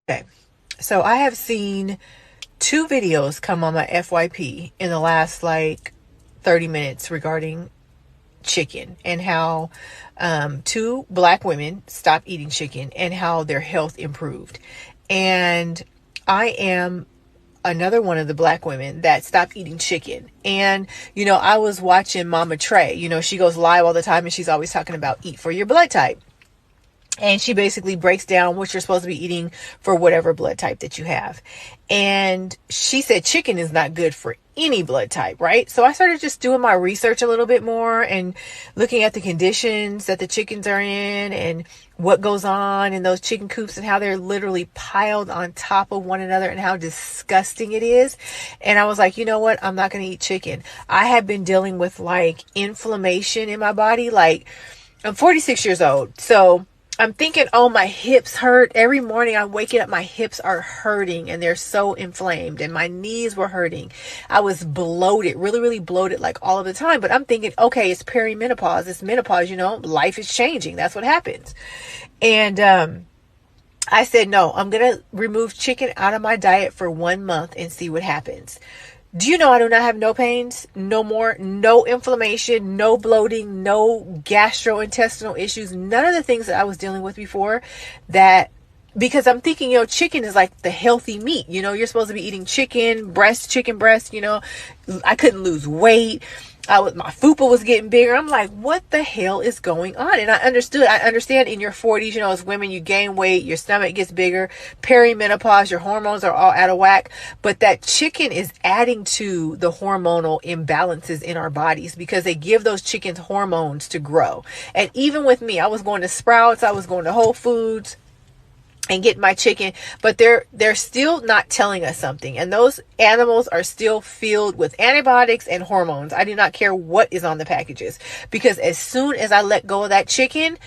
Okay, so I have seen two videos come on my FYP in the last like 30 minutes regarding chicken and how two black women stopped eating chicken and how their health improved. And I am another one of the black women that stopped eating chicken. And, I was watching Mama Trey. She goes live all the time and she's always talking about eat for your blood type. And she basically breaks down what you're supposed to be eating for whatever blood type that you have. And she said chicken is not good for any blood type, right? So I started just doing my research a little bit more and looking at the conditions that the chickens are in and what goes on in those chicken coops and how they're literally piled on top of one another and how disgusting it is. And I was like, you know what? I'm not going to eat chicken. I have been dealing with like inflammation in my body. Like, I'm 46 years old. So I'm thinking, oh, my hips hurt. Every morning I'm waking up, my hips are hurting and they're so inflamed and my knees were hurting. I was bloated, really, really bloated like all of the time. But I'm thinking, okay, it's perimenopause. It's menopause, life is changing. That's what happens. And I said, no, I'm going to remove chicken out of my diet for 1 month and see what happens. Do you know I do not have no pains, no more, no inflammation, no bloating, no gastrointestinal issues, none of the things that I was dealing with before because I'm thinking, chicken is like the healthy meat. You're supposed to be eating chicken breast, I couldn't lose weight. My fupa was getting bigger. I'm like, what the hell is going on? And I understand in your 40s, as women, you gain weight, your stomach gets bigger, perimenopause, your hormones are all out of whack. But that chicken is adding to the hormonal imbalances in our bodies because they give those chickens hormones to grow. And even with me, I was going to Sprouts, I was going to Whole Foods and get my chicken, but they're still not telling us something. And those animals are still filled with antibiotics and hormones. I do not care what is on the packages because as soon as I let go of that chicken,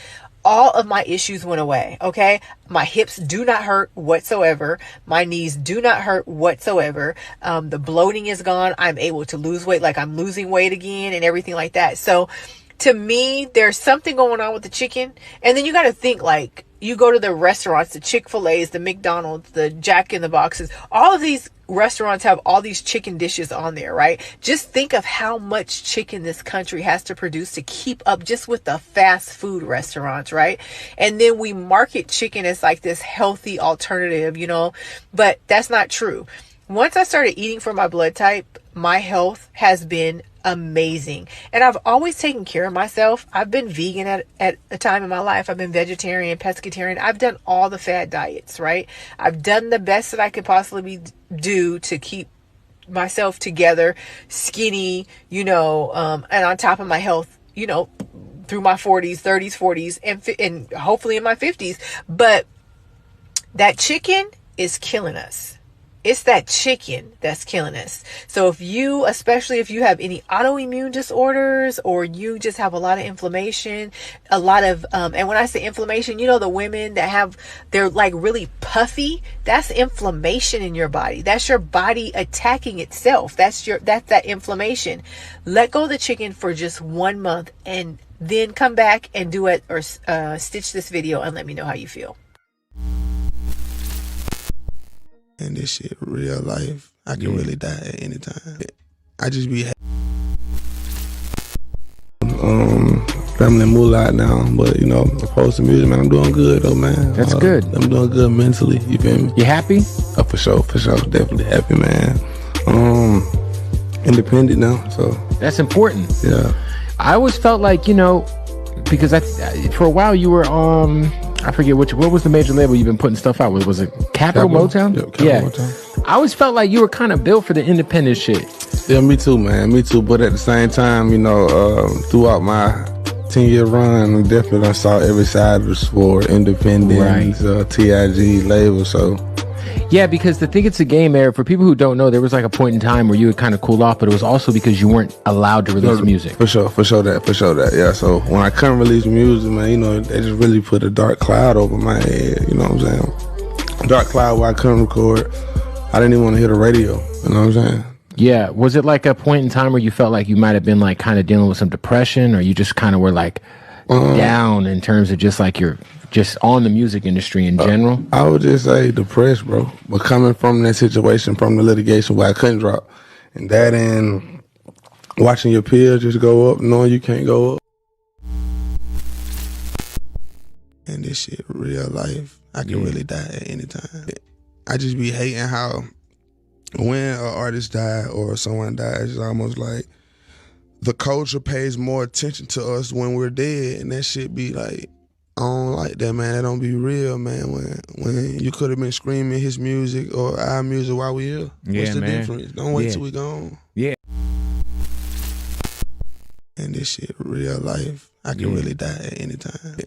all of my issues went away. Okay. My hips do not hurt whatsoever. My knees do not hurt whatsoever. The bloating is gone. I'm able to lose weight. Like I'm losing weight again and everything like that. So to me, there's something going on with the chicken. And then you got to think like, you go to the restaurants, the Chick-fil-A's, the McDonald's, the Jack in the Boxes, all of these restaurants have all these chicken dishes on there, right? Just think of how much chicken this country has to produce to keep up just with the fast food restaurants, right? And then we market chicken as like this healthy alternative, but that's not true. Once I started eating for my blood type, my health has been amazing. And I've always taken care of myself. I've been vegan at a time in my life. I've been vegetarian, pescatarian. I've done all the fad diets, right? I've done the best that I could possibly do to keep myself together, skinny, and on top of my health, through my 40s, 30s, 40s, and hopefully in my 50s. But that chicken is killing us. It's that chicken that's killing us. So especially if you have any autoimmune disorders or you just have a lot of inflammation, a lot of, and when I say inflammation, the women that they're like really puffy, that's inflammation in your body. That's your body attacking itself. That's that inflammation. Let go of the chicken for just 1 month and then come back and do it or stitch this video and let me know how you feel. And this shit, real life, I can really die at any time. I just be family moolah now, but opposed to music, man, I'm doing good though, man. That's good. I'm doing good mentally, you feel me? You happy? Oh, for sure, definitely happy, man. Independent now, so. That's important. Yeah. I always felt like, because for a while you were I forget what was the major label you've been putting stuff out with? Was it Capitol Motown? Yeah, Motown. I always felt like you were kind of built for the independent shit. Yeah, me too, man. Me too. But at the same time, throughout my 10-year run, I definitely saw every side of the sport, independent, right. TIG, label, so. Yeah, because the thing it's a game era. For people who don't know, there was like a point in time where you would kind of cool off, but it was also because you weren't allowed to release music. For sure that. Yeah, so when I couldn't release music, man, they just really put a dark cloud over my head, you know what I'm saying? Dark cloud where I couldn't record. I didn't even want to hear the radio, you know what I'm saying? Yeah, was it like a point in time where you felt like you might have been like kind of dealing with some depression, or you just kind of were like down in terms of just like you're just on the music industry in general? I would just say depressed, bro. But coming from that situation, from the litigation where I couldn't drop, and that and watching your peers just go up, knowing you can't go up. And this shit, real life, I can really die at any time. I just be hating how when an artist die or someone dies, it's almost like the culture pays more attention to us when we're dead, and that shit be like, I don't like that, man. That don't be real, man. When you could have been screaming his music or our music while we here. What's the difference? Don't wait till we gone. Yeah. And this shit, real life, I can really die at any time.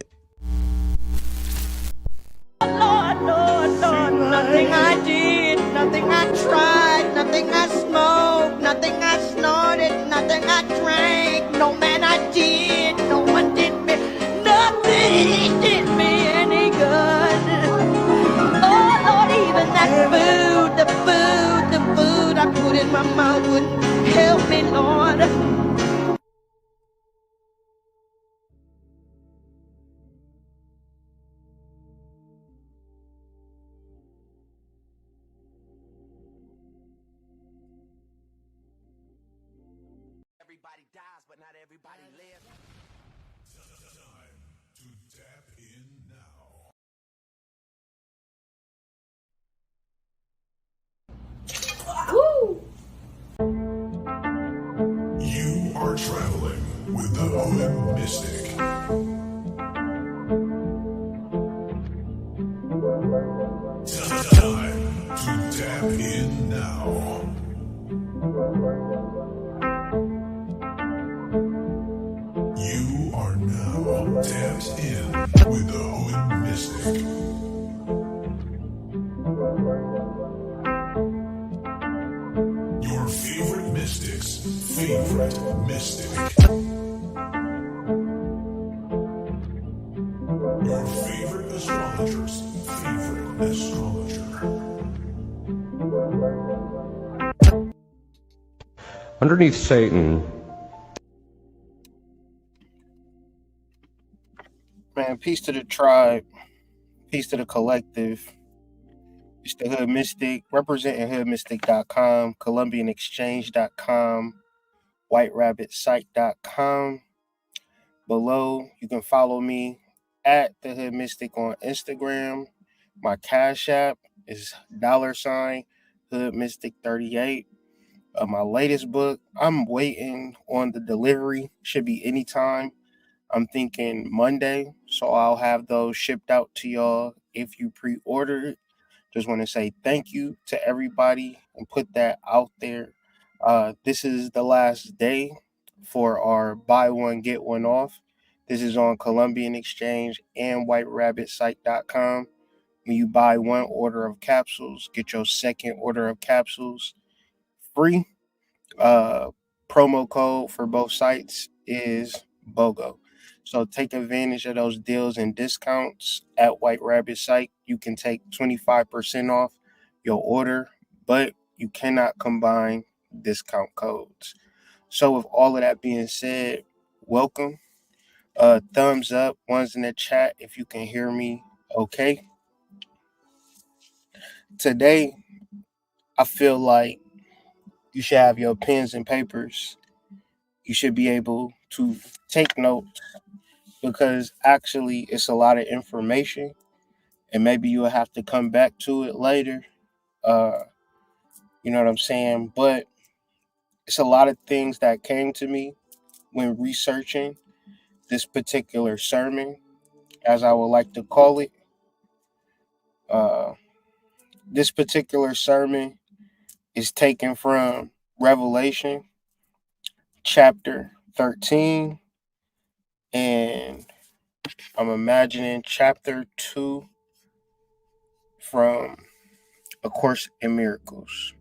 Lord, nothing I did, nothing I tried, nothing I smoked, nothing I snorted, nothing I drank, no man I did, no one did me, nothing did me any good. Oh Lord, even that the food I put in my mouth wouldn't help me, Lord. Everybody dies, but not everybody lives. Time to tap in now. You are traveling with the Hood Mystic. Time to tap in now. You are now tapped in with the Hood Mystic. Your favorite mystic's favorite mystic. Your favorite astrologer's favorite astrologer. Underneath Satan, man, peace to the tribe, peace to the collective. It's the Hood Mystic, representing hoodmystic.com, columbianexchange.com, whiterabbitsite.com. Below, you can follow me at the Hood Mystic on Instagram. My Cash App is $Hood Mystic38. My latest book, I'm waiting on the delivery. Should be anytime. I'm thinking Monday, so I'll have those shipped out to y'all if you pre-order it. Just want to say thank you to everybody and put that out there. This is the last day for our buy one, get one off. This is on Columbian Exchange and whiterabbitsite.com. When you buy one order of capsules, get your second order of capsules free. Promo code for both sites is BOGO. So take advantage of those deals and discounts at White Rabbit site. You can take 25% off your order, but you cannot combine discount codes. So with all of that being said, welcome. Thumbs up, ones in the chat if you can hear me okay. Today, I feel like you should have your pens and papers. You should be able to take notes because actually it's a lot of information and maybe you'll have to come back to it later. You know what I'm saying? But it's a lot of things that came to me when researching this particular sermon, as I would like to call it. This particular sermon is taken from Revelation chapter 13, and I'm imagining chapter 2 from A Course in Miracles.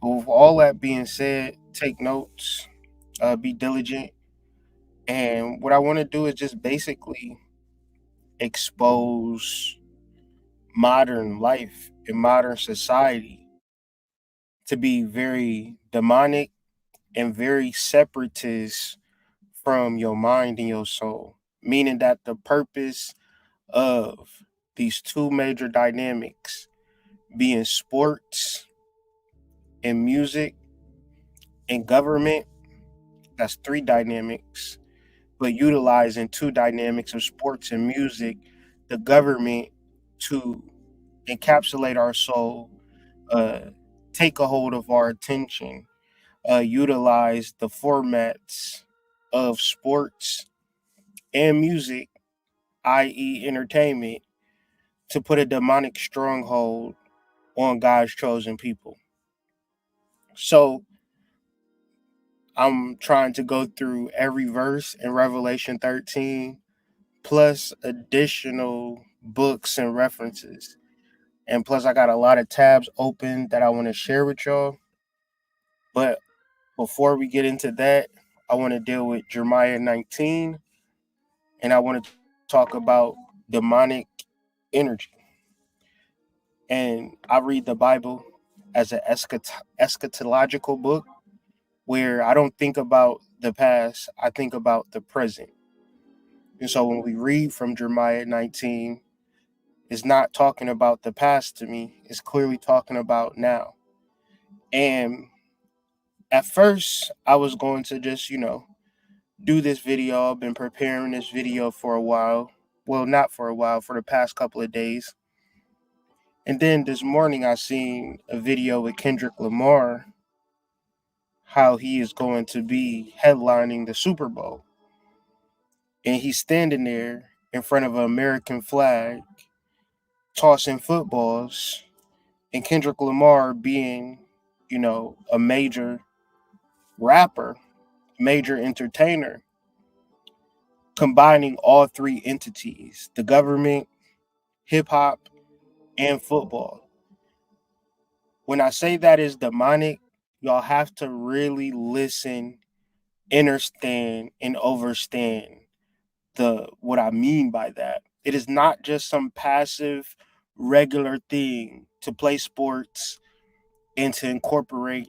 With all that being said, take notes, be diligent, and what I want to do is just basically expose modern life and modern society to be very demonic and very separatist from your mind and your soul, meaning that the purpose of these two major dynamics being sports and music and government, that's three dynamics, but utilizing two dynamics of sports and music, the government to encapsulate our soul, take a hold of our attention, utilize the formats of sports and music, i.e. entertainment, to put a demonic stronghold on God's chosen people. So I'm trying to go through every verse in Revelation 13, plus additional books and references. And plus, I got a lot of tabs open that I want to share with y'all. But before we get into that, I want to deal with Jeremiah 19, and I want to talk about demonic energy. And I read the Bible as an eschatological book, where I don't think about the past, I think about the present. And so when we read from Jeremiah 19, it's not talking about the past to me. It's clearly talking about now. And at first, I was going to just, do this video. I've been preparing this video for a while. Well, not for a while, for the past couple of days. And then this morning, I seen a video with Kendrick Lamar, how he is going to be headlining the Super Bowl. And he's standing there in front of an American flag, tossing footballs, and Kendrick Lamar being, a major rapper, major entertainer, combining all three entities, the government, hip-hop, and football. When I say that is demonic, y'all have to really listen, understand, and overstand what I mean by that. It is not just some passive, regular thing to play sports and to incorporate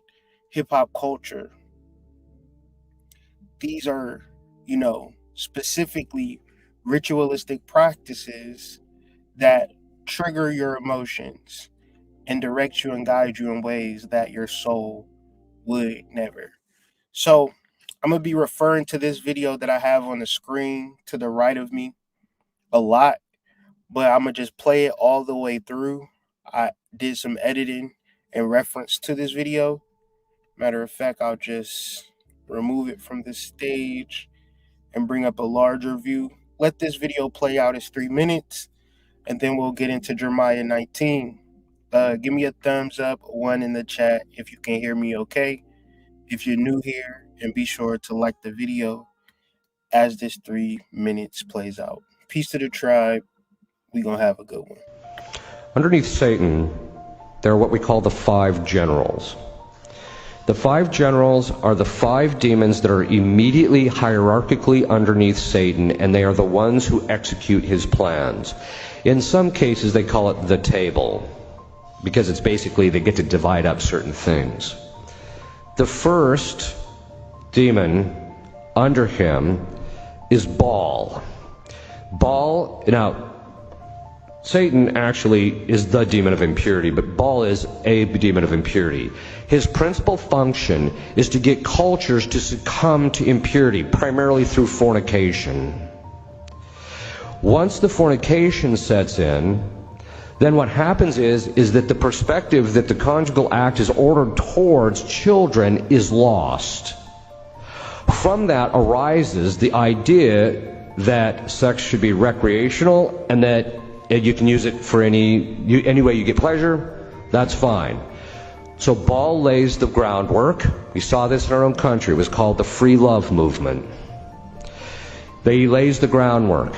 hip-hop culture. These are, specifically ritualistic practices that trigger your emotions and direct you and guide you in ways that your soul would never. So I'm going to be referring to this video that I have on the screen to the right of me a lot, but I'm going to just play it all the way through. I did some editing in reference to this video. Matter of fact, I'll just remove it from the stage and bring up a larger view. Let this video play out as 3 minutes, and then we'll get into Jeremiah 19. Give me a thumbs up, one in the chat if you can hear me okay. If you're new here, and be sure to like the video as this 3 minutes plays out. Peace to the tribe. We're going to have a good one. Underneath Satan, there are what we call the 5 generals. The 5 generals are the 5 demons that are immediately hierarchically underneath Satan, and they are the ones who execute his plans. In some cases, they call it the table, because it's basically they get to divide up certain things. The first demon under him is Baal. Baal, now, Satan actually is the demon of impurity, but Baal is a demon of impurity. His principal function is to get cultures to succumb to impurity, primarily through fornication. Once the fornication sets in, then what happens is that the perspective that the conjugal act is ordered towards children is lost. From that arises the idea that sex should be recreational and that you can use it for any way you get pleasure, that's fine. So Baal lays the groundwork. We saw this in our own country. It was called the free love movement. He lays the groundwork.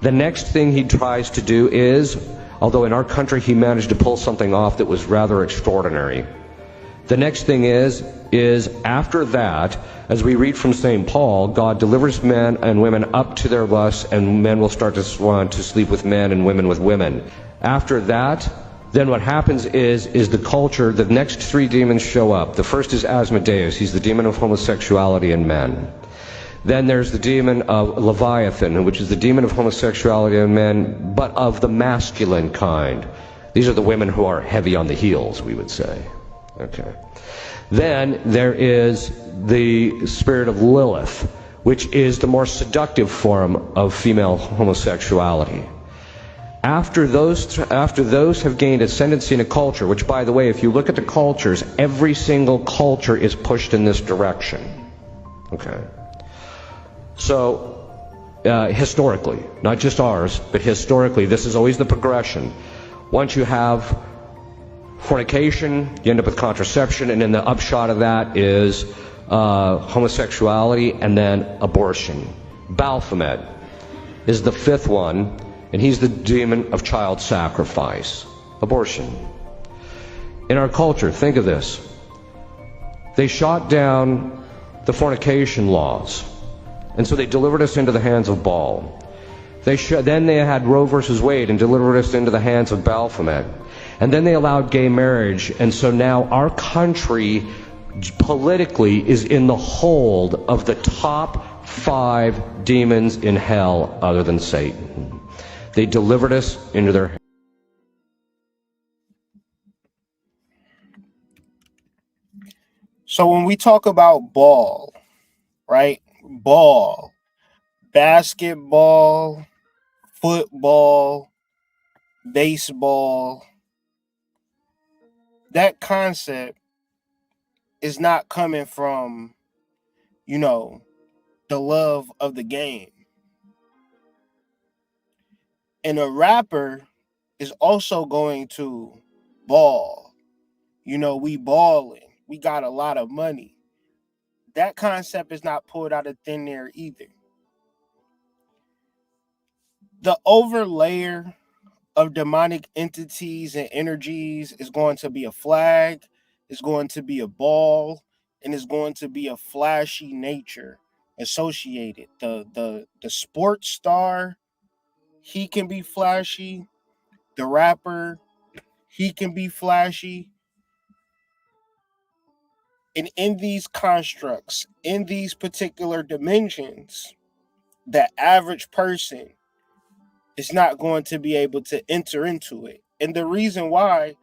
The next thing he tries to do is, although in our country he managed to pull something off that was rather extraordinary. The next thing is after that, as we read from St. Paul, God delivers men and women up to their lusts, and men will start to want to sleep with men and women with women. After that, then what happens is the culture, the next 3 demons show up. The first is Asmodeus. He's the demon of homosexuality in men. Then there's the demon of Leviathan, which is the demon of homosexuality in men, but of the masculine kind. These are the women who are heavy on the heels, we would say. Okay. Then there is the spirit of Lilith, which is the more seductive form of female homosexuality. After those have gained ascendancy in a culture, which, by the way, if you look at the cultures, every single culture is pushed in this direction. Okay. So, historically, not just ours, but historically, this is always the progression. Once you have fornication, you end up with contraception, and then the upshot of that is homosexuality and then abortion. Baphomet is the fifth one, and he's the demon of child sacrifice, abortion. In our culture, think of this. They shot down the fornication laws, and so they delivered us into the hands of Baal. Then they had Roe versus Wade and delivered us into the hands of Baphomet. And then they allowed gay marriage, and so now our country politically is in the hold of the top 5 demons in hell other than Satan. They delivered us into their hands. So when we talk about ball, right? Ball, basketball, football, baseball, that concept is not coming from, the love of the game. And a rapper is also going to ball. We balling. We got a lot of money. That concept is not pulled out of thin air either. The overlayer of demonic entities and energies is going to be a flag, is going to be a ball, and is going to be a flashy nature associated. The sports star, he can be flashy. The rapper, he can be flashy. And in these constructs, in these particular dimensions, the average person is not going to be able to enter into it. And the reason why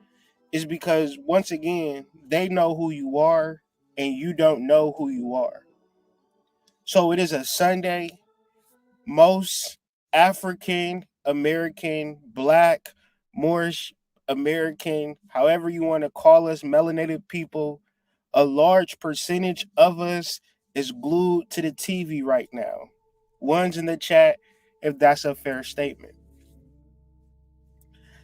is because, once again, they know who you are and you don't know who you are. So it is a Sunday. Most African American, Black, Moorish American, however you want to call us, melanated people, a large percentage of us is glued to the TV right now. One's in the chat if that's a fair statement.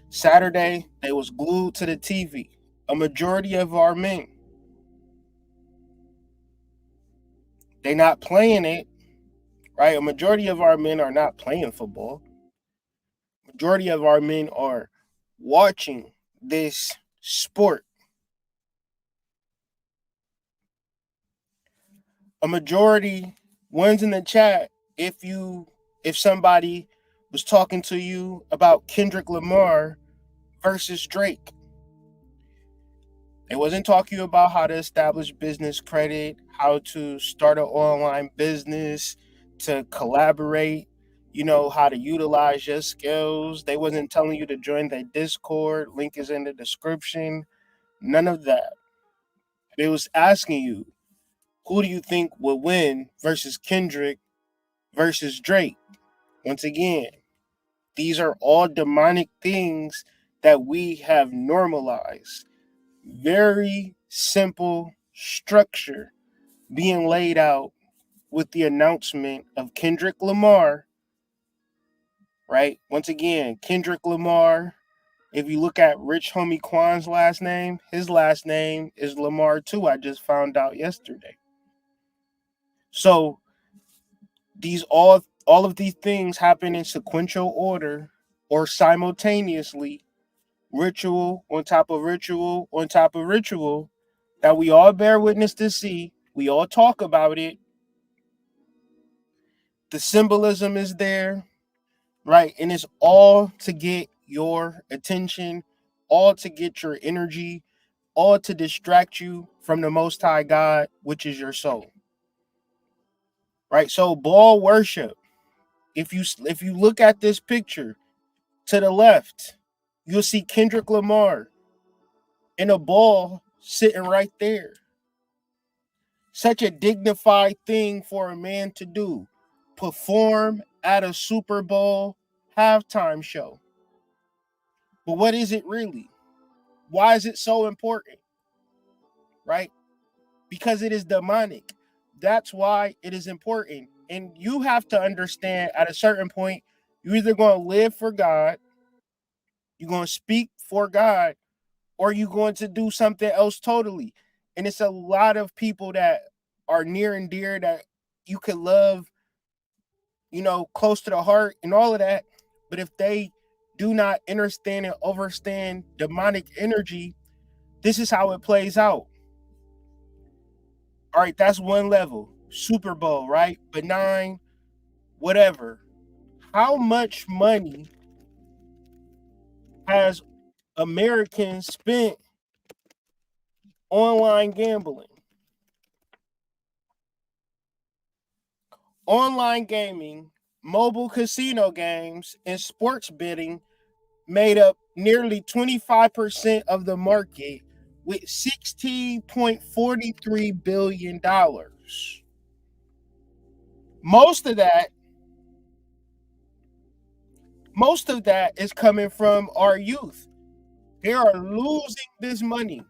Saturday, they was glued to the TV. A majority of our men. They not playing it, right? A majority of our men are not playing football. Majority of our men are watching this sport. A majority, one's in the chat, if somebody was talking to you about Kendrick Lamar versus Drake. They wasn't talking about how to establish business credit, how to start an online business, to collaborate, how to utilize your skills. They wasn't telling you to join their Discord. Link is in the description. None of that. They was asking you, who do you think would win versus Kendrick versus Drake? Once again, these are all demonic things that we have normalized. Very simple structure being laid out with the announcement of Kendrick Lamar, right? Once again, Kendrick Lamar, if you look at Rich Homie Quan's last name, his last name is Lamar too. I just found out yesterday. So all of these things happen in sequential order or simultaneously, ritual on top of ritual on top of ritual, that we all bear witness to see. We all talk about it. The symbolism is there, right? And it's all to get your attention, all to get your energy, all to distract you from the Most High God, which is your soul. right? So ball worship. If you look at this picture to the left, you'll see Kendrick Lamar and a ball sitting right there. Such a dignified thing for a man to do. Perform at a Super Bowl halftime show. But what is it really? Why is it so important? Right? Because it is demonic. That's why it is important. And you have to understand at a certain point, you're either going to live for God, you're going to speak for God, or you're going to do something else totally. And it's a lot of people that are near and dear that you could love, close to the heart and all of that. But if they do not understand and overstand demonic energy, this is how it plays out. All right, that's one level. Super Bowl, right? Benign, whatever. How much money has Americans spent online gambling? Online gaming, mobile casino games, and sports betting made up nearly 25% of the market with $16.43 billion. Most of that is coming from our youth. They are losing this money.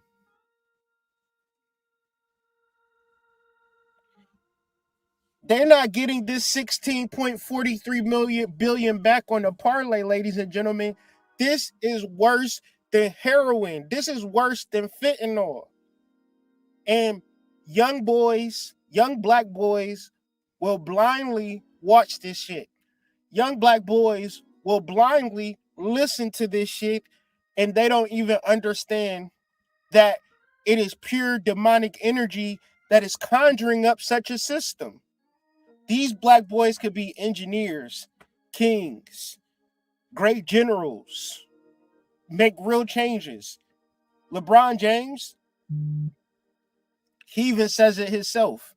They're not getting this 16.43 billion back on the parlay, ladies and gentlemen. This is worse than heroin. This is worse than fentanyl. And young black boys will blindly watch this shit. Young black boys will blindly listen to this shit, and they don't even understand that it is pure demonic energy that is conjuring up such a system. These black boys could be engineers, kings, great generals, make real changes. LeBron James, he even says it himself.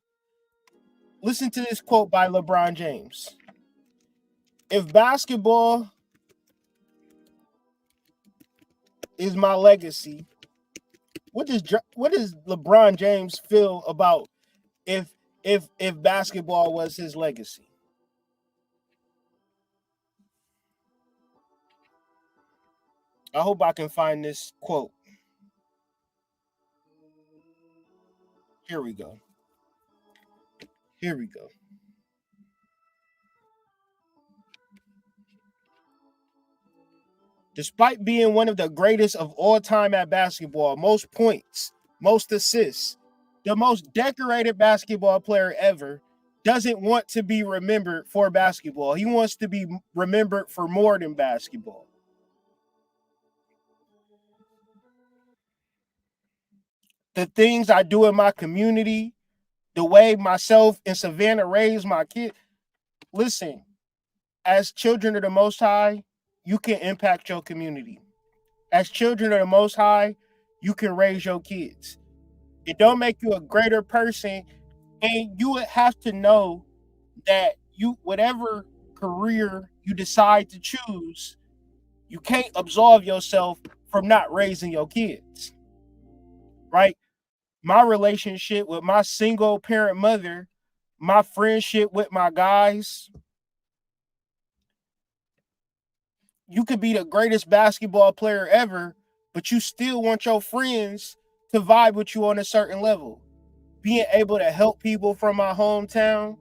Listen to this quote by LeBron James. If basketball is my legacy, what does LeBron James feel about if basketball was his legacy? I hope I can find this quote. Here we go. Despite being one of the greatest of all time at basketball, most points, most assists, the most decorated basketball player ever, doesn't want to be remembered for basketball. He wants to be remembered for more than basketball. The things I do in my community, the way myself and Savannah raised my kid. Listen, as children of the Most High, you can impact your community. As children of the Most High, you can raise your kids. It don't make you a greater person, and you would have to know that whatever career you decide to choose, you can't absolve yourself from not raising your kids, right? My relationship with my single parent mother, my friendship with my guys. You could be the greatest basketball player ever, but you still want your friends to vibe with you on a certain level. Being able to help people from my hometown.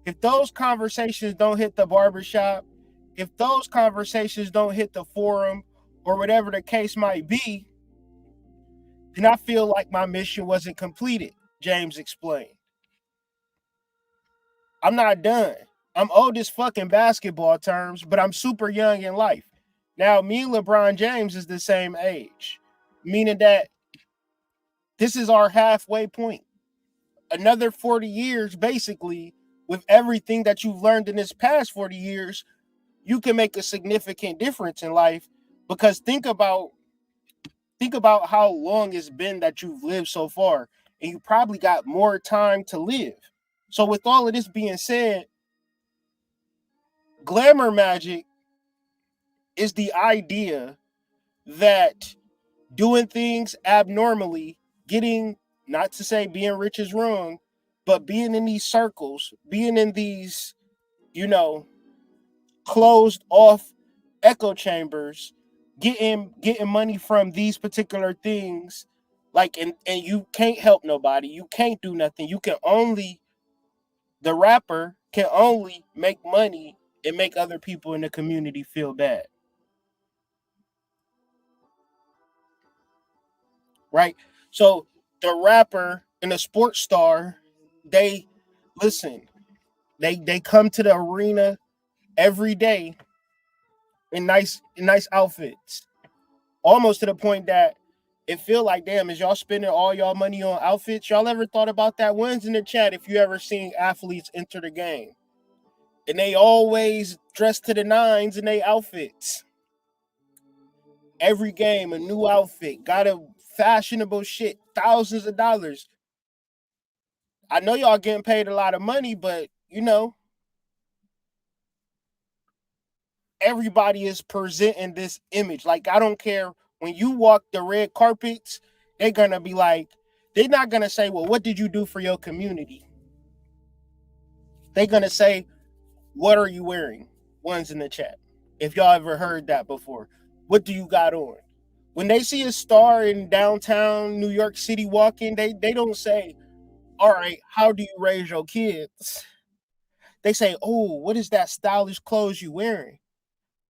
If those conversations don't hit the barbershop, if those conversations don't hit the forum, or whatever the case might be, then I feel like my mission wasn't completed, James explained. I'm not done. I'm old as fucking basketball terms, but I'm super young in life. Now, me and LeBron James is the same age, meaning that this is our halfway point. Another 40 years, basically, with everything that you've learned in this past 40 years, you can make a significant difference in life. Because think about how long it's been that you've lived so far, and you probably got more time to live. So with all of this being said, glamour magic is the idea that doing things abnormally, getting, not to say being rich is wrong, but being in these circles, being in these, closed off echo chambers, getting money from these particular things, like, and you can't help nobody, you can't do nothing, the rapper can only make money and make other people in the community feel bad. Right? So the rapper and the sports star, they come to the arena every day in nice outfits. Almost to the point that it feel like, damn, is y'all spending all y'all money on outfits? Y'all ever thought about that? One's in the chat if you ever seen athletes enter the game. And they always dress to the nines in their outfits. Every game, a new outfit, got a fashionable shit, thousands of dollars. I know y'all getting paid a lot of money, but everybody is presenting this image. Like, I don't care, when you walk the red carpets, they're gonna be like, they're not gonna say, well, what did you do for your community? They're gonna say, what are you wearing? One's in the chat. If y'all ever heard that before, what do you got on? When they see a star in downtown New York City walking, they don't say, all right, how do you raise your kids? They say, oh, what is that stylish clothes you wearing?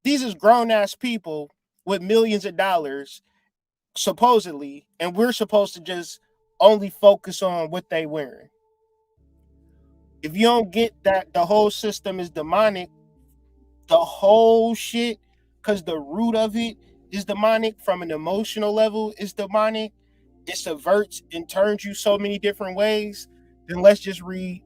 These is grown-ass people with millions of dollars, supposedly, and we're supposed to just only focus on what they wearing. If you don't get that the whole system is demonic, the whole shit, because the root of it is demonic, from an emotional level is demonic, it subverts and turns you so many different ways, then let's just read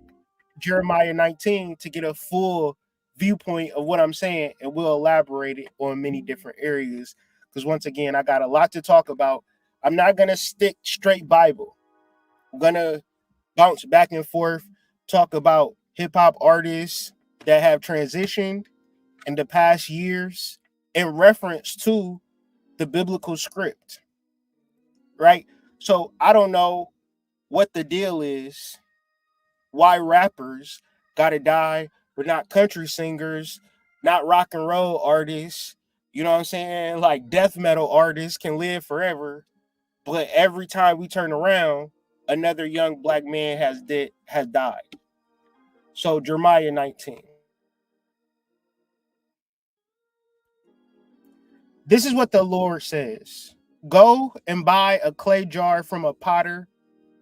Jeremiah 19 to get a full viewpoint of what I'm saying, and we'll elaborate it on many different areas, because once again, I got a lot to talk about. I'm not going to stick straight Bible. I'm going to bounce back and forth, talk about hip-hop artists that have transitioned in the past years in reference to the biblical script, right? So I don't know what the deal is, why rappers gotta die. We're not country singers, not rock and roll artists. You know what I'm saying? Like, death metal artists can live forever, but every time we turn around, another young black man has died. So Jeremiah 19. This is what the Lord says. Go and buy a clay jar from a potter.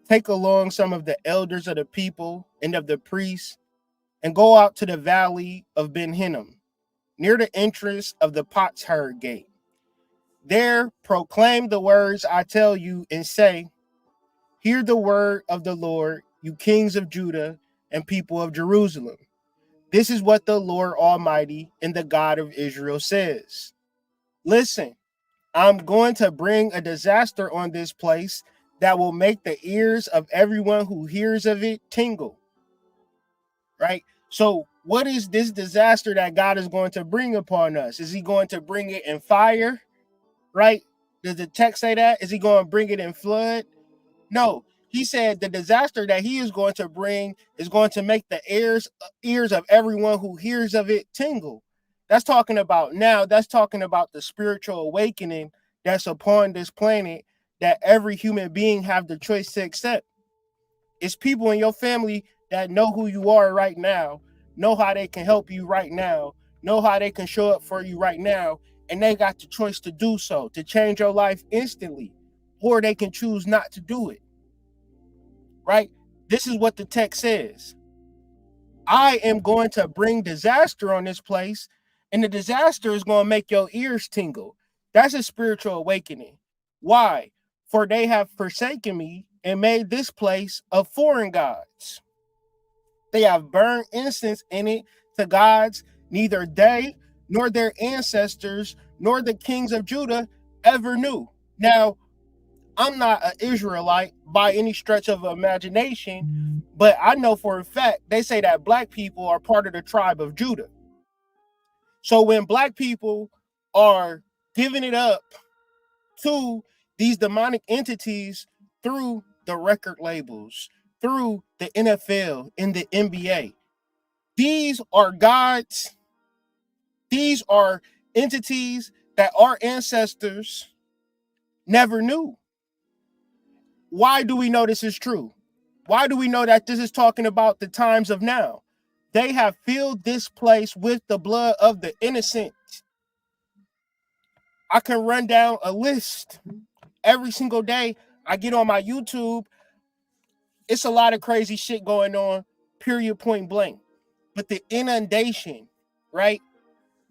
Take along some of the elders of the people and of the priests, and go out to the valley of Ben Hinnom, near the entrance of the Potsherd gate. There proclaim the words I tell you, and say, hear the word of the Lord, you kings of Judah and people of Jerusalem. This is what the Lord Almighty and the God of Israel says. Listen, I'm going to bring a disaster on this place that will make the ears of everyone who hears of it tingle. Right? So what is this disaster that God is going to bring upon us? Is he going to bring it in fire? Right? Does the text say that? Is he going to bring it in flood? No. He said the disaster that he is going to bring is going to make the ears of everyone who hears of it tingle. That's talking about now. That's talking about the spiritual awakening that's upon this planet that every human being have the choice to accept. It's people in your family that know who you are right now, know how they can help you right now, know how they can show up for you right now, and they got the choice to do so, to change your life instantly, or they can choose not to do it. Right? This is what the text says. I am going to bring disaster on this place, and the disaster is going to make your ears tingle. That's a spiritual awakening. Why? For they have forsaken me and made this place of foreign gods. They have burned incense in it to gods neither they nor their ancestors nor the kings of Judah ever knew. Now, I'm not an Israelite by any stretch of imagination, but I know for a fact they say that black people are part of the tribe of Judah. So when black people are giving it up to these demonic entities through the record labels, through the NFL and the NBA, these are gods. These are entities that our ancestors never knew. Why do we know this is true? Why do we know that this is talking about the times of now? They have filled this place with the blood of the innocent. I can run down a list every single day. I get on my YouTube. It's a lot of crazy shit going on, period, point blank. But the inundation, right?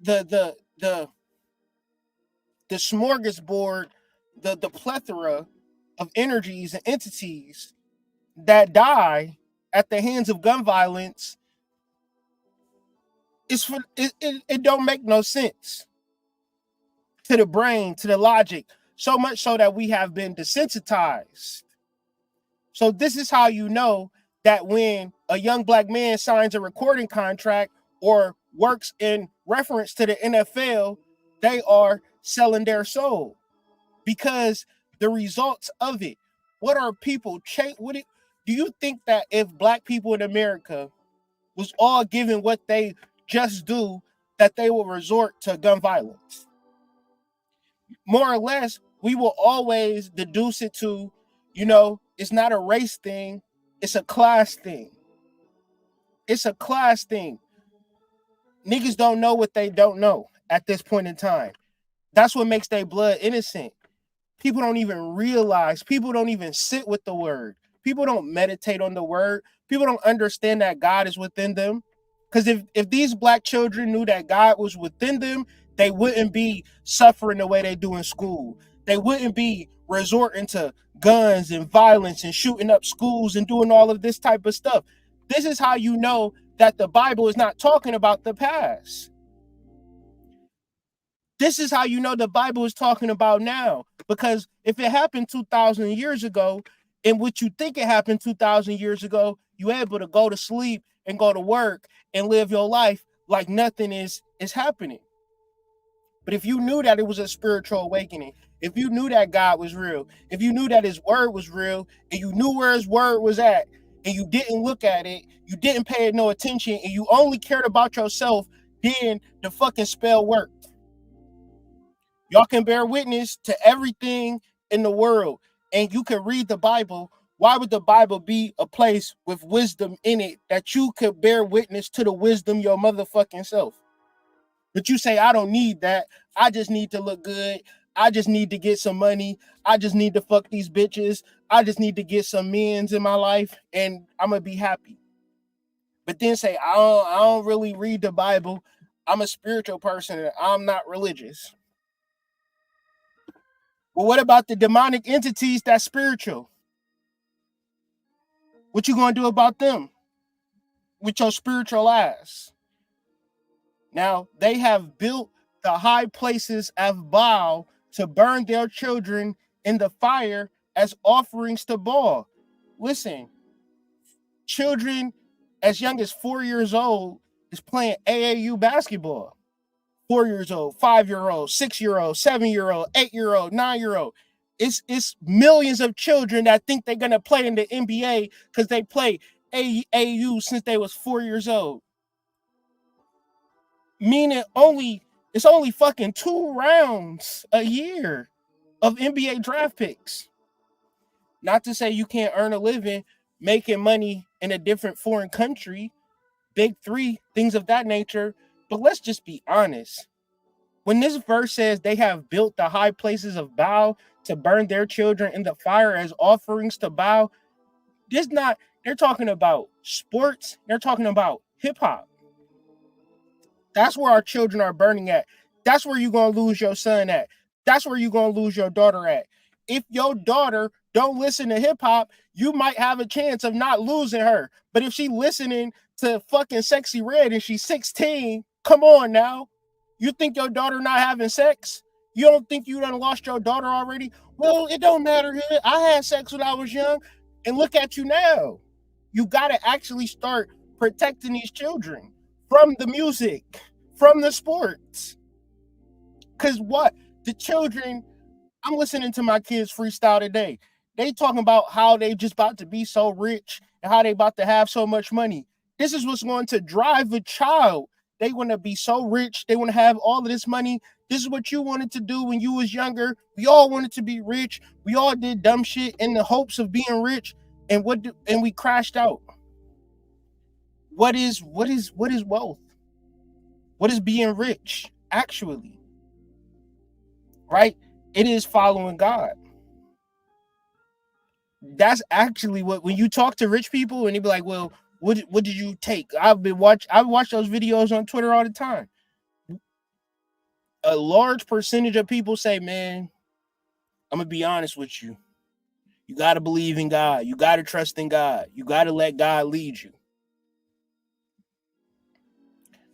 The smorgasbord, the plethora of energies and entities that die at the hands of gun violence it don't make no sense to the brain, to the logic, so much so that we have been desensitized. So this is how you know that when a young black man signs a recording contract or works in reference to the NFL, they are selling their soul, because the results of it, what are people do you think that if black people in America was all given what they just do, that they will resort to gun violence? More or less, we will always deduce it to, it's not a race thing, it's a class thing. It's a class thing. Niggas don't know what they don't know at this point in time. That's what makes their blood innocent. People don't even realize, people don't even sit with the word. People don't meditate on the word. People don't understand that God is within them. Because if these black children knew that God was within them, they wouldn't be suffering the way they do in school. They wouldn't be resorting to guns and violence and shooting up schools and doing all of this type of stuff. This is how you know that the Bible is not talking about the past. This is how you know the Bible is talking about now. Because if it happened 2,000 years ago, and what you think it happened 2,000 years ago, you're able to go to sleep and go to work and live your life like nothing is happening. But if you knew that it was a spiritual awakening, if you knew that God was real, if you knew that his word was real, and you knew where his word was at, and you didn't look at it, you didn't pay it no attention, and you only cared about yourself, then the fucking spell worked. Y'all can bear witness to everything in the world, and you can read the Bible. Why would the Bible be a place with wisdom in it that you could bear witness to the wisdom your motherfucking self? But you say, I don't need that. I just need to look good. I just need to get some money. I just need to fuck these bitches. I just need to get some men's in my life, and I'm going to be happy. But then say, I don't really read the Bible. I'm a spiritual person. I'm not religious. Well, what about the demonic entities that's spiritual? What you going to do about them with your spiritual ass? Now, they have built the high places of Baal to burn their children in the fire as offerings to Baal. Listen, children as young as 4 years old is playing AAU basketball. 4 years old, 5-year-old, 6-year-old, 7-year-old, 8-year-old, 9-year-old. It's millions of children that think they're going to play in the NBA because they play AAU since they was 4 years old. Meaning it's only fucking 2 rounds a year of NBA draft picks. Not to say you can't earn a living making money in a different foreign country, big 3, things of that nature. But let's just be honest. When this verse says they have built the high places of Baal to burn their children in the fire as offerings to Baal, they're talking about sports. They're talking about hip hop. That's where our children are burning at. That's where you're going to lose your son at. That's where you're going to lose your daughter at. If your daughter don't listen to hip hop, you might have a chance of not losing her. But if she listening to fucking Sexy Red and she's 16, come on now. You think your daughter not having sex? You don't think you done lost your daughter already? Well, it don't matter. I had sex when I was young, and look at you now. You got to actually start protecting these children from the music, from the sports. Because what? The children, I'm listening to my kids freestyle today. They talking about how they just about to be so rich and how they about to have so much money. This is what's going to drive a child. They want to be so rich. They want to have all of this money. This is what you wanted to do when you was younger. We all wanted to be rich. We all did dumb shit in the hopes of being rich, and we crashed out. What is wealth? What is being rich actually? Right? It is following God. That's actually what, when you talk to rich people and they be like, well, what did you take? I watch those videos on Twitter all the time. A large percentage of people say, man, I'm gonna be honest with you. You gotta believe in God. You gotta trust in God. You gotta let God lead you.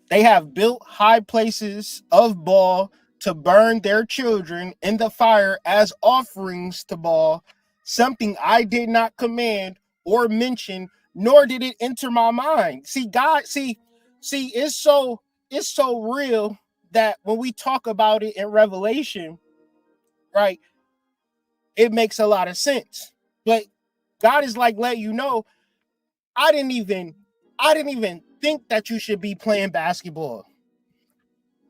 They have built high places of Baal to burn their children in the fire as offerings to Baal, something I did not command or mention, nor did it enter my mind. See, God, see, it's so real that when we talk about it in Revelation, right, it makes a lot of sense. But God is like, let you know, I didn't even think that you should be playing basketball.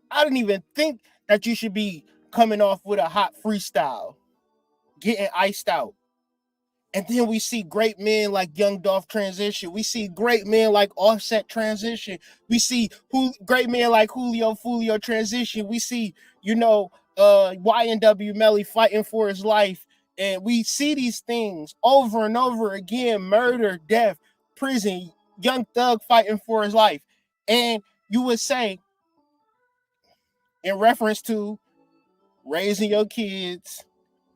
I didn't even think that you should be coming off with a hot freestyle, getting iced out. And then we see great men like Young Dolph transition. We see great men like Offset transition. We see great men like Julio Fulio transition. We see, YNW Melly fighting for his life. And we see these things over and over again: murder, death, prison, Young Thug fighting for his life. And you would say, in reference to raising your kids,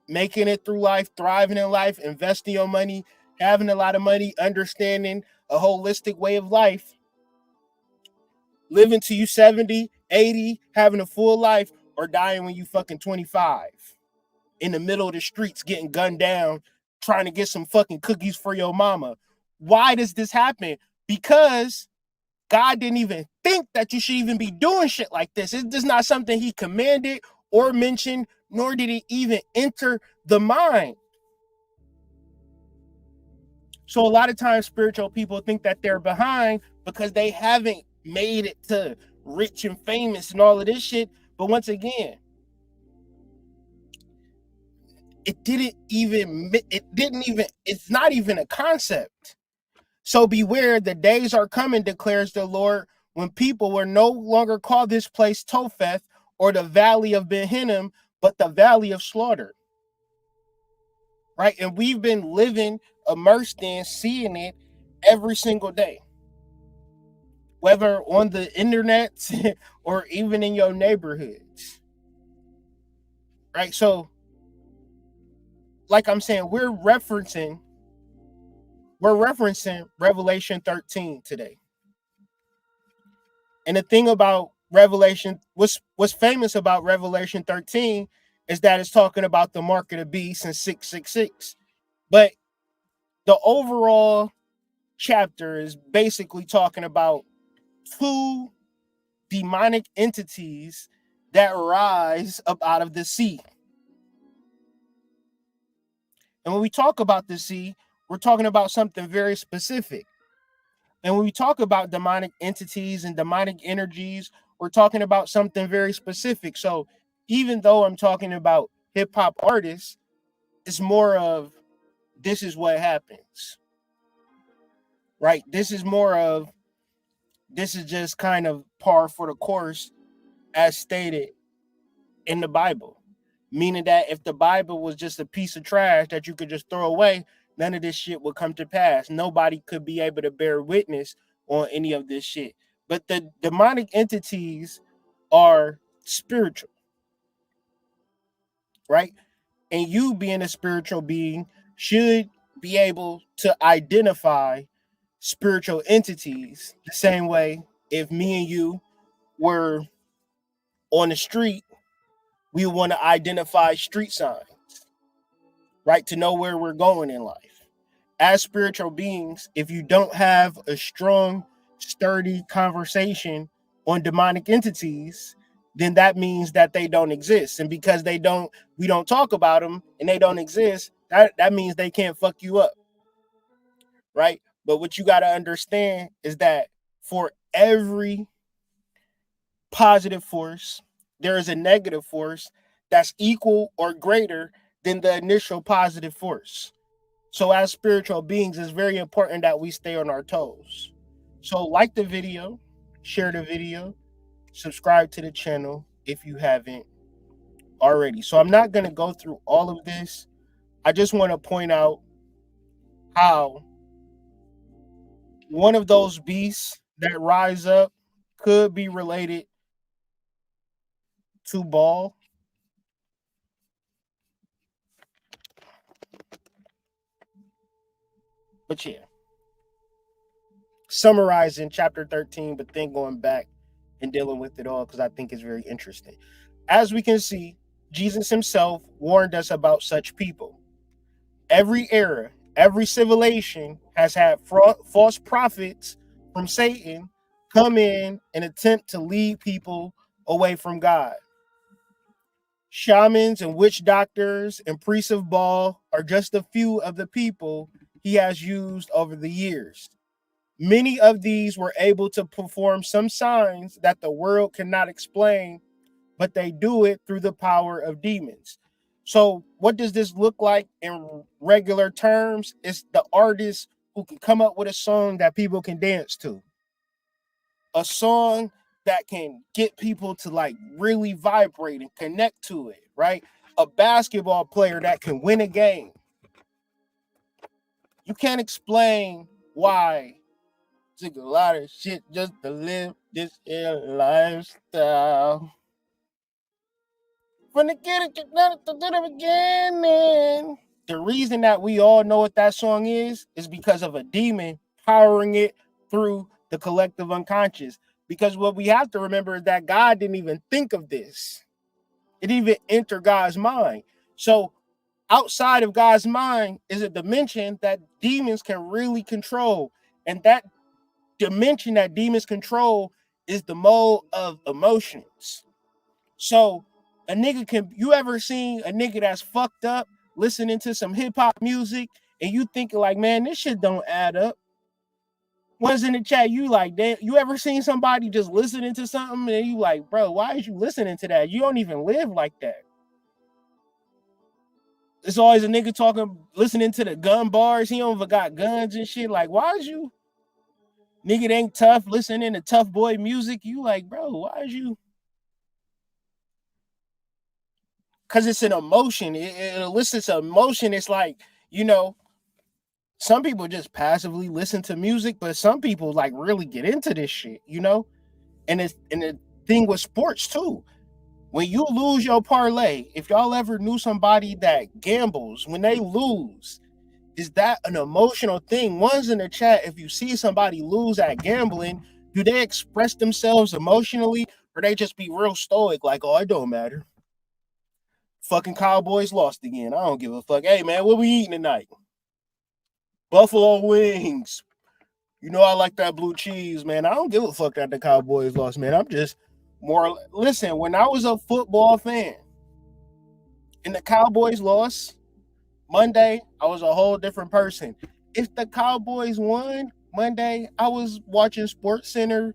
making it through life, thriving in life, investing your money, having a lot of money, understanding a holistic way of life, living to you 70, 80, having a full life, or dying when you fucking 25 in the middle of the streets getting gunned down, trying to get some fucking cookies for your mama. Why does this happen? Because God didn't even think that you should even be doing shit like this. It's just not something he commanded or mentioned, nor did it even enter the mind. So a lot of times spiritual people think that they're behind because they haven't made it to rich and famous and all of this shit. But once again, it's not even a concept. So beware, the days are coming, declares the Lord, when people will no longer call this place Topheth or the valley of Ben Hinnom, but the valley of slaughter. Right? And we've been living, immersed in, seeing it every single day. Whether on the internet or even in your neighborhoods. Right? So, like I'm saying, we're referencing Revelation 13 today. And the thing about Revelation, what's famous about Revelation 13 is that it's talking about the mark of the beast and 666. But the overall chapter is basically talking about two demonic entities that rise up out of the sea. And when we talk about the sea, we're talking about something very specific. And when we talk about demonic entities and demonic energies, we're talking about something very specific. So even though I'm talking about hip hop artists, it's more of, this is what happens. Right? This is just kind of par for the course as stated in the Bible. Meaning that if the Bible was just a piece of trash that you could just throw away, none of this shit would come to pass. Nobody could be able to bear witness on any of this shit. But the demonic entities are spiritual, right? And you, being a spiritual being, should be able to identify spiritual entities the same way if me and you were on the street, we want to identify street signs. right? To know where we're going in life. As spiritual beings, if you don't have a strong, sturdy conversation on demonic entities, then that means that they don't exist. And because we don't talk about them and they don't exist, that means they can't fuck you up, right? But what you got to understand is that for every positive force, there is a negative force that's equal or greater than the initial positive force. So as spiritual beings, it's very important that we stay on our toes. So like the video, share the video, subscribe to the channel if you haven't already. So I'm not going to go through all of this. I just want to point out how one of those beasts that rise up could be related to Baal. But yeah, summarizing chapter 13, but then going back and dealing with it all because I think it's very interesting. As we can see, Jesus himself warned us about such people. Every era, every civilization has had false prophets from Satan come in and attempt to lead people away from God. Shamans and witch doctors and priests of Baal are just a few of the people he has used over the years. Many of these were able to perform some signs that the world cannot explain, but they do it through the power of demons. So what does this look like in regular terms? It's the artist who can come up with a song that people can dance to. A song that can get people to like really vibrate and connect to it, right? A basketball player that can win a game. You can't explain why took a lot of shit just to live this here lifestyle. From the beginning. The reason that we all know what that song is because of a demon powering it through the collective unconscious. Because what we have to remember is that God didn't even think of this. It didn't even enter God's mind. So outside of God's mind is a dimension that demons can really control. And that dimension that demons control is the mode of emotions. So you ever seen a nigga that's fucked up listening to some hip hop music and you thinking like, man, this shit don't add up? One's in the chat, you like, damn, you ever seen somebody just listening to something and you like, bro, why is you listening to that? You don't even live like that. It's always a nigga talking, listening to the gun bars. He don't even got guns and shit. Like, why is you nigga ain't tough listening to tough boy music? You like, bro, why is you? Because it's an emotion. It elicits an emotion. It's like, some people just passively listen to music, but some people like really get into this shit, And the thing with sports too. When you lose your parlay, if y'all ever knew somebody that gambles, when they lose, is that an emotional thing? One's in the chat, if you see somebody lose at gambling, do they express themselves emotionally or they just be real stoic like, oh, it don't matter. Fucking Cowboys lost again. I don't give a fuck. Hey, man, what we eating tonight? Buffalo wings. I like that blue cheese, man. I don't give a fuck that the Cowboys lost, man. I'm just more... Listen, when I was a football fan and the Cowboys lost Monday, I was a whole different person. If the Cowboys won Monday, I was watching SportsCenter,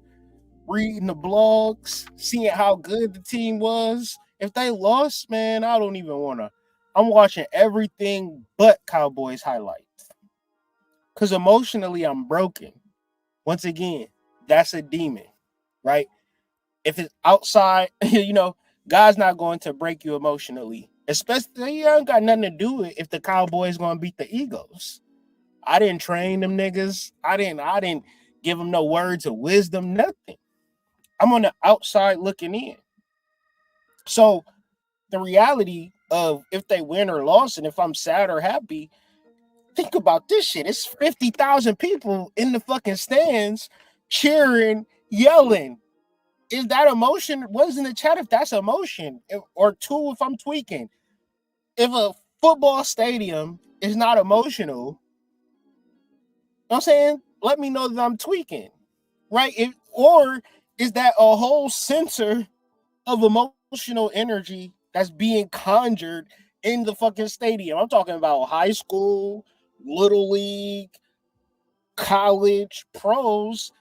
reading the blogs, seeing how good the team was. If they lost, man, I don't even want to. I'm watching everything but Cowboys highlights. Because emotionally, I'm broken. Once again, that's a demon, right? If it's outside, God's not going to break you emotionally. Especially, you ain't got nothing to do with if the Cowboys going to beat the Eagles. I didn't train them niggas. I didn't give them no words of wisdom, nothing. I'm on the outside looking in. So the reality of if they win or lost, and if I'm sad or happy, think about this shit. It's 50,000 people in the fucking stands cheering, yelling. Is that emotion? What is in the chat if that's emotion? Or two, if I'm tweaking. If a football stadium is not emotional, you know what I'm saying? Let me know that I'm tweaking, right? Or is that a whole sensor of emotional energy that's being conjured in the fucking stadium? I'm talking about high school, little league, college, pros.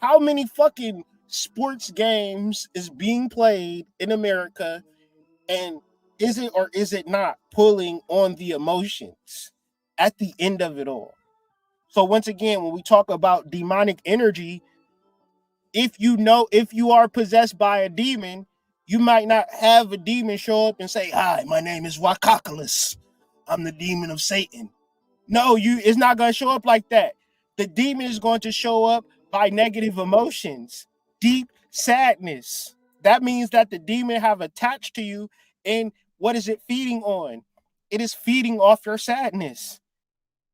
How many fucking sports games is being played in America, and is it or is it not pulling on the emotions at the end of it all? So once again, when we talk about demonic energy, if you are possessed by a demon, you might not have a demon show up and say, "Hi, my name is Wakakalus. I'm the demon of Satan." No, it's not going to show up like that. The demon is going to show up by negative emotions, deep sadness. That means that the demon have attached to you, and what is it feeding on? It is feeding off your sadness.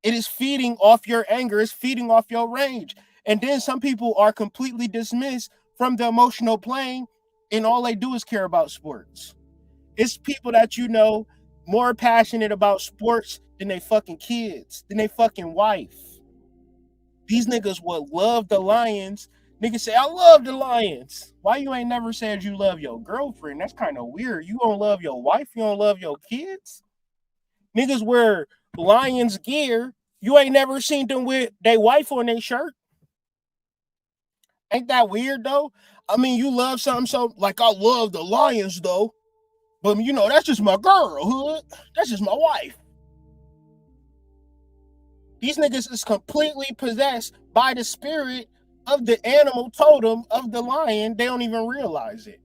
It is feeding off your anger. It's feeding off your rage. And then some people are completely dismissed from the emotional plane, and all they do is care about sports. It's people that you know more passionate about sports than they fucking kids, than they fucking wife. These niggas would love the Lions. Niggas say, "I love the Lions." Why you ain't never said you love your girlfriend? That's kind of weird. You don't love your wife, you don't love your kids? Niggas wear Lions gear. You ain't never seen them with their wife on their shirt. Ain't that weird though? I mean, you love something so, like, I love the Lions though, but you know, that's just my girl, hood. That's just my wife. These niggas is completely possessed by the spirit of the animal totem of the lion. They don't even realize it.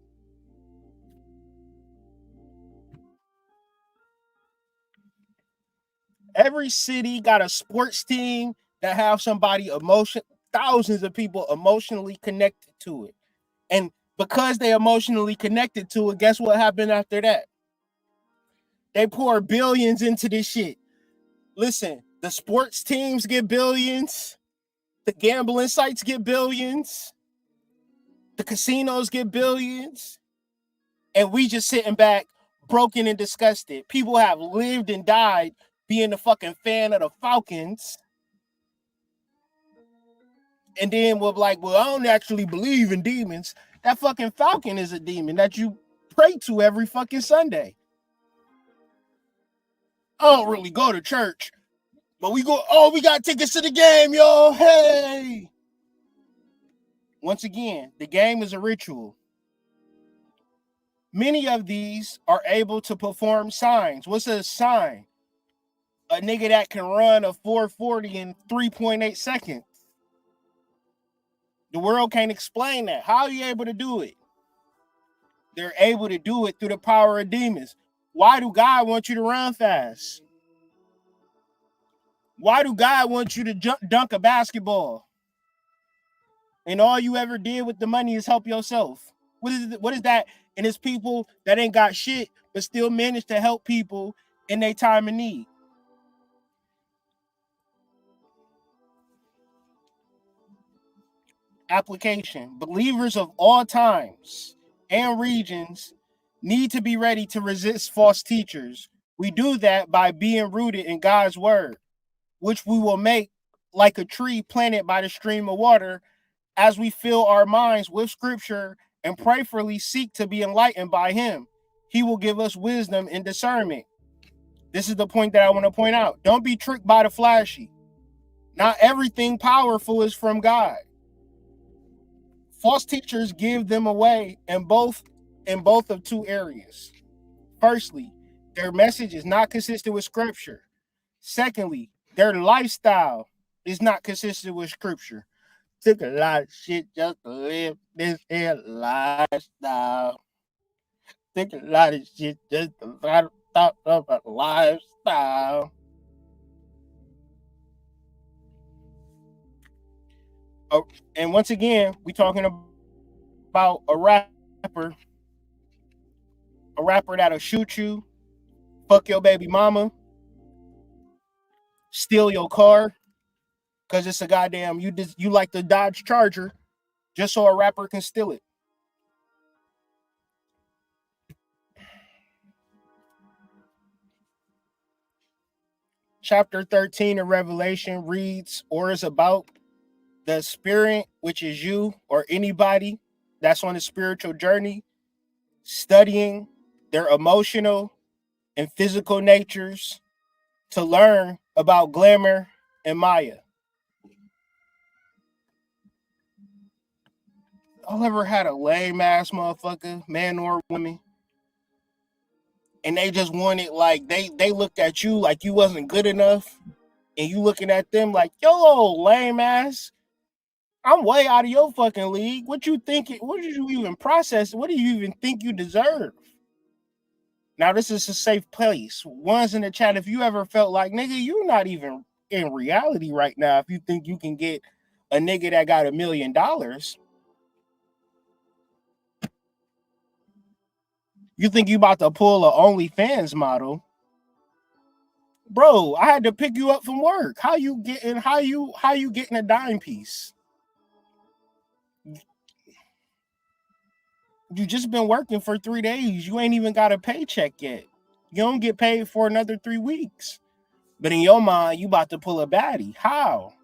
Every city got a sports team that have somebody thousands of people emotionally connected to it. And because they emotionally connected to it, guess what happened after that? They pour billions into this shit. Listen, the sports teams get billions. The gambling sites get billions. The casinos get billions. And we just sitting back, broken and disgusted. People have lived and died being a fucking fan of the Falcons. And then we're like, well, I don't actually believe in demons. That fucking Falcon is a demon that you pray to every fucking Sunday. I don't really go to church, but we got tickets to the game, y'all. Hey. Once again, the game is a ritual. Many of these are able to perform signs. What's a sign? A nigga that can run a 440 in 3.8 seconds. The world can't explain that. How are you able to do it? They're able to do it through the power of demons. Why do God want you to run fast? Why do God want you to dunk a basketball? And all you ever did with the money is help yourself. What is that? And it's people that ain't got shit, but still manage to help people in their time of need. Application. Believers of all times and regions need to be ready to resist false teachers. We do that by being rooted in God's word, which we will make like a tree planted by the stream of water as we fill our minds with scripture and prayerfully seek to be enlightened by him. He will give us wisdom and discernment. This is the point that I want to point out. Don't be tricked by the flashy. Not everything powerful is from God. False teachers give them away in both of two areas. Firstly, their message is not consistent with scripture. Secondly, their lifestyle is not consistent with scripture. Took a lot of shit just to live this here lifestyle. Took a lot of shit just to thought of a lifestyle. Oh, and once again, we talking about a rapper that'll shoot you, fuck your baby mama, steal your car, because it's a goddamn, you like the Dodge Charger, just so a rapper can steal it. chapter 13 of Revelation reads or is about the spirit, which is you or anybody that's on a spiritual journey, studying their emotional and physical natures to learn about glamour and Maya. Y'all ever had a lame ass motherfucker, man or woman, and they just wanted, like, they looked at you like you wasn't good enough, and you looking at them like, yo, lame ass, I'm way out of your fucking league. What you think? What did you even process? What do you even think you deserve? Now, this is a safe place. One's in the chat, if you ever felt like, nigga, you're not even in reality right now if you think you can get a nigga that got $1 million. You think you about to pull a OnlyFans model. Bro, I had to pick you up from work. How you getting a dime piece? You just been working for 3 days. You ain't even got a paycheck yet. You don't get paid for another 3 weeks. But in your mind, you about to pull a baddie. How?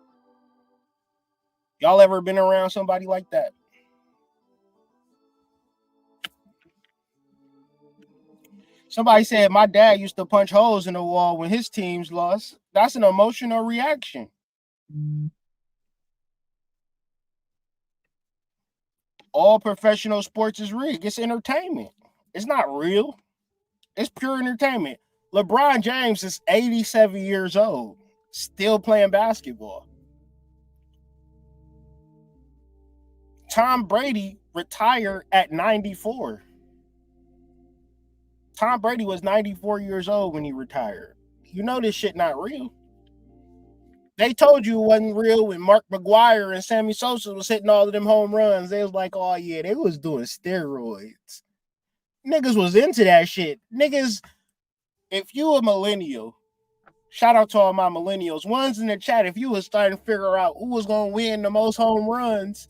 Y'all ever been around somebody like that? Somebody said my dad used to punch holes in the wall when his teams lost. That's an emotional reaction. All professional sports is rigged. It's entertainment. It's not real. It's pure entertainment. LeBron James is 87 years old, still playing basketball. Tom Brady retired at 94. Tom Brady was 94 years old when he retired. You know this shit not real. They told you it wasn't real when Mark McGwire and Sammy Sosa was hitting all of them home runs. They was like, oh yeah, they was doing steroids. Niggas was into that shit. Niggas, if you a millennial, shout out to all my millennials. Ones in the chat, if you was starting to figure out who was going to win the most home runs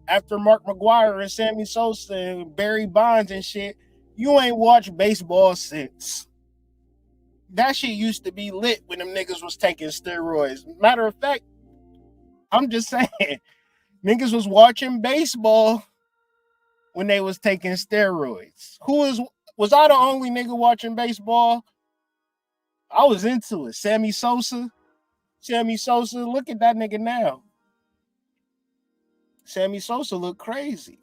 after Mark McGwire and Sammy Sosa and Barry Bonds and shit, you ain't watched baseball since. That shit used to be lit when them niggas was taking steroids. Matter of fact, I'm just saying, niggas was watching baseball when they was taking steroids. Was I the only nigga watching baseball? I was into it. Sammy Sosa, look at that nigga now. Sammy Sosa look crazy.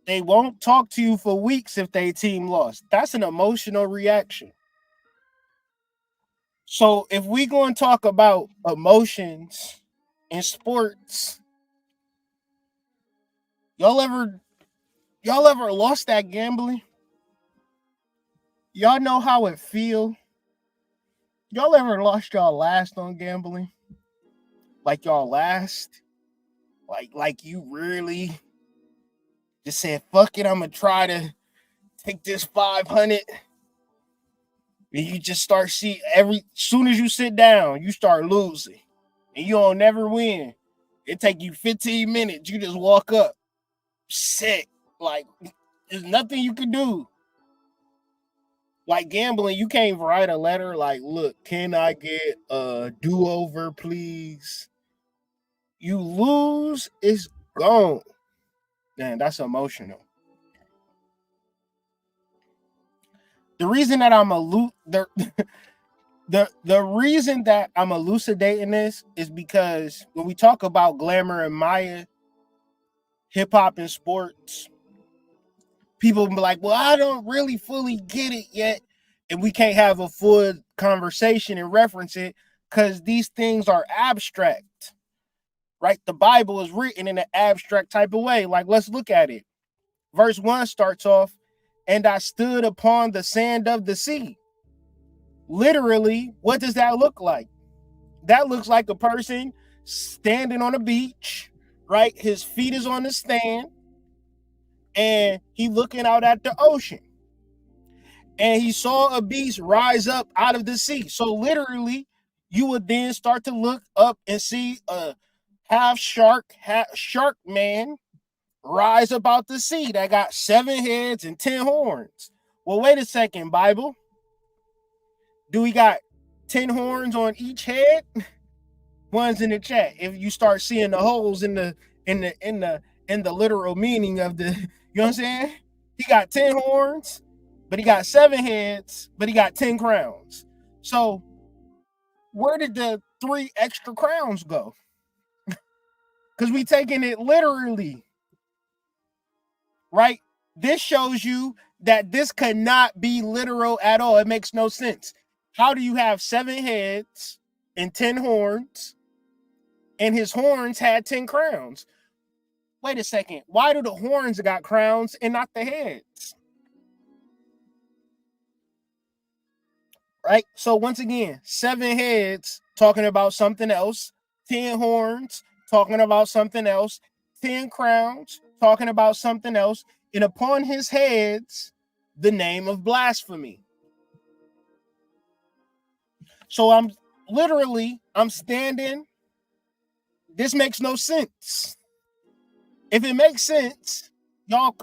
They won't talk to you for weeks if their team lost. That's an emotional reaction. So if we going to talk about emotions in sports, y'all ever lost that gambling? Y'all know how it feel? Y'all ever lost y'all last on gambling? Like y'all last? Like you really just said, fuck it, I'm going to try to take this 500. And you just start soon as you sit down, you start losing. And you don't never win. It take you 15 minutes. You just walk up sick. Like, there's nothing you can do. Like gambling, you can't write a letter like, look, can I get a do-over, please? You lose, it's gone. Man, that's emotional. The reason that the reason that I'm elucidating this is because when we talk about glamour and Maya, hip hop and sports, people be like, well, I don't really fully get it yet. And we can't have a full conversation and reference it because these things are abstract. Right? The Bible is written in an abstract type of way. Like, let's look at it. Verse 1 starts off, and I stood upon the sand of the sea. Literally, what does that look like? That looks like a person standing on a beach, right? His feet is on the sand, and he looking out at the ocean. And he saw a beast rise up out of the sea. So literally, you would then start to look up and see a half shark man rise up out the sea that got 7 heads and 10 horns. Well, wait a second, Bible. Do we got 10 horns on each head? One's in the chat. If you start seeing the holes in the literal meaning of the, you know what I'm saying? He got 10 horns, but he got 7 heads, but he got 10 crowns. So where did the 3 extra crowns go? Because we taking it literally, right? This shows you that this could not be literal at all. It makes no sense. How do you have 7 heads and 10 horns, and his horns had 10 crowns? Wait a second. Why do the horns got crowns and not the heads? Right? So once again, 7 heads talking about something else, 10 horns talking about something else, 10 crowns talking about something else, and upon his heads, the name of blasphemy. So I'm standing. This makes no sense. If it makes sense, y'all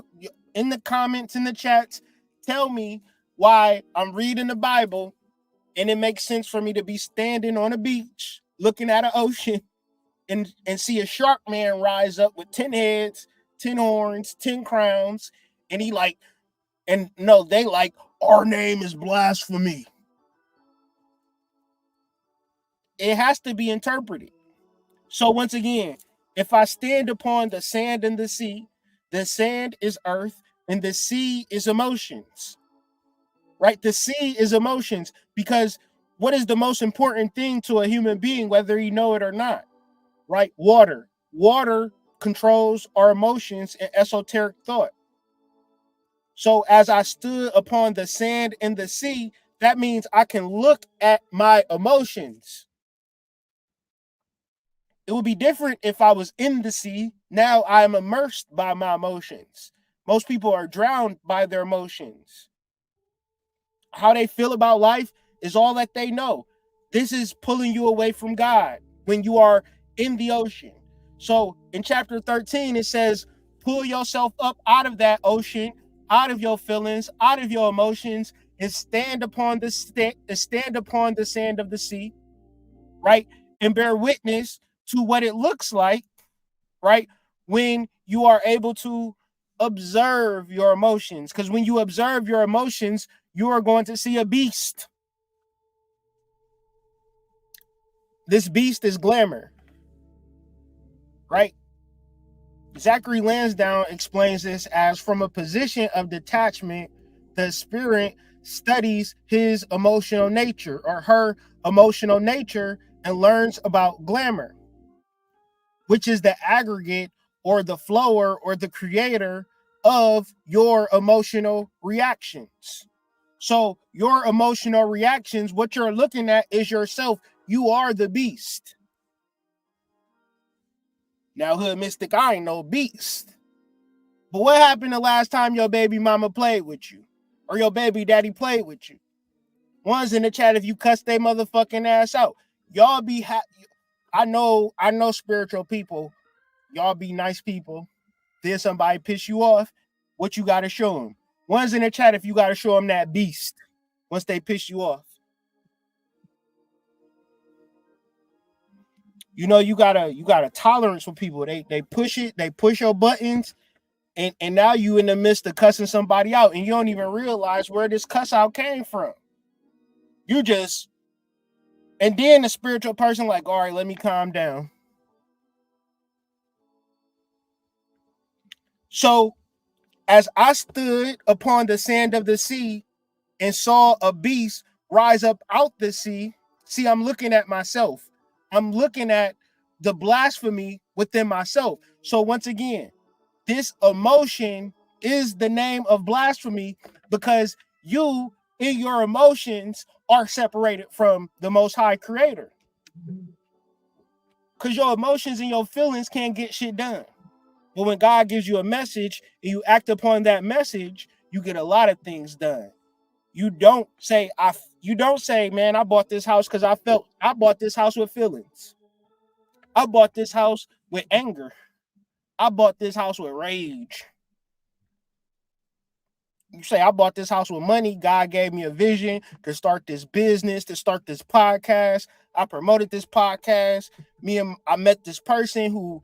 in the comments, in the chats, tell me why I'm reading the Bible and it makes sense for me to be standing on a beach looking at an ocean and see a shark man rise up with 10 heads, 10 horns, 10 crowns, and he like, and no, they like, our name is blasphemy. It has to be interpreted. So once again, if I stand upon the sand and the sand is earth and the sea is emotions, right? The sea is emotions, because what is the most important thing to a human being, whether you know it or not, right? Water. Water controls our emotions and esoteric thought. So as I stood upon the sand and the sea, that means I can look at my emotions. It would be different if I was in the sea. Now I am immersed by my emotions. Most people are drowned by their emotions. How they feel about life is all that they know. This is pulling you away from God when you are in the ocean. So in chapter 13, it says, pull yourself up out of that ocean, out of your feelings, out of your emotions, and stand upon the sand of the sea, right? And bear witness to what it looks like, right? When you are able to observe your emotions. Because when you observe your emotions, you are going to see a beast. This beast is glamour, right? Zachary Lansdowne explains this as, from a position of detachment, the spirit studies his emotional nature or her emotional nature and learns about glamour, which is the aggregate or the flower or the creator of your emotional reactions. So your emotional reactions, what you're looking at is yourself. You are the beast. Now, Hood Mystic, I ain't no beast. But what happened the last time your baby mama played with you? Or your baby daddy played with you? One's in the chat if you cuss they motherfucking ass out. Y'all be I know spiritual people. Y'all be nice people. Then somebody piss you off. What you got to show them? One's in the chat if you got to show them that beast once they piss you off. You know, you got a tolerance for people. They push your buttons, and now you in the midst of cussing somebody out, and you don't even realize where this cuss out came from. You just, and then the spiritual person like, all right, let me calm down. So as I stood upon the sand of the sea and saw a beast rise up out the sea, see, I'm looking at myself. I'm looking at the blasphemy within myself. So once again, this emotion is the name of blasphemy, because you in your emotions are separated from the Most High Creator. Because your emotions and your feelings can't get shit done. But when God gives you a message and you act upon that message, you get a lot of things done. You don't say, man, I bought this house because I bought this house with feelings. I bought this house with anger. I bought this house with rage. You say, I bought this house with money. God gave me a vision to start this business, to start this podcast. I promoted this podcast. I met this person who,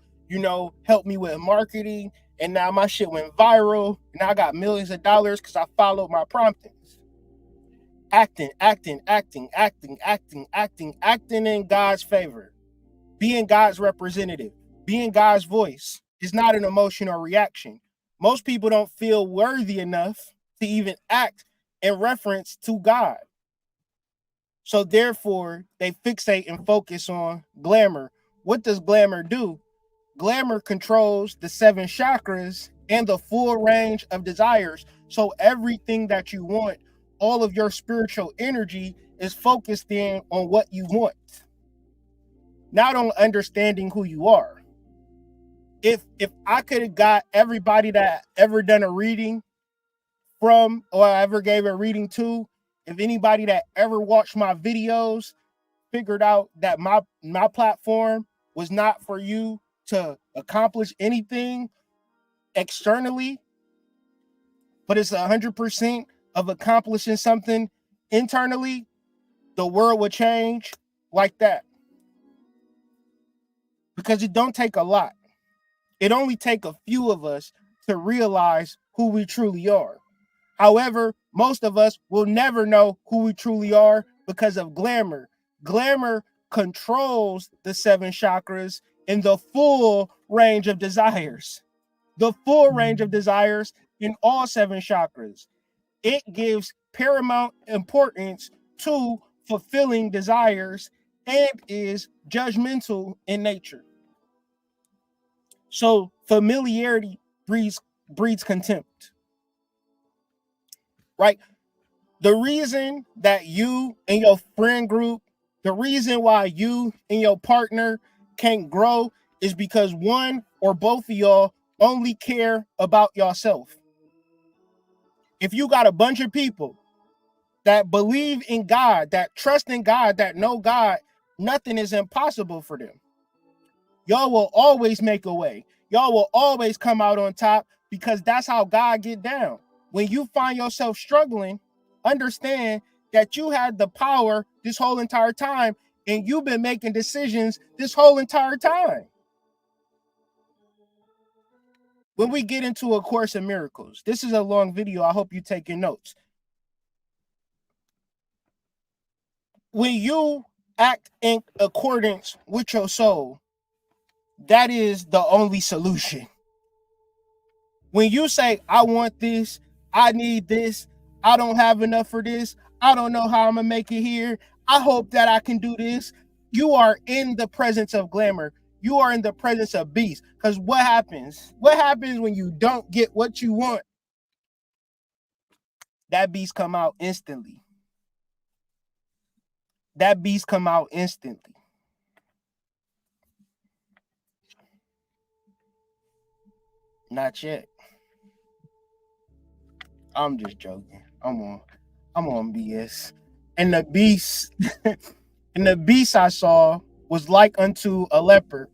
helped me with marketing. And now my shit went viral. And I got millions of dollars because I followed my promptings. Acting in God's favor. Being God's representative. Being God's voice is not an emotional reaction. Most people don't feel worthy enough to even act in reference to God. So therefore, they fixate and focus on glamour. What does glamour do? Glamour controls the 7 chakras and the full range of desires. So everything that you want, all of your spiritual energy is focused in on what you want, not on understanding who you are. If I could have got everybody that ever done a reading from, or I ever gave a reading to, if anybody that ever watched my videos figured out that my platform was not for you to accomplish anything externally, but it's 100% of accomplishing something internally, the world would change like that. Because it don't take a lot. It only take a few of us to realize who we truly are. However, most of us will never know who we truly are because of glamour. Glamour controls the 7 chakras and the full range of desires. The full range of desires in all 7 chakras. It gives paramount importance to fulfilling desires and is judgmental in nature. So familiarity breeds contempt. Right? The reason that you and your friend group, the reason why you and your partner can't grow is because one or both of y'all only care about yourself. If you got a bunch of people that believe in God, that trust in God, that know God, nothing is impossible for them. Y'all will always make a way. Y'all will always come out on top because that's how God get down. When you find yourself struggling, understand that you had the power this whole entire time and you've been making decisions this whole entire time. When we get into A Course in Miracles, this is a long video. I hope you're taking notes. When you act in accordance with your soul, that is the only solution. When you say, I want this, I need this, I don't have enough for this, I don't know how I'm gonna make it here, I hope that I can do this, you are in the presence of glamour. You are in the presence of beast. Because what happens? What happens when you don't get what you want? That beast come out instantly. That beast come out instantly. Not yet. I'm just joking. I'm on BS. And the beast, and the beast I saw was like unto a leopard,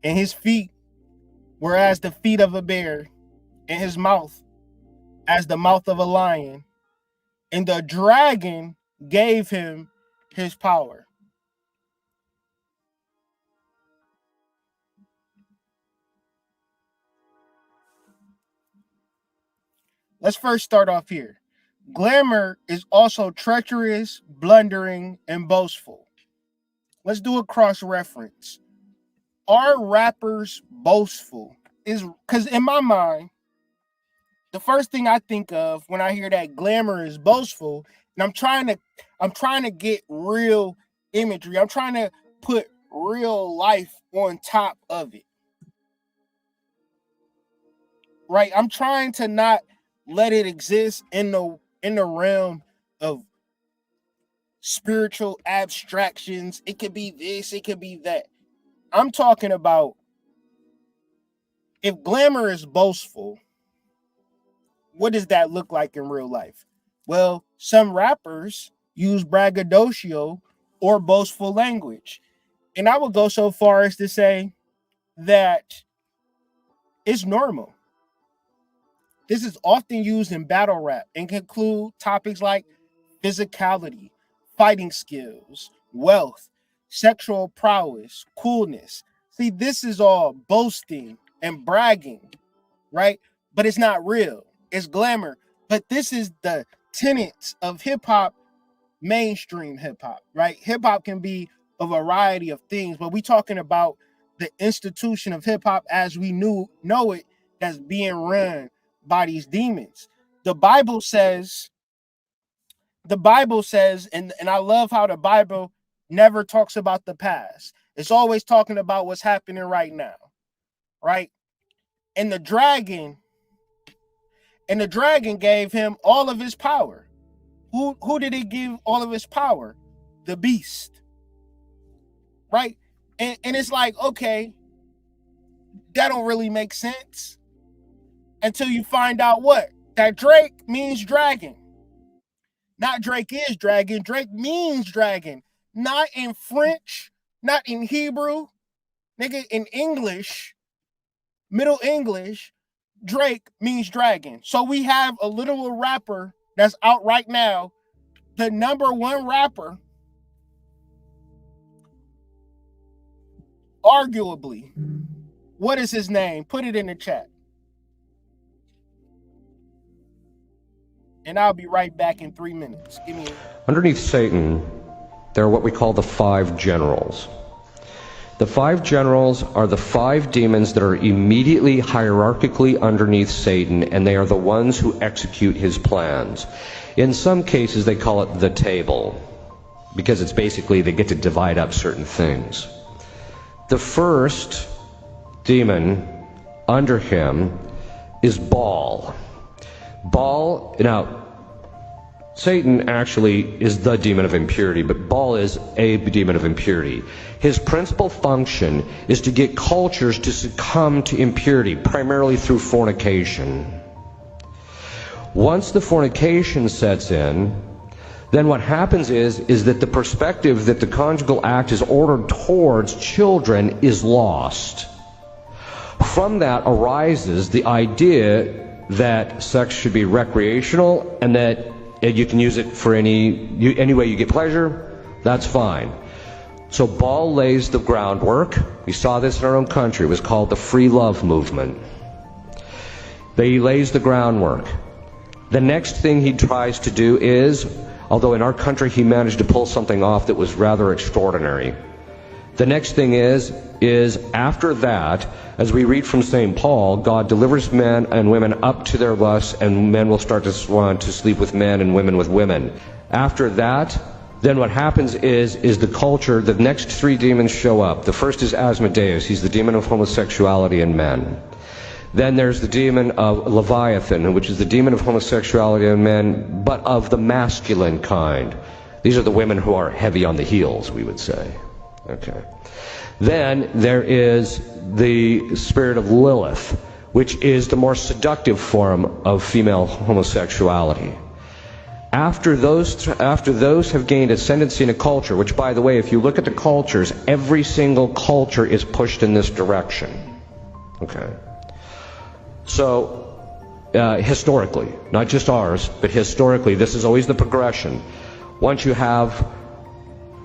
and his feet were as the feet of a bear, and his mouth as the mouth of a lion. And the dragon gave him his power. Let's first start off here. Glamour is also treacherous, blundering, and boastful. Let's do a cross-reference. Are rappers boastful? Is because in my mind, the first thing I think of when I hear that glamour is boastful, and I'm trying to get real imagery. I'm trying to put real life on top of it. Right? I'm trying to not let it exist in the realm of spiritual abstractions. It could be this, it could be that. I'm talking about if glamour is boastful, what does that look like in real life? Well, some rappers use braggadocio or boastful language. And I would go so far as to say that It's normal. This is often used in battle rap and can include topics like physicality, fighting skills, wealth, sexual prowess, coolness. See, this is all boasting and bragging, right? But it's not real. It's glamour. But this is the tenets of hip hop, mainstream hip hop, right? Hip hop can be a variety of things, but we talking about the institution of hip hop as we know it, that's being run by these demons. The Bible says, and I love how the Bible never talks about the past. It's always talking about what's happening right now, right? And the dragon gave him all of his power. Who did he give all of his power? The beast, right? And it's like, okay, that don't really make sense until you find out that Drake means dragon. Not Drake is dragon. Drake means dragon. Not in French, not in Hebrew. Nigga, in English, Middle English, Drake means dragon. So we have a literal rapper that's out right now, the number one rapper, arguably. What is his name? Put it in the chat. And I'll be right back in 3 minutes. Give me Underneath Satan, there are what we call the 5 generals. The 5 generals are the 5 demons that are immediately hierarchically underneath Satan, and they are the ones who execute his plans. In some cases, they call it the table, because it's basically they get to divide up certain things. The first demon under him is Baal. Baal, now, Satan actually is the demon of impurity, but Baal is a demon of impurity. His principal function is to get cultures to succumb to impurity, primarily through fornication. Once the fornication sets in, then what happens is that the perspective that the conjugal act is ordered towards children is lost. From that arises the idea that sex should be recreational and that you can use it for any way you get pleasure, that's fine. So Baal lays the groundwork. We saw this in our own country. It was called the free love movement. He lays the groundwork. The next thing he tries to do is, although in our country he managed to pull something off that was rather extraordinary. The next thing is after that, as we read from St. Paul, God delivers men and women up to their lusts, and men will start to want to sleep with men and women with women. After that, then what happens is the culture, the next 3 demons show up. The first is Asmodeus. He's the demon of homosexuality in men. Then there's the demon of Leviathan, which is the demon of homosexuality in men, but of the masculine kind. These are the women who are heavy on the heels, we would say. Okay. Then there is the spirit of Lilith, which is the more seductive form of female homosexuality. After those have gained ascendancy in a culture, which, by the way, if you look at the cultures, every single culture is pushed in this direction. Okay. So, historically, not just ours, but historically, this is always the progression. Once you have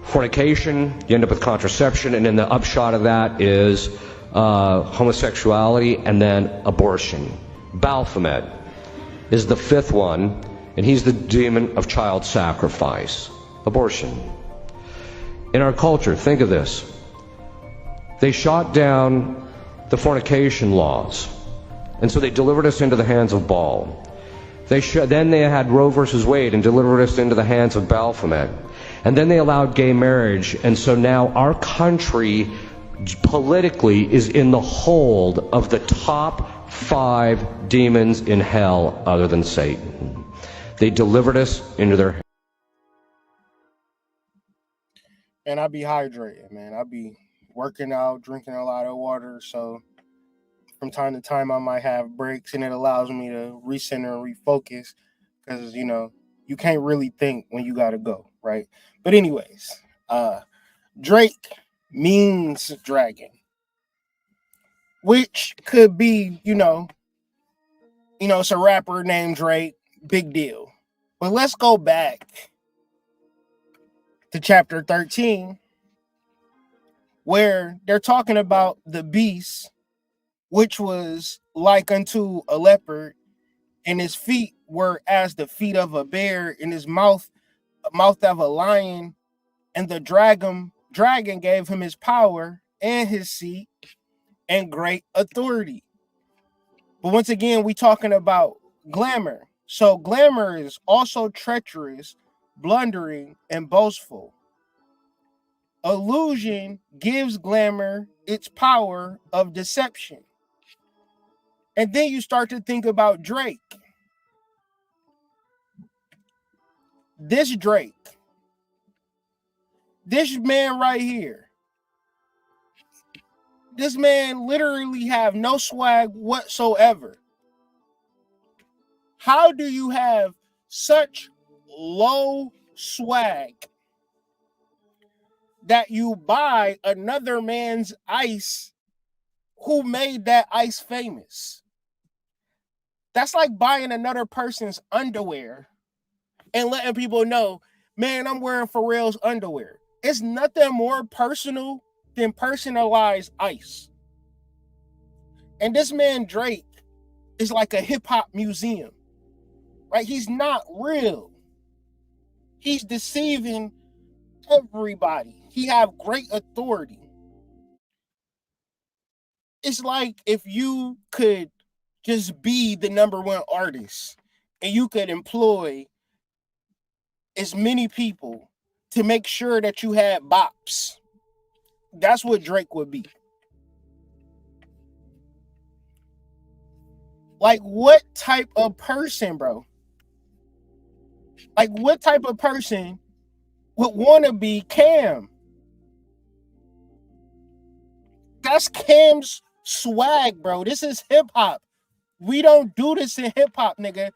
fornication, you end up with contraception, and then the upshot of that is homosexuality and then abortion. Baphomet is the 5th one, and he's the demon of child sacrifice, abortion. In our culture, think of this. They shot down the fornication laws, and so they delivered us into the hands of Baal. Then they had Roe versus Wade and delivered us into the hands of Baphomet. And then they allowed gay marriage, and so now our country politically is in the hold of the top 5 demons in hell other than Satan. They delivered us into their hands. And I be hydrated, man. I be working out, drinking a lot of water, so from time to time I might have breaks, and it allows me to recenter and refocus, because you can't really think when you gotta go, right? But anyways, Drake means dragon. which could be, it's a rapper named Drake, big deal. But let's go back to chapter 13, where they're talking about the beast, which was like unto a leopard, and his feet were as the feet of a bear, and his mouth of a lion, and the dragon gave him his power and his seat and great authority. But once again, we talking about glamour. So glamour is also treacherous, blundering, and boastful. Illusion gives glamour its power of deception. And then you start to think about Drake. This Drake, this man right here, this man literally have no swag whatsoever. How do you have such low swag that you buy another man's ice who made that ice famous? That's like buying another person's underwear and letting people know, man, I'm wearing Pharrell's underwear. It's nothing more personal than personalized ice. And this man Drake is like a hip-hop museum, right? He's not real. He's deceiving everybody. He have great authority. It's like if you could just be the number one artist and you could employ as many people to make sure that you had bops. That's what Drake would be. Like, what type of person, bro? Like, what type of person would want to be Cam? That's Cam's swag, bro. This is hip-hop. We don't do this in hip-hop, nigga.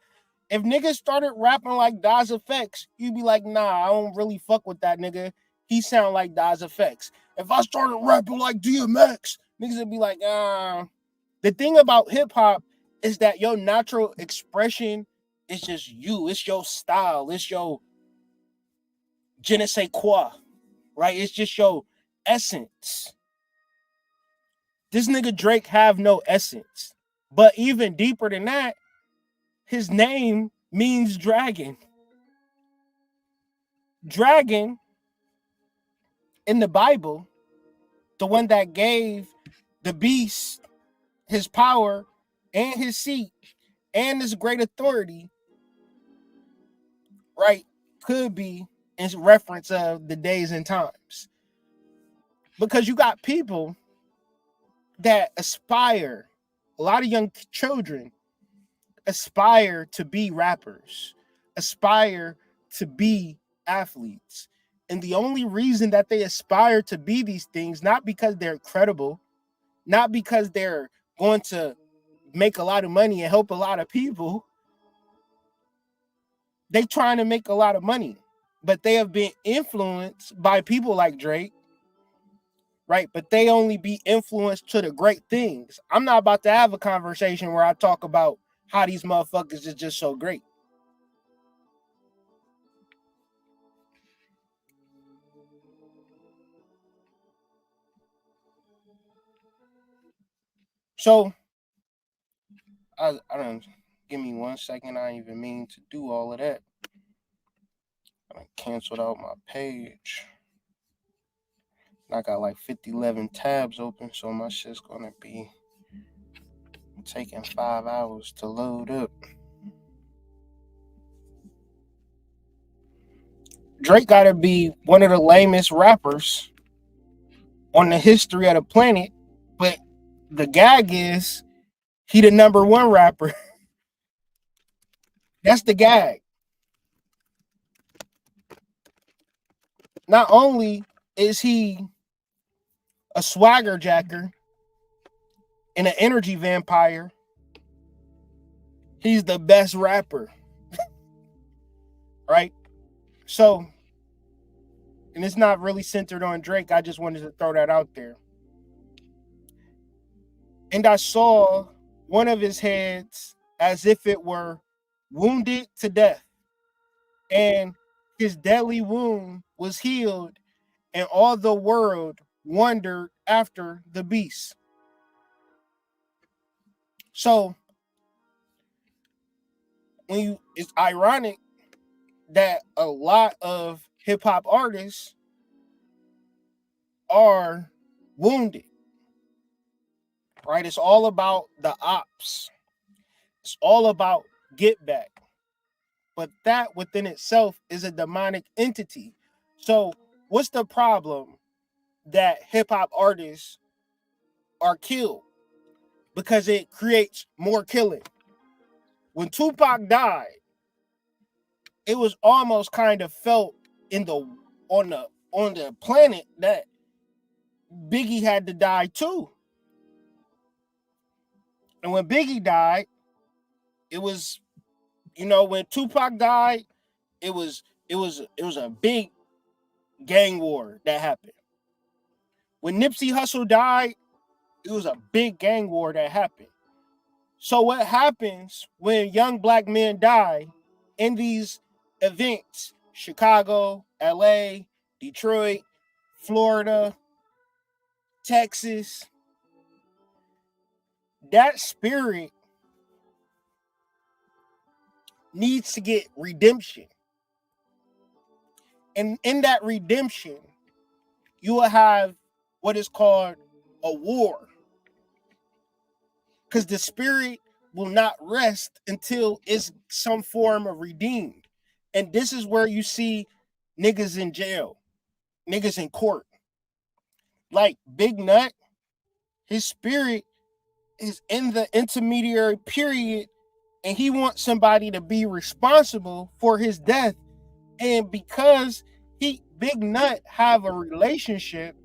If niggas started rapping like Das EFX, you'd be like, nah, I don't really fuck with that nigga. He sound like Das EFX. If I started rapping like DMX, niggas would be like, The thing about hip-hop is that your natural expression is just you. It's your style. It's your je ne sais quoi, right? It's just your essence. This nigga Drake have no essence. But even deeper than that, his name means dragon. Dragon in the Bible, the one that gave the beast his power and his seat and his great authority, right, could be in reference of the days and times. Because you got people that aspire, a lot of young children aspire to be rappers, aspire to be athletes. And the only reason that they aspire to be these things, not because they're credible, not because they're going to make a lot of money and help a lot of people. They trying to make a lot of money, but they have been influenced by people like Drake, right? But they only be influenced to the great things. I'm not about to have a conversation where I talk about how these motherfuckers is just so great. So, I don't, give me 1 second. I didn't even mean to do all of that. I canceled out my page. I got like 11 tabs open, so my shit's gonna be taking 5 hours to load up. Drake gotta be one of the lamest rappers on the history of the planet, but the gag is he the number one rapper. That's the gag. Not only is he a swagger jacker and an energy vampire, he's the best rapper. Right? So, and it's not really centered on Drake. I just wanted to throw that out there. and I saw one of his heads as if it were wounded to death, and his deadly wound was healed, and all the world wondered after the beast. So it's ironic that a lot of hip hop artists are wounded, right? It's all about the ops. It's all about get back. But that within itself is a demonic entity. So what's the problem that hip hop artists are killed? Because it creates more killing. When Tupac died, it was almost kind of felt on the planet that Biggie had to die too. And when Biggie died, it was, when Tupac died, it was a big gang war that happened. When Nipsey Hussle died, it was a big gang war that happened. So what happens when young black men die in these events? Chicago, LA, Detroit, Florida, Texas. That spirit needs to get redemption. And in that redemption, you will have what is called a war. Because the spirit will not rest until it's some form of redeemed. And this is where you see niggas in jail, niggas in court. Like Big Nut, his spirit is in the intermediary period, and he wants somebody to be responsible for his death. And because Big Nut have a relationship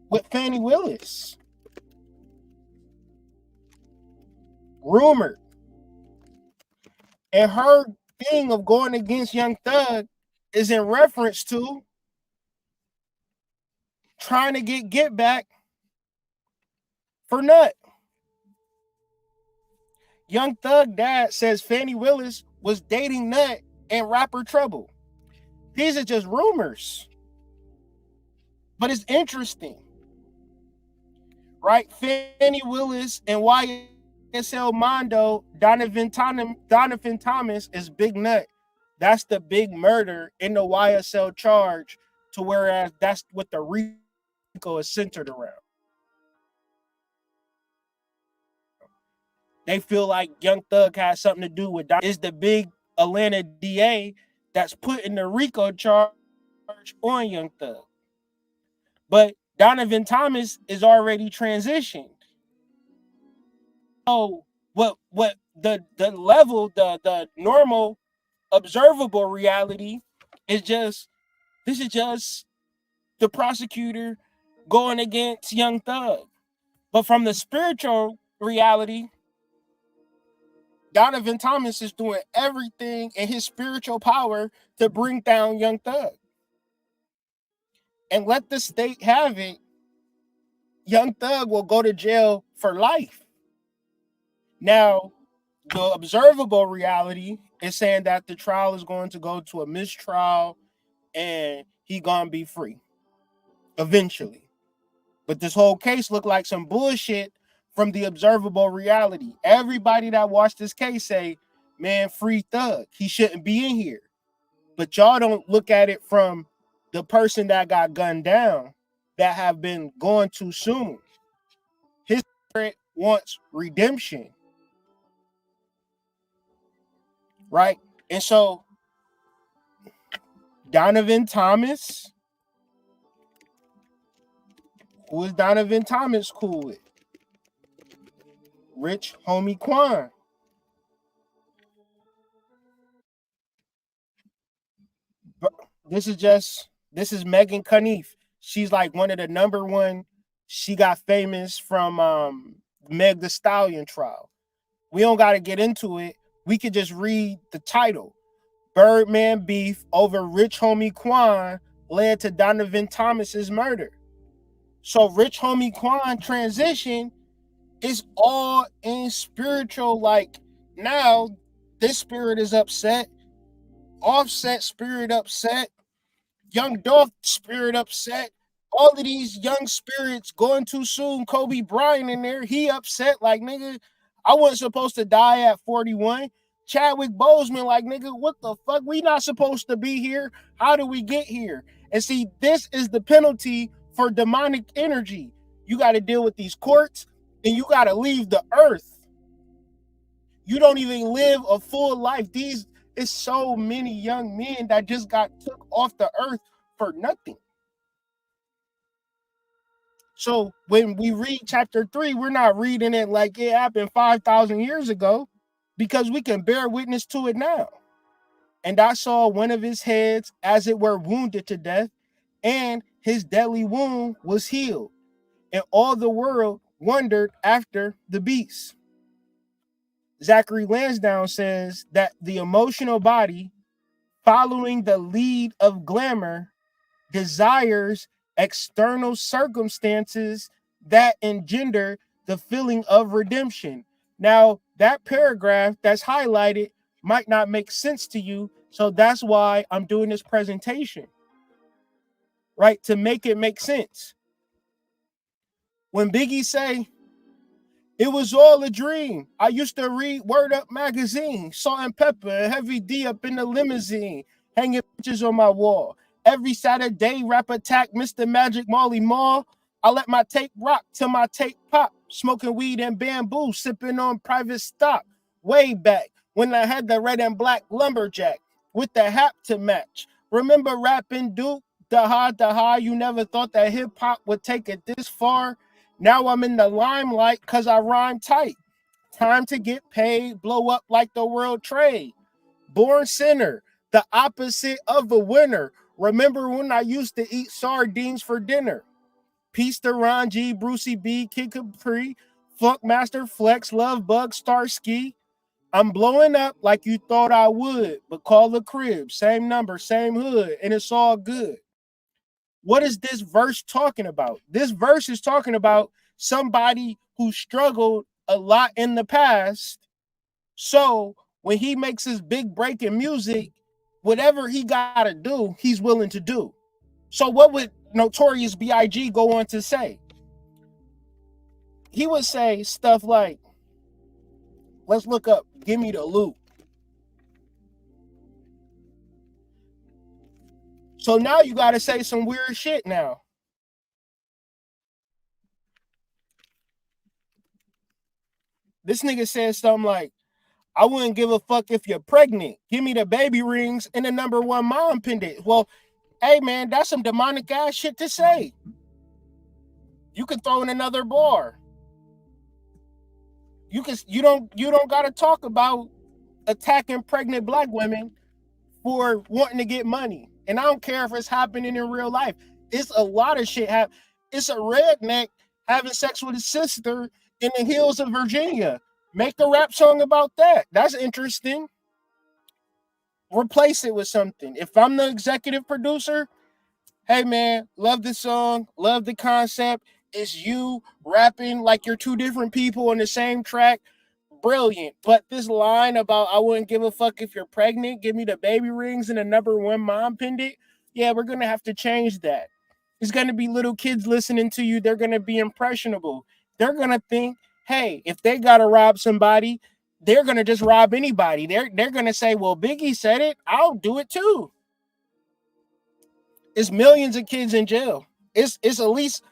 with Fannie Willis, rumored, and her thing of going against Young Thug is in reference to trying to get back for Nut. Young Thug dad says Fannie Willis was dating Nut and rapper Trouble. These are just rumors, but it's interesting, right? Fannie Willis and YSL Mondo, Donovan Thomas is Big Nut. That's the big murder in the YSL charge, to whereas that's what the RICO is centered around. They feel like Young Thug has something to do with that. Is the big Atlanta DA that's putting the RICO charge on Young Thug. But Donovan Thomas is already transitioned. So what the level, the normal observable reality is just, this is just the prosecutor going against Young Thug. But from the spiritual reality, Donovan Thomas is doing everything in his spiritual power to bring down Young Thug. And let the state have it, Young Thug will go to jail for life. Now, the observable reality is saying that the trial is going to go to a mistrial and he gonna be free eventually. But this whole case looked like some bullshit from the observable reality. Everybody that watched this case say, man, free Thug. He shouldn't be in here. But y'all don't look at it from the person that got gunned down, that have been gone too soon. His spirit wants redemption. Right? And so Donovan Thomas, who is Donovan Thomas cool with? Rich Homie Quan. This is Megan Kanief. She's like one of the number one. She got famous from Meg Thee Stallion trial. We don't got to get into it. We could just read the title. Birdman beef over Rich Homie Quan led to Donovan Thomas's murder. So Rich Homie Quan transitioned It's all in spiritual. Like, now this spirit is upset, Offset spirit upset, Young Dolph spirit upset. All of these young spirits going too soon. Kobe Bryant in there, he upset. Like, nigga, I wasn't supposed to die at 41. Chadwick Boseman, like, nigga, what the fuck? We not supposed to be here. How do we get here? And see, this is the penalty for demonic energy. You got to deal with these courts, and you got to leave the earth. You don't even live a full life. It's so many young men that just got took off the earth for nothing. So when we read chapter 3, we're not reading it like it happened 5,000 years ago, because we can bear witness to it now. And I saw one of his heads as it were wounded to death, and his deadly wound was healed. And all the world wondered after the beast. Zachary Lansdowne says that the emotional body, following the lead of glamour, desires external circumstances that engender the feeling of redemption. Now, that paragraph that's highlighted might not make sense to you, so that's why I'm doing this presentation, right? To make it make sense. When Biggie say, it was all a dream. I used to read Word Up magazine, Salt and Pepper, and Heavy D up in the limousine, hanging pictures on my wall. Every Saturday, rap attack, Mr. Magic, Molly Mall. I let my tape rock till my tape pop, smoking weed and bamboo, sipping on private stock. Way back when I had the red and black lumberjack with the hat to match. Remember rapping Duke, the high, you never thought that hip hop would take it this far. Now I'm in the limelight because I rhyme tight. Time to get paid, blow up like the world trade. Born sinner, the opposite of a winner. Remember when I used to eat sardines for dinner? Peace to Ron G, Brucey B, Kid Capri, Funkmaster Flex, Love Bug, Starsky. I'm blowing up like you thought I would, but call the crib, same number, same hood, and it's all good. What is this verse talking about? This verse is talking about somebody who struggled a lot in the past. So when he makes his big break in music, whatever he got to do, he's willing to do. So what would Notorious B.I.G. go on to say? He would say stuff like, let's look up, give me the loot. So now you got to say some weird shit now. This nigga said something like, I wouldn't give a fuck if you're pregnant. Give me the baby rings and the #1 mom pendant. Well, hey man, that's some demonic ass shit to say. You can throw in another bar. You don't gotta talk about attacking pregnant black women for wanting to get money. And I don't care if it's happening in real life. It's a lot of shit. It's a redneck having sex with his sister in the hills of Virginia. Make a rap song about that. That's interesting. Replace it with something. If I'm the executive producer, hey man, love the song, love the concept. It's you rapping like you're two different people on the same track. Brilliant. But this line about I wouldn't give a fuck if you're pregnant, give me the baby rings and the #1 mom pendant. Yeah, we're going to have to change that. There's going to be little kids listening to you. They're going to be impressionable. They're going to think, hey, if they got to rob somebody, they're going to just rob anybody. They're going to say, well, Biggie said it. I'll do it too. It's millions of kids in jail. It's at least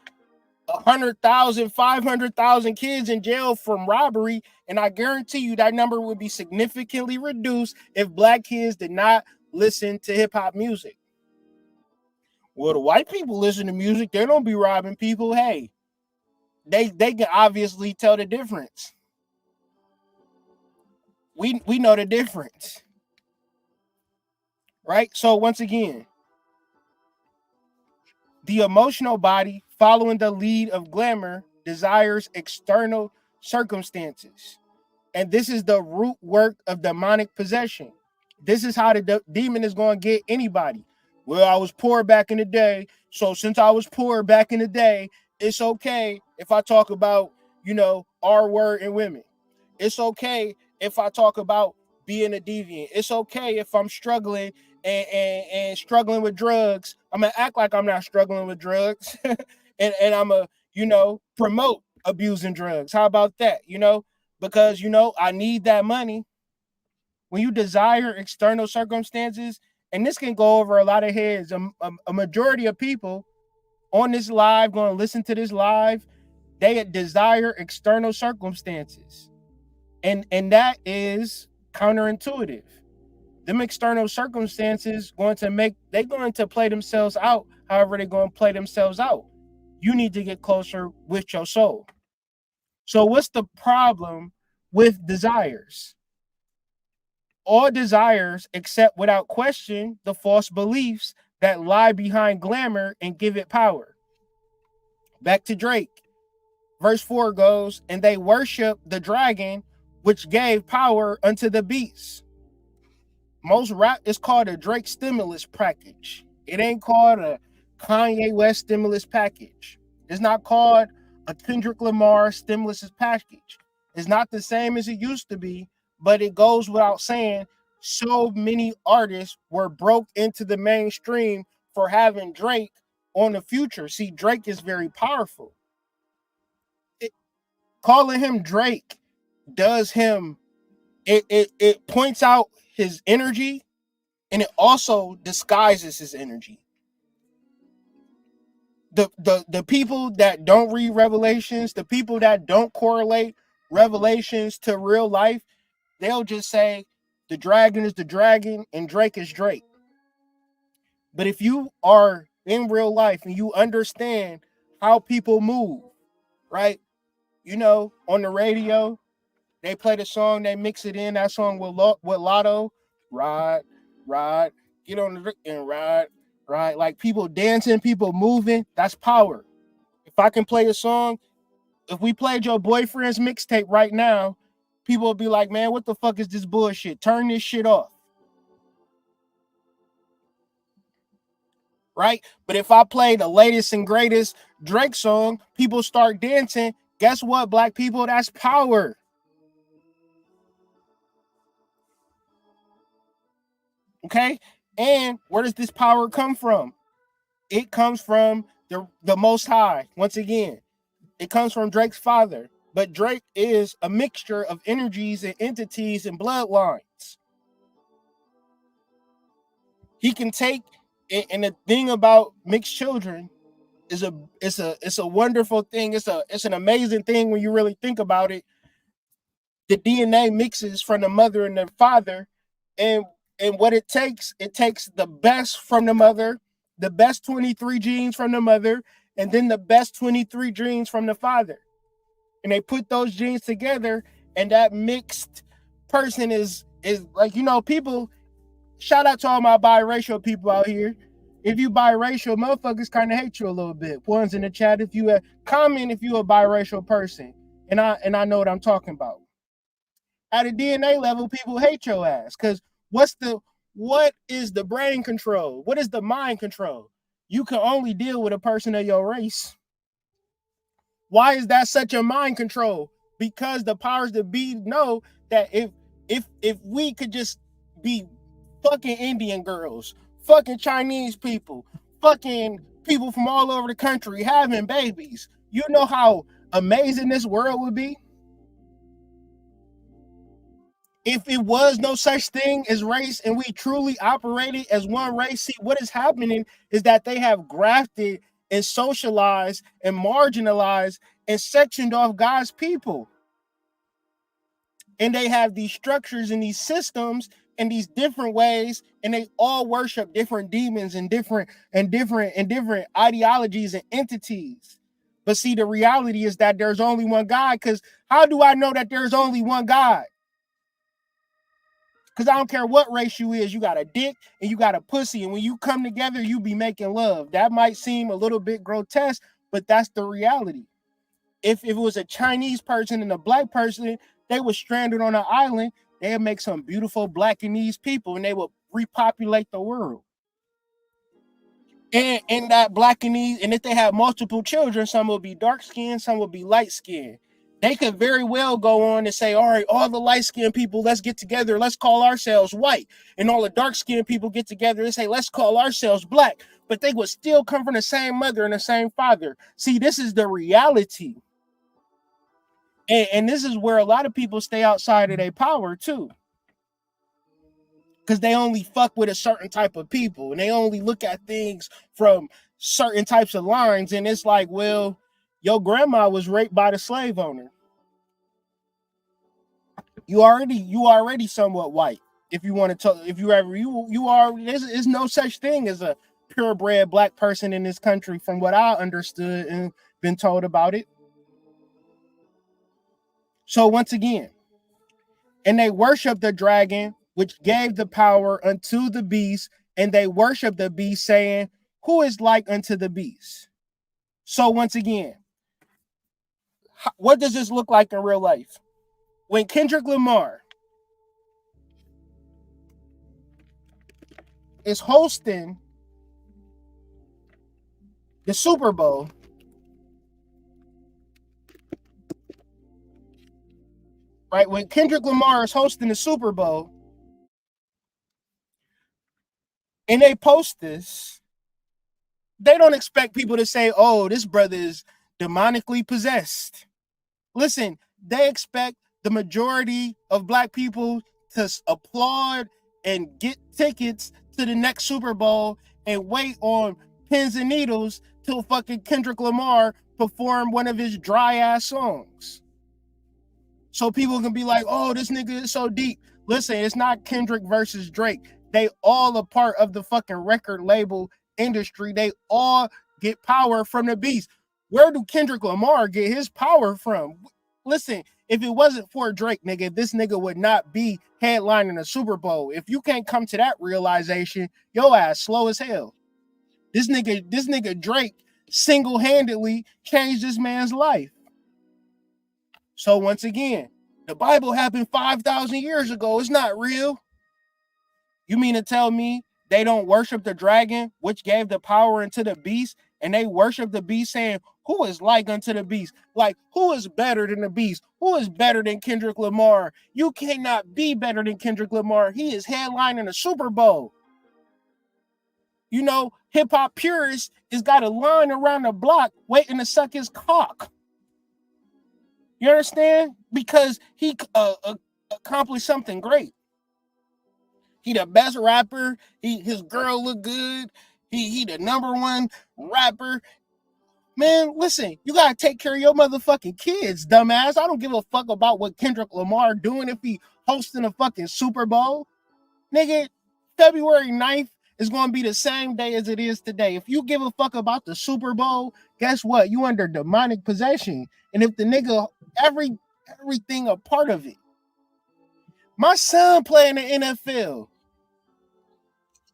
100,000, 500,000 kids in jail from robbery. And I guarantee you that number would be significantly reduced if black kids did not listen to hip hop music. Well, the white people listen to music. They don't be robbing people. Hey, they can obviously tell the difference. We know the difference. Right? So once again, the emotional body, following the lead of glamour, desires external circumstances. And this is the root work of demonic possession. This is how the demon is going to get anybody. Well, I was poor back in the day. So since I was poor back in the day, it's okay if I talk about, R-word in women. It's okay if I talk about being a deviant. It's okay if I'm struggling and struggling with drugs. I'm gonna act like I'm not struggling with drugs, and I'm a promote abusing drugs. How about that? Because I need that money. When you desire external circumstances, and this can go over a lot of heads, a majority of people on this live going to listen to this live, they desire external circumstances, and that is counterintuitive. Them external circumstances going to play themselves out. However, they're going to play themselves out. You need to get closer with your soul. So what's the problem with desires? All desires accept without question the false beliefs that lie behind glamour and give it power. Back to Drake. Verse 4 goes, and they worship the dragon, which gave power unto the beast. Most rap is called a Drake stimulus package. It ain't called a Kanye West stimulus package. It's not called a Kendrick Lamar stimulus package. It's not the same as it used to be, but it goes without saying, so many artists were broke into the mainstream for having Drake on the future. See, Drake is very powerful. Calling him Drake does him, it points out his energy, and it also disguises his energy. The people that don't read Revelations, the people that don't correlate Revelations to real life, they'll just say the dragon is the dragon and Drake is Drake. But if you are in real life and you understand how people move, right? On the radio, they play the song, they mix it in, that song with Lotto, ride, get on the dick and ride, like people dancing, people moving, that's power. If I can play a song, if we played your boyfriend's mixtape right now, people will be like, man, what the fuck is this bullshit? Turn this shit off. Right? But if I play the latest and greatest Drake song, people start dancing. Guess what, black people? That's power. Okay? And where does this power come from? It comes from the Most High. Once again, it comes from Drake's father. But Drake is a mixture of energies and entities and bloodlines. He can take, and the thing about mixed children is it's a wonderful thing. It's an amazing thing when you really think about it. The DNA mixes from the mother and the father, and what it takes the best from the mother, the best 23 genes from the mother, and then the best 23 genes from the father. And they put those genes together, and that mixed person is like, people, shout out to all my biracial people out here. If you biracial, motherfuckers kind of hate you a little bit. Ones in the chat, if you comment if you a biracial person, and I know what I'm talking about. At a DNA level, people hate your ass, because what is the brain control? What is the mind control? You can only deal with a person of your race. Why is that such a mind control? Because the powers that be know that if we could just be fucking Indian girls, fucking Chinese people, fucking people from all over the country having babies, you know how amazing this world would be? If it was no such thing as race and we truly operated as one race, see, what is happening is that they have grafted and socialized and marginalized and sectioned off God's people. And they have these structures and these systems and these different ways, and they all worship different demons and different ideologies and entities. But see, the reality is that there's only one God, because how do I know that there's only one God? Because I don't care what race you is, you got a dick and you got a pussy, and when you come together, you be making love. That might seem a little bit grotesque, but that's the reality. If it was a Chinese person and a black person, they were stranded on an island, they'd make some beautiful Blackanese people, and they would repopulate the world. And that Blackanese, and if they have multiple children, some will be dark skinned, some will be light skinned. They could very well go on and say, all right, all the light-skinned people, let's get together. Let's call ourselves white. And all the dark-skinned people get together and say, let's call ourselves black. But they would still come from the same mother and the same father. See, this is the reality. And this is where a lot of people stay outside of their power, too. Because they only fuck with a certain type of people. And they only look at things from certain types of lines. And it's like, well, your grandma was raped by the slave owner. You already somewhat white. If you want to talk, if you ever you are, there's no such thing as a purebred black person in this country, from what I understood and been told about it. So once again, and they worship the dragon, which gave the power unto the beast, and they worship the beast, saying, "Who is like unto the beast?" So once again, what does this look like in real life? When Kendrick Lamar is hosting the Super Bowl, right? When Kendrick Lamar is hosting the Super Bowl, and they post this, they don't expect people to say, oh, this brother is demonically possessed. Listen, they expect the majority of black people to applaud and get tickets to the next Super Bowl and wait on pins and needles till fucking Kendrick Lamar perform one of his dry ass songs. So people can be like, oh, this nigga is so deep. Listen, it's not Kendrick versus Drake. They all a part of the fucking record label industry. They all get power from the beast. Where do Kendrick Lamar get his power from? Listen, if it wasn't for Drake, nigga, this nigga would not be headlining a Super Bowl. If you can't come to that realization, your ass slow as hell. This nigga Drake single-handedly changed this man's life. So once again, the Bible happened 5,000 years ago. It's not real. You mean to tell me they don't worship the dragon, which gave the power into the beast, and they worship the beast, saying, who is like unto the beast? Like, who is better than the beast? Who is better than Kendrick Lamar? You cannot be better than Kendrick Lamar. He is headlining a Super Bowl. You know, hip-hop purists has got a line around the block waiting to suck his cock. You understand? Because he accomplished something great. He the best rapper. His girl look good. He the number one rapper. Man, listen, you gotta take care of your motherfucking kids, dumbass. I don't give a fuck about what Kendrick Lamar doing if he hosting a fucking Super Bowl. Nigga, February 9th is gonna be the same day as it is today. If you give a fuck about the Super Bowl, guess what? You under demonic possession. And if the nigga, everything a part of it. My son playing the NFL.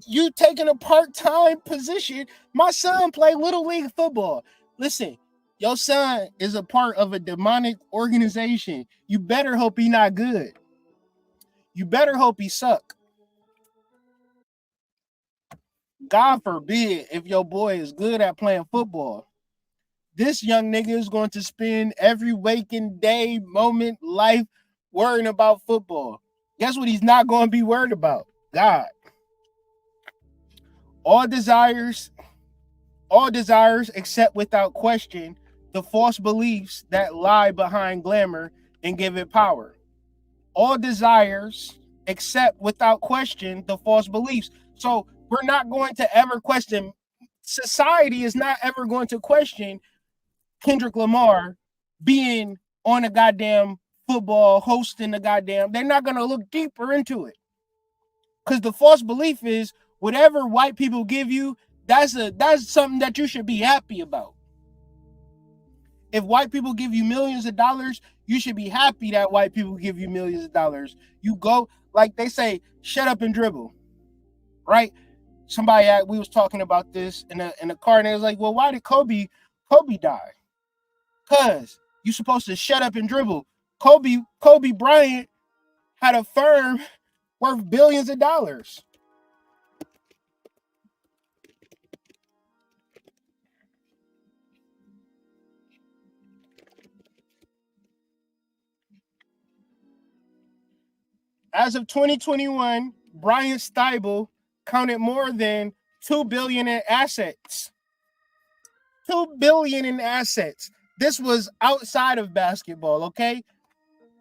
You taking a part-time position. My son play Little League football. Listen, your son is a part of a demonic organization. You better hope he not good. You better hope he suck. God forbid if your boy is good at playing football. This young nigga is going to spend every waking day, moment, life worrying about football. Guess what he's not going to be worried about? God. All desires accept without question the false beliefs that lie behind glamour and give it power. All desires accept without question the false beliefs. So we're not going to ever question, society is not ever going to question Kendrick Lamar being on a goddamn football, hosting the goddamn, they're not going to look deeper into it. Because the false belief is whatever white people give you, that's something that you should be happy about. If white people give you millions of dollars, you should be happy that white people give you millions of dollars. You go, like they say, shut up and dribble, right? We was talking about this in the car, and it was like, well, why did Kobe die? Because you're supposed to shut up and dribble. Kobe Bryant had a firm worth billions of dollars. As of 2021, Brian Steibel counted more than $2 billion in assets. $2 billion in assets. This was outside of basketball, okay?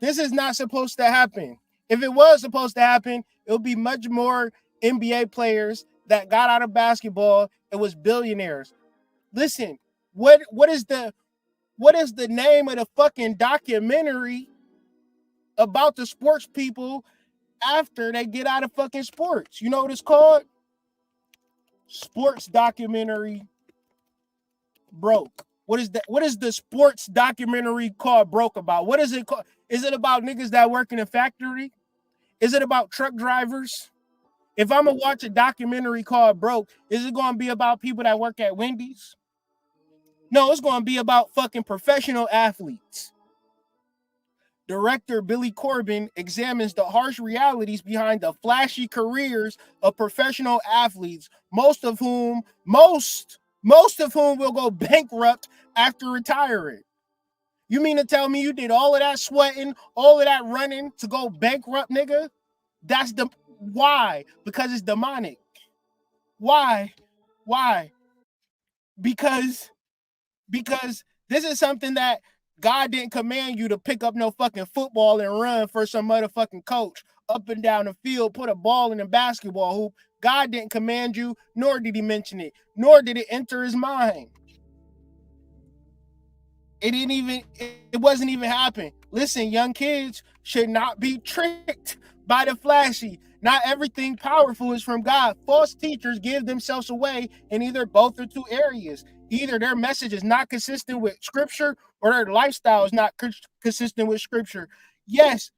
This is not supposed to happen. If it was supposed to happen, it would be much more NBA players that got out of basketball. It was billionaires. Listen, what is the name of the fucking documentary about the sports people after they get out of fucking sports? You know what it's called? Sports documentary Broke. What is that? What is the sports documentary called Broke about? What is it called? Is it about niggas that work in a factory? Is it about truck drivers? If I'm gonna watch a documentary called Broke, is it gonna be about people that work at Wendy's? No, it's gonna be about fucking professional athletes. Director Billy Corbin examines the harsh realities behind the flashy careers of professional athletes, most of whom will go bankrupt after retiring. You mean to tell me you did all of that sweating, all of that running to go bankrupt, nigga? That's the why? Because it's demonic. Why? Because this is something that God didn't command you to pick up no fucking football and run for some motherfucking coach up and down the field, put a ball in a basketball hoop. God didn't command you, nor did he mention it, nor did it enter his mind. It wasn't even happen. Listen, young kids should not be tricked by the flashy. Not everything powerful is from God. False teachers give themselves away in either both or two areas. Either their message is not consistent with scripture or their lifestyle is not consistent with scripture. Yes,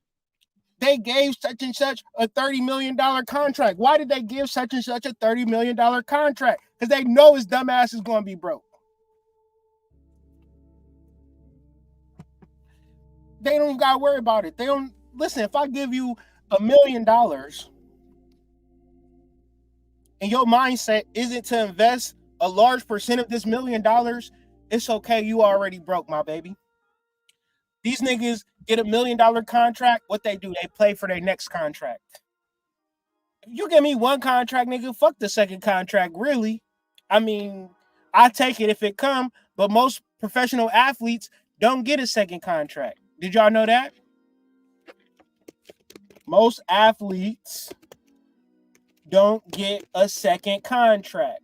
they gave such and such a $30 million contract. Why did they give such and such a $30 million contract? Because they know his dumb ass is going to be broke. They don't got to worry about it. They don't listen. If I give you $1 million and your mindset isn't to invest a large percent of this $1 million, it's okay. You already broke, my baby. These niggas get $1 million contract. What they do? They play for their next contract. If you give me one contract, nigga, fuck the second contract. Really? I mean, I take it if it come, but most professional athletes don't get a second contract. Did y'all know that? Most athletes don't get a second contract.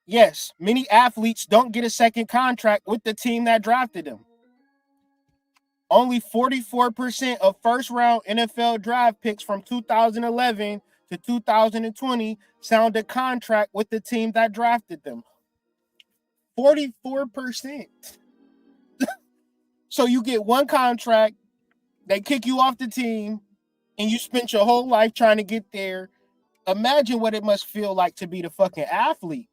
Yes, many athletes don't get a second contract with the team that drafted them. Only 44% of first-round NFL draft picks from 2011 to 2020 signed a contract with the team that drafted them. 44%. So you get one contract, they kick you off the team, and you spent your whole life trying to get there. Imagine what it must feel like to be the fucking athlete.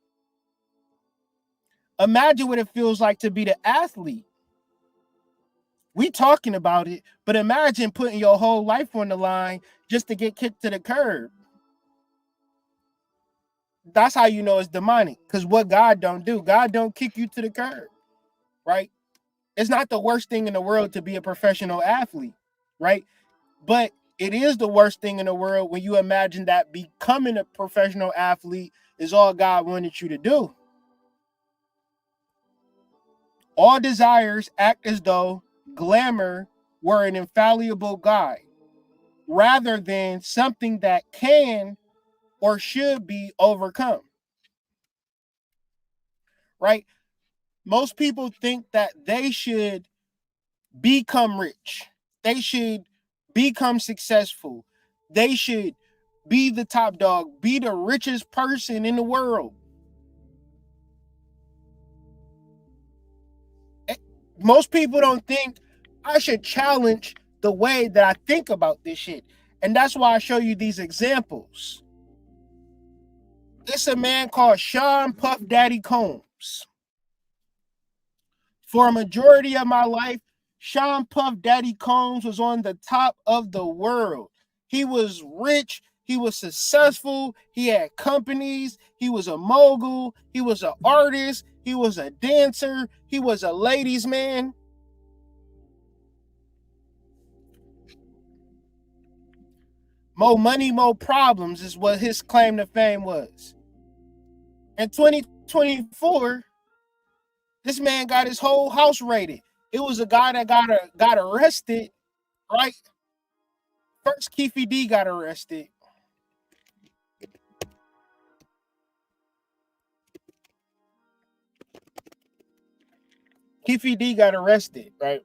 Imagine what it feels like to be the athlete. We talking about it, but imagine putting your whole life on the line just to get kicked to the curb. That's how you know it's demonic. Because what God don't do, God don't kick you to the curb, right? It's not the worst thing in the world to be a professional athlete, right? But it is the worst thing in the world when you imagine that becoming a professional athlete is all God wanted you to do. All desires act as though glamour were an infallible guide, rather than something that can or should be overcome. Right? Most people think that they should become rich. They should become successful. They should be the top dog, be the richest person in the world. Most people don't think I should challenge the way that I think about this shit. And that's why I show you these examples. It's a man called Sean Puff Daddy Combs. For a majority of my life, Sean Puff Daddy Combs was on the top of the world. He was rich. He was successful. He had companies. He was a mogul. He was an artist. He was a dancer. He was a ladies' man. More money, more problems is what his claim to fame was. In 2024, this man got his whole house raided. It was a guy that got arrested, right? First, Keefe D got arrested. Keefe D got arrested, right?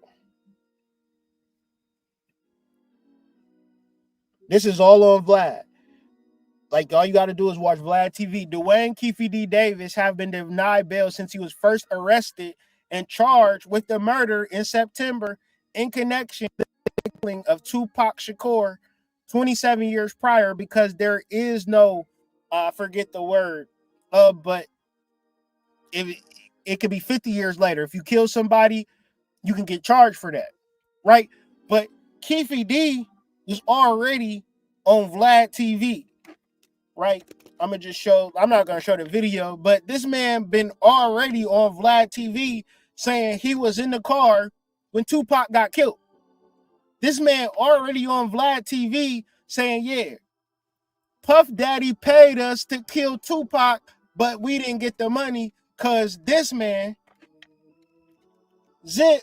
This is all on Vlad. Like, all you got to do is watch Vlad TV. Dwayne Keefe D. Davis have been denied bail since he was first arrested and charged with the murder in September in connection with the killing of Tupac Shakur 27 years prior, because there is no, I forget the word, but it could be 50 years later. If you kill somebody, you can get charged for that, right? But Keefe D was already on Vlad TV, right? I'm not gonna show the video, but this man been already on Vlad TV saying he was in the car when Tupac got killed. This man already on Vlad TV saying, yeah, Puff Daddy paid us to kill Tupac, but we didn't get the money because this man, Zip,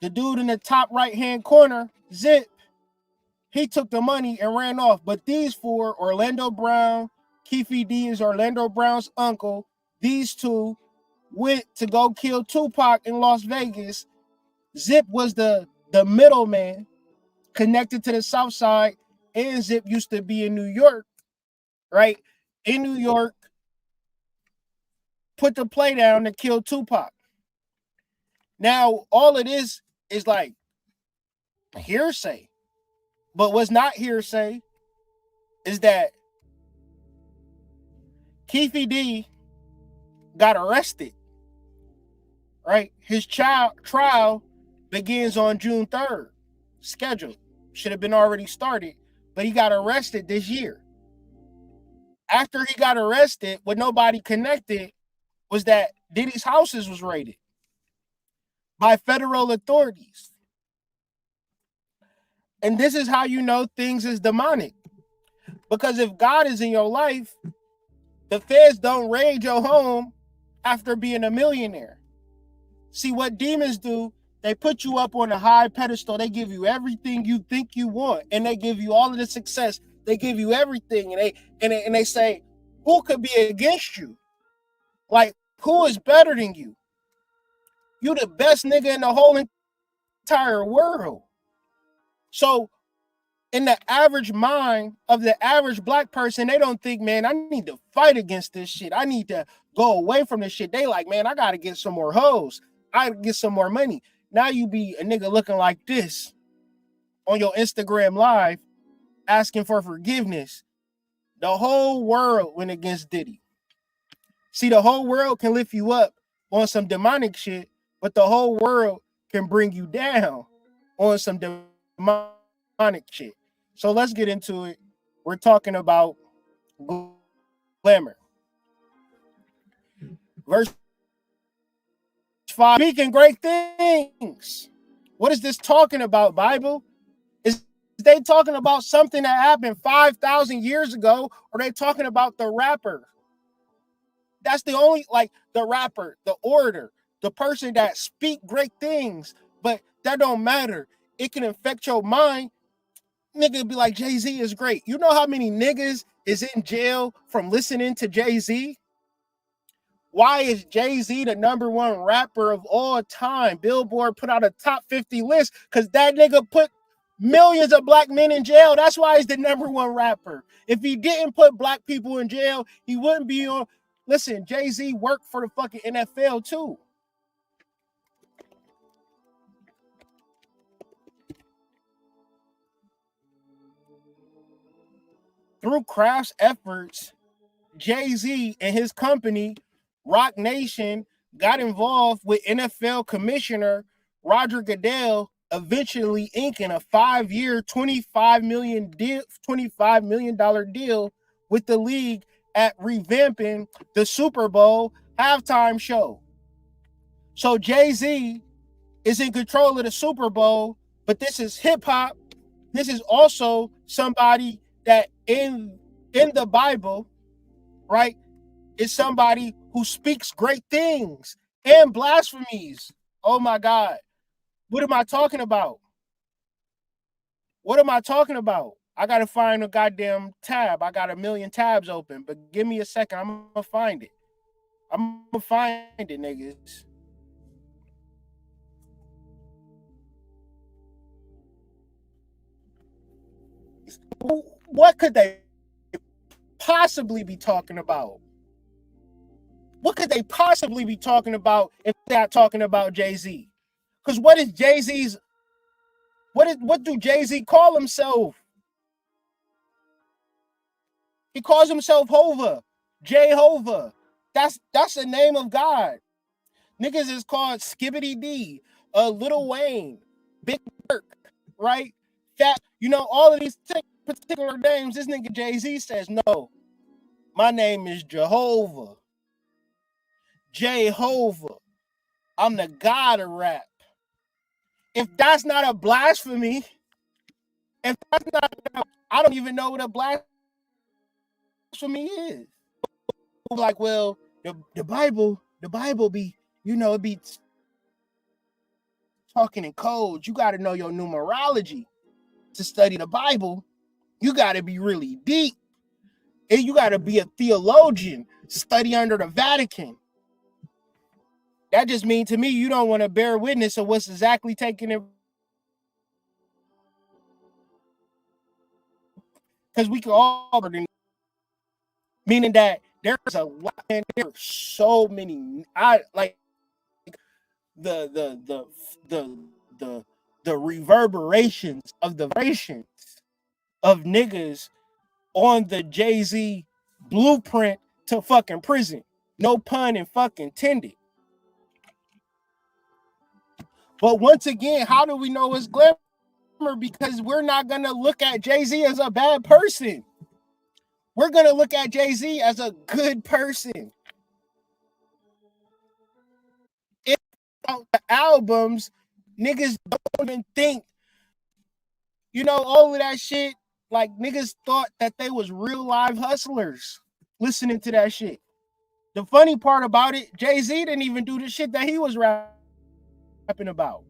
the dude in the top right-hand corner, Zip, he took the money and ran off. But these four, Orlando Brown, Keefe D is Orlando Brown's uncle, these two went to go kill Tupac in Las Vegas. Zip was the middleman connected to the South Side, and Zip used to be in New York, right? In New York, put the play down to kill Tupac. Now, all of this is like hearsay. But what's not hearsay is that Keefe D got arrested, right? His trial begins on June 3rd, scheduled. Should have been already started, but he got arrested this year. After he got arrested, what nobody connected was that Diddy's houses was raided by federal authorities. And this is how you know things is demonic. Because if God is in your life, the feds don't raid your home after being a millionaire. See, what demons do, they put you up on a high pedestal. They give you everything you think you want, and they give you all of the success. They give you everything, and they say, who could be against you? Like, who is better than you? You the best nigga in the whole entire world. So in the average mind of the average black person, they don't think, man, I need to fight against this shit. I need to go away from this shit. They like, man, I got to get some more hoes. I got to get some more money. Now you be a nigga looking like this on your Instagram live asking for forgiveness. The whole world went against Diddy. See, the whole world can lift you up on some demonic shit, but the whole world can bring you down on some demonic shit. So let's get into it. We're talking about glamour. Verse 5, speaking great things. What is this talking about, Bible? Is they talking about something that happened 5,000 years ago, or they talking about the rapper? That's the only, like, the rapper, the orator, the person that speak great things, but that don't matter. It can affect your mind. Nigga be like, Jay-Z is great. You know how many niggas is in jail from listening to Jay-Z? Why is Jay-Z the #1 rapper of all time? Billboard put out a top 50 list because that nigga put millions of black men in jail. That's why he's the #1 rapper. If he didn't put black people in jail, he wouldn't be on. Listen, Jay-Z worked for the fucking NFL too. Through Kraft's efforts, Jay-Z and his company, Roc Nation, got involved with NFL Commissioner Roger Goodell, eventually inking a 5-year, $25 million deal with the league at revamping the Super Bowl halftime show. So Jay-Z is in control of the Super Bowl, but this is hip hop. This is also somebody that in the Bible, right, is somebody who speaks great things and blasphemies. Oh my God. What am I talking about? What am I talking about? I gotta find a goddamn tab. I got a million tabs open, but give me a second. I'm gonna find it. I'm gonna find it, niggas. What could they possibly be talking about? What could they possibly be talking about if they're not talking about Jay-Z? Because what is Jay-Z's? What do Jay-Z call himself? He calls himself Hova, Jehovah. That's the name of God. Niggas is called Skibbity D, Lil Wayne, Big Kirk, right? That, you know, all of these particular names. This nigga Jay-Z says, no, my name is Jehovah. Jehovah. I'm the God of rap. If that's not a blasphemy, if that's not, I don't even know what a blasphemy is. Like, well, the Bible be, you know, it be talking in codes. You got to know your numerology to study the Bible. You got to be really deep. And you got to be a theologian, study under the Vatican. That just means to me, you don't want to bear witness of what's exactly taking it. Because we can all, meaning that there's a lot, and there's so many. I like the reverberations of the vibrations of niggas on the Jay-Z blueprint to fucking prison. No pun and fucking intended. But once again, how do we know it's glamour? Because we're not gonna look at Jay-Z as a bad person. We're gonna look at Jay-Z as a good person. If the albums, niggas don't even think, you know, all of that shit. Like, niggas thought that they was real live hustlers listening to that shit. The funny part about it, Jay-Z didn't even do the shit that he was rapping about.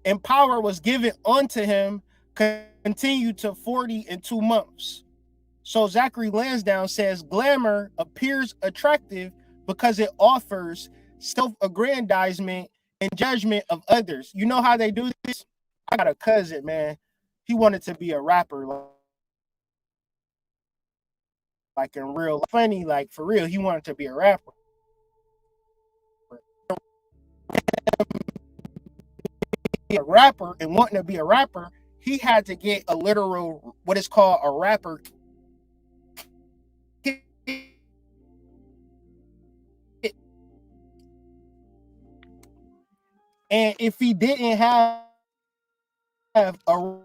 And power was given unto him, continued to 40 in 2 months. So Zachary Lansdowne says glamour appears attractive because it offers self-aggrandizement and judgment of others. You know how they do this? I got a cousin, man. He wanted to be a rapper, like in real funny, like for real. He wanted to be a rapper. A rapper and wanting to be a rapper, he had to get a literal, what is called a rapper kit. And if he didn't have a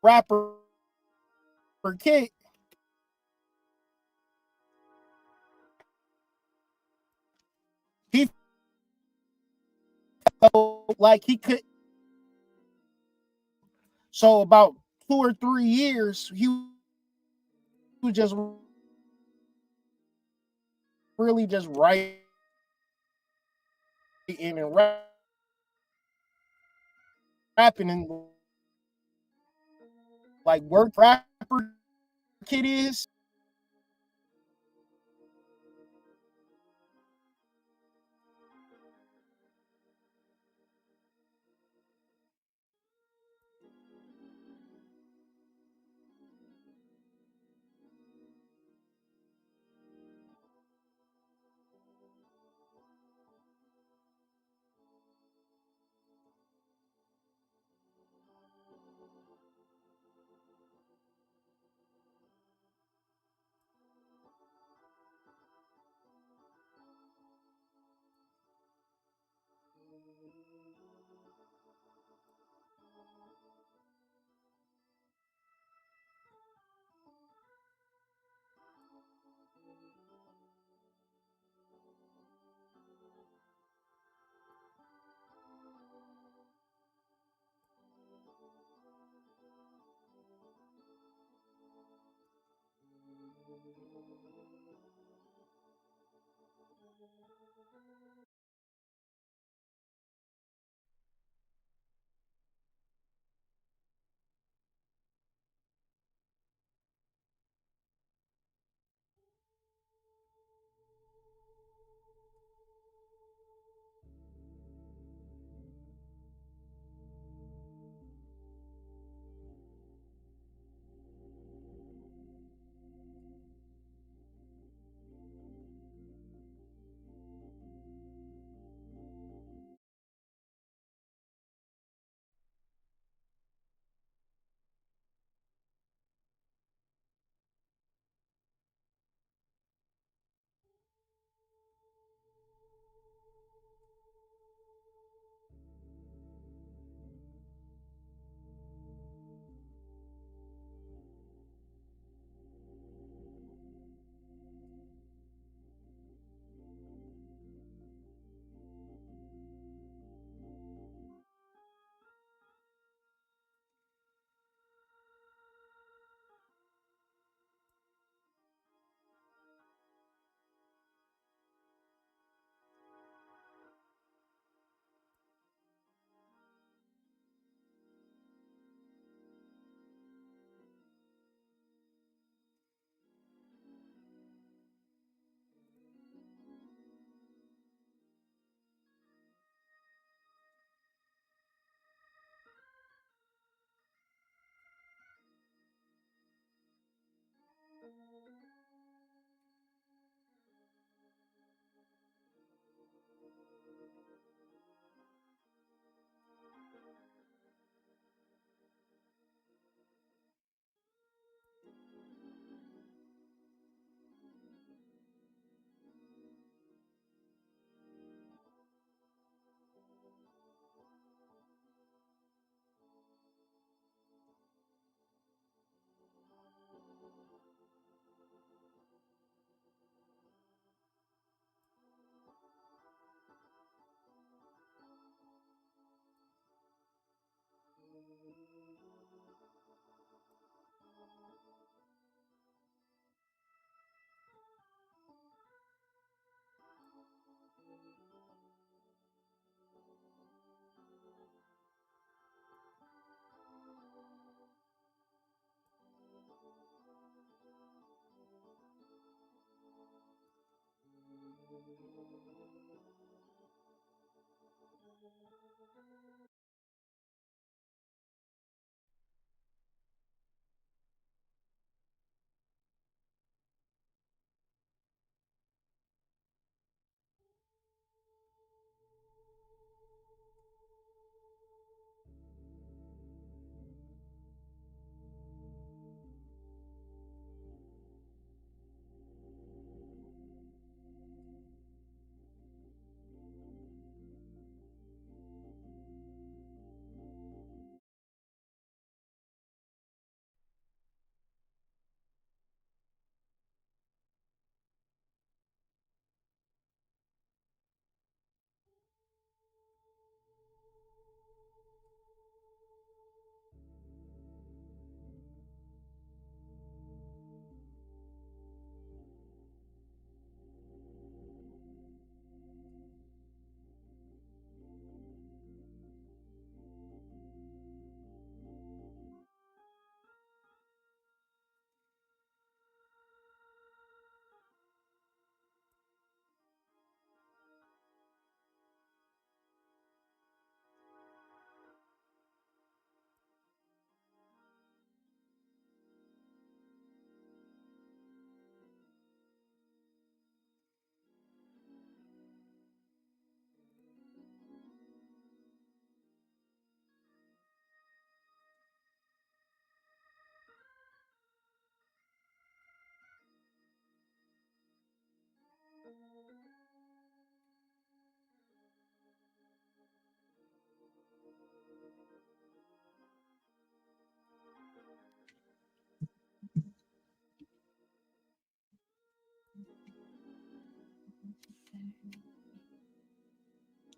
rapper kit, he felt like he could. So about 2 or 3 years, he was just really just writing and rapping and like work rapper kid is.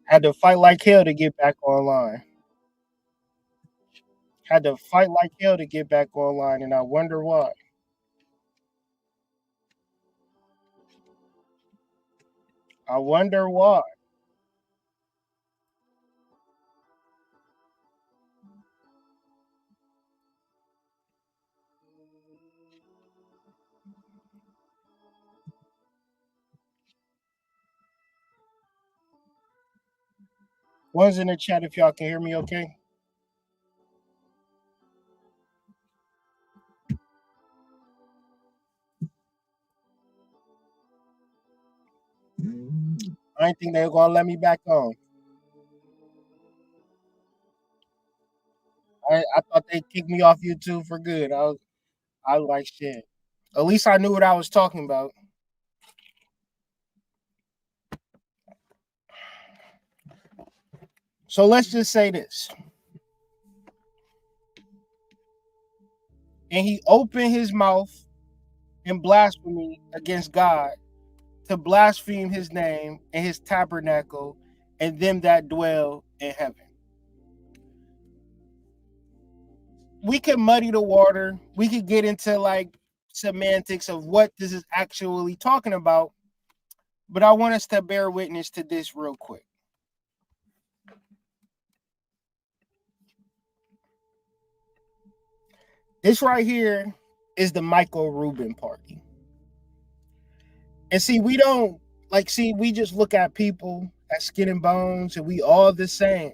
Had to fight like hell to get back online. Had to fight like hell to get back online, and I wonder why. I wonder why. One's in the chat if y'all can hear me okay. I didn't think they were gonna let me back on. I thought they kicked me off YouTube for good. I was like shit. At least I knew what I was talking about. So let's just say this. And he opened his mouth in blasphemy against God to blaspheme his name and his tabernacle and them that dwell in heaven. We could muddy the water. We could get into like semantics of what this is actually talking about. But I want us to bear witness to this real quick. This right here is the Michael Rubin party. And see, we don't we just look at people as skin and bones and we all the same.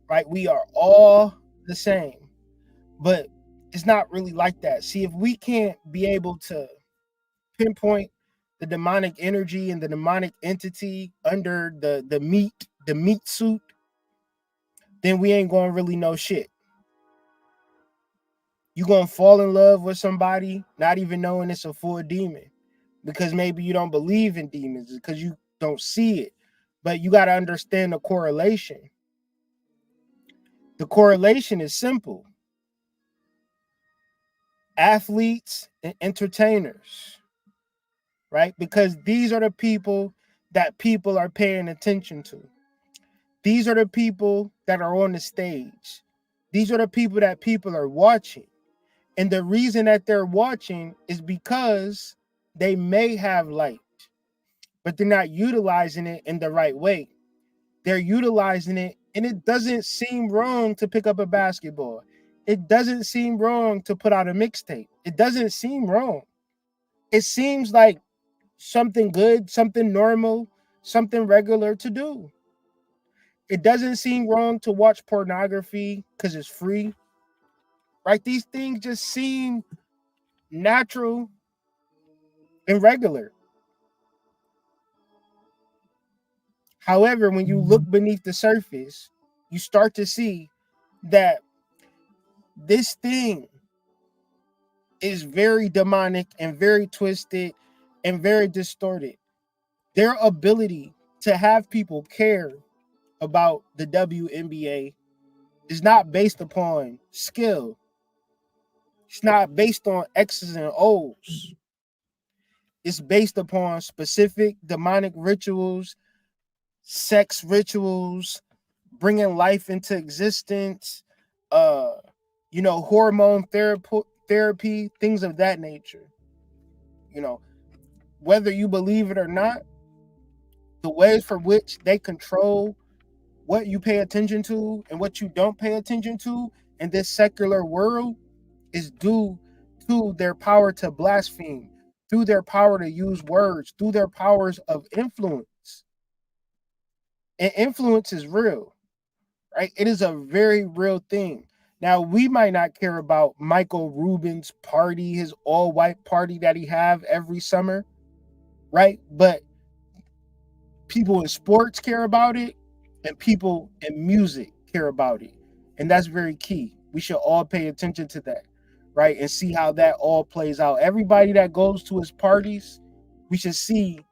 Right? We are all the same. But it's not really like that. See, if we can't be able to pinpoint the demonic energy and the demonic entity under the meat suit, then we ain't gonna really know shit. You're gonna fall in love with somebody not even knowing it's a full demon because maybe you don't believe in demons because you don't see it. But you got to understand the correlation. The correlation is simple. Athletes and entertainers, right? Because these are the people that people are paying attention to. These are the people that are on the stage. These are the people that people are watching. And the reason that they're watching is because they may have light, but they're not utilizing it in the right way. They're utilizing it, and it doesn't seem wrong to pick up a basketball. It doesn't seem wrong to put out a mixtape. It doesn't seem wrong. It seems like something good, something normal, something regular to do. It doesn't seem wrong to watch pornography because it's free. Right? These things just seem natural and regular. However, when you look beneath the surface, you start to see that this thing is very demonic and very twisted and very distorted. Their ability to have people care about the WNBA is not based upon skill. It's not based on X's and O's. It's based upon specific demonic rituals, sex rituals, bringing life into existence, hormone therapy, things of that nature. Whether you believe it or not, the ways for which they control what you pay attention to and what you don't pay attention to in this secular world is due to their power to blaspheme, through their power to use words, through their powers of influence. And influence is real, right? It is a very real thing. Now, we might not care about Michael Rubin's party, his all-white party that he have every summer, right? But people in sports care about it, and people in music care about it. And that's very key. We should all pay attention to that, right? And see how that all plays out. Everybody that goes to his parties, we should see,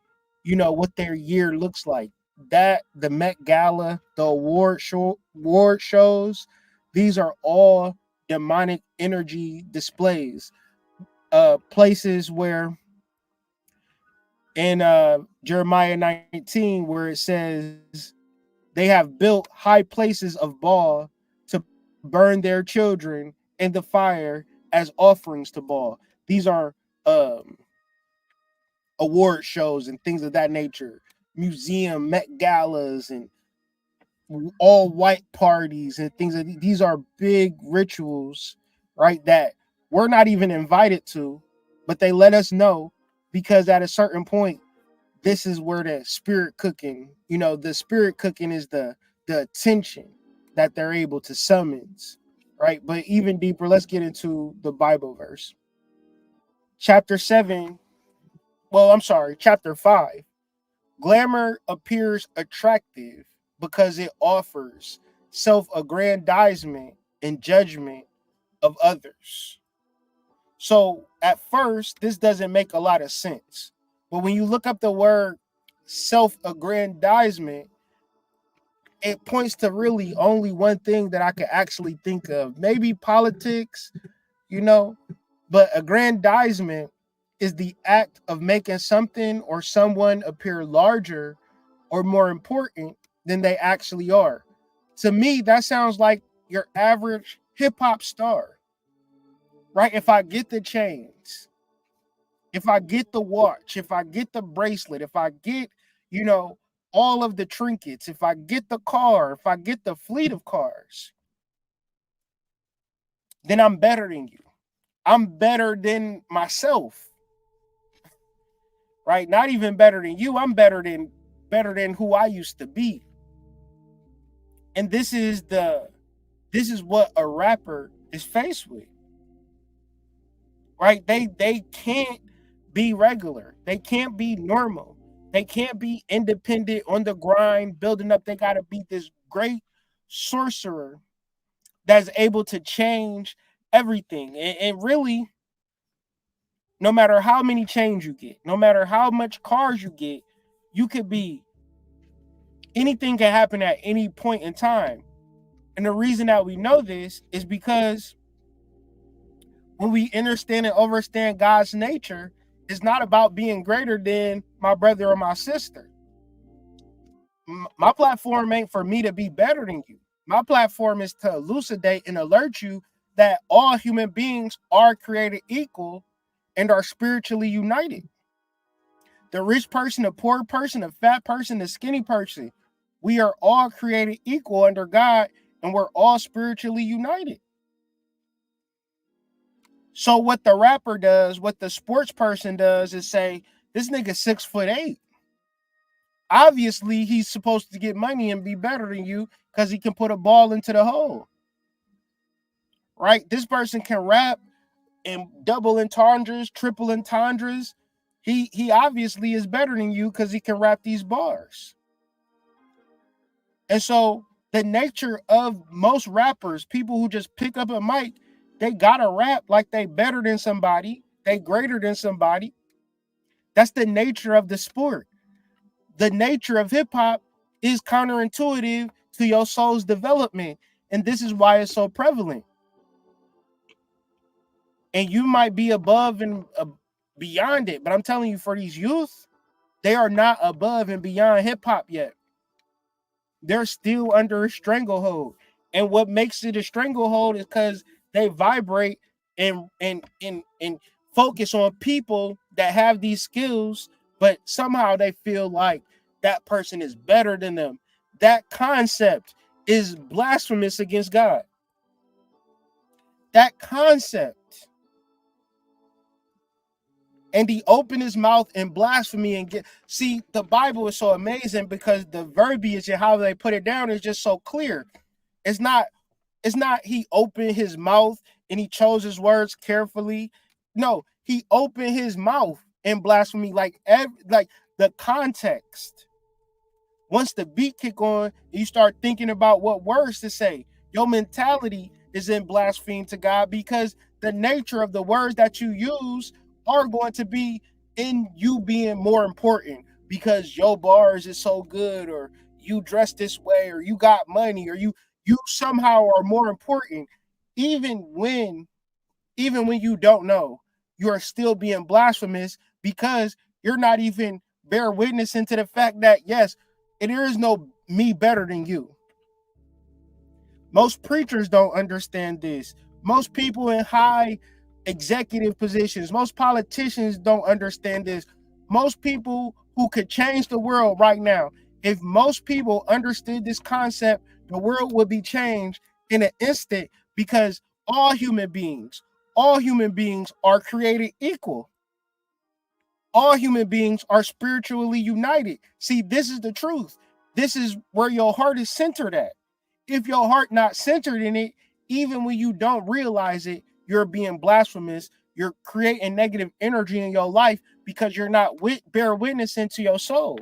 what their year looks like. That, the Met Gala, the award shows, these are all demonic energy displays. Places where in Jeremiah 19, where it says they have built high places of Baal to burn their children in the fire as offerings to Baal. These are award shows and things of that nature, museum Met galas and all white parties and things. These are big rituals, right? That we're not even invited to, but they let us know because at a certain point, this is where the spirit cooking, the spirit cooking is the attention that they're able to summons, right? But even deeper, let's get into the Bible verse. Chapter 5. Glamour appears attractive because it offers self-aggrandizement and judgment of others. So at first, this doesn't make a lot of sense. But when you look up the word self-aggrandizement, it points to really only one thing that I could actually think of. Maybe politics, but aggrandizement is the act of making something or someone appear larger or more important than they actually are. To me, that sounds like your average hip-hop star, right? If I get the chains, if I get the watch, if I get the bracelet, if I get, all of the trinkets, if I get the car, if I get the fleet of cars, then I'm better than you. I'm better than myself, right? Not even better than you. I'm better than who I used to be. And this is what a rapper is faced with, right? They can't be regular. They can't be normal. They can't be independent on the grind, building up. They got to be this great sorcerer that's able to change everything. And really, no matter how many chains you get, no matter how much cars you get, you could be, anything can happen at any point in time. And the reason that we know this is because when we understand and understand God's nature, it's not about being greater than my brother or my sister. My platform ain't for me to be better than you. My platform is to elucidate and alert you that all human beings are created equal and are spiritually united. The rich person, the poor person, the fat person, the skinny person, we are all created equal under God, and we're all spiritually united. So what the rapper does, what the sports person does is say, this nigga 6'8". Obviously, he's supposed to get money and be better than you because he can put a ball into the hole. Right? This person can rap in double entendres, triple entendres. He obviously is better than you because he can rap these bars. And so the nature of most rappers, people who just pick up a mic, they gotta rap like they better than somebody, they greater than somebody. That's the nature of the sport. The nature of hip hop is counterintuitive to your soul's development, and this is why it's so prevalent. And you might be above and beyond it, but I'm telling you, for these youth, they are not above and beyond hip hop yet. They're still under a stranglehold, and what makes it a stranglehold is because they vibrate and focus on people that have these skills, but somehow they feel like that person is better than them. That concept is blasphemous against God. That concept. And he opened his mouth in blasphemy and see, the Bible is so amazing because the verbiage and how they put it down is just so clear. It's not he opened his mouth and he chose his words carefully. No, he opened his mouth in blasphemy, like the context. Once the beat kick on, you start thinking about what words to say. Your mentality is in blaspheme to God because the nature of the words that you use are going to be in you being more important because your bars is so good, or you dress this way, or you got money, or you somehow are more important. Even when you don't know, you are still being blasphemous because you're not even bear witness into the fact that, yes, there is no me better than you. Most preachers don't understand this. Most people in high executive positions, most politicians don't understand this. most people who could change the world right now, if most people understood this concept, the world would be changed in an instant, because all human beings are created equal. All human beings are spiritually united. See, this is the truth. This is where your heart is centered at. If your heart not centered in it, even when you don't realize it, you're being blasphemous. You're creating negative energy in your life because you're not bear witness into your soul.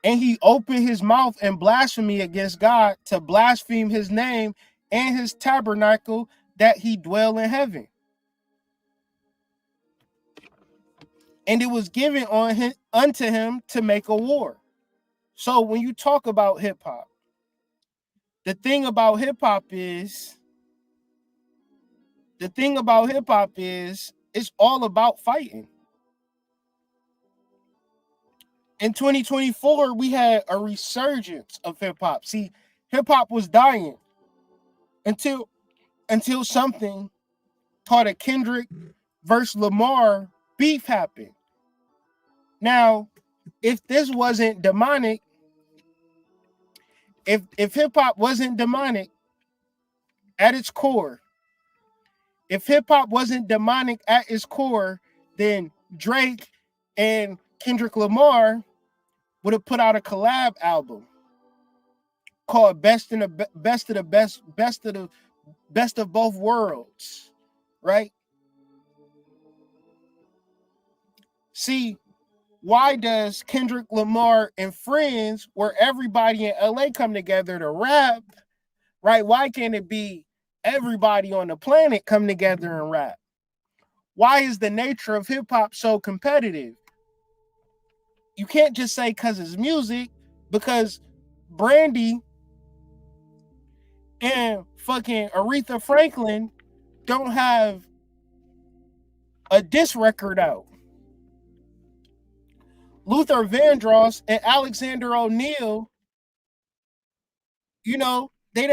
And he opened his mouth in blasphemy against God to blaspheme his name and his tabernacle that he dwell in heaven. And it was given unto him to make a war. So when you talk about hip hop, the thing about hip hop is it's all about fighting. In 2024, we had a resurgence of hip hop. See, hip hop was dying until something called a Kendrick versus Lamar beef happened. Now, if this wasn't demonic, if hip hop wasn't demonic at its core, then Drake and Kendrick Lamar would have put out a collab album called Best of Both Worlds, right? See, why does Kendrick Lamar and Friends, where everybody in LA come together to rap, right? Why can't it be everybody on the planet come together and rap? Why is the nature of hip hop so competitive? You can't just say because it's music, because Brandy and fucking Aretha Franklin don't have a diss record out. Luther Vandross and Alexander O'Neal, you know, they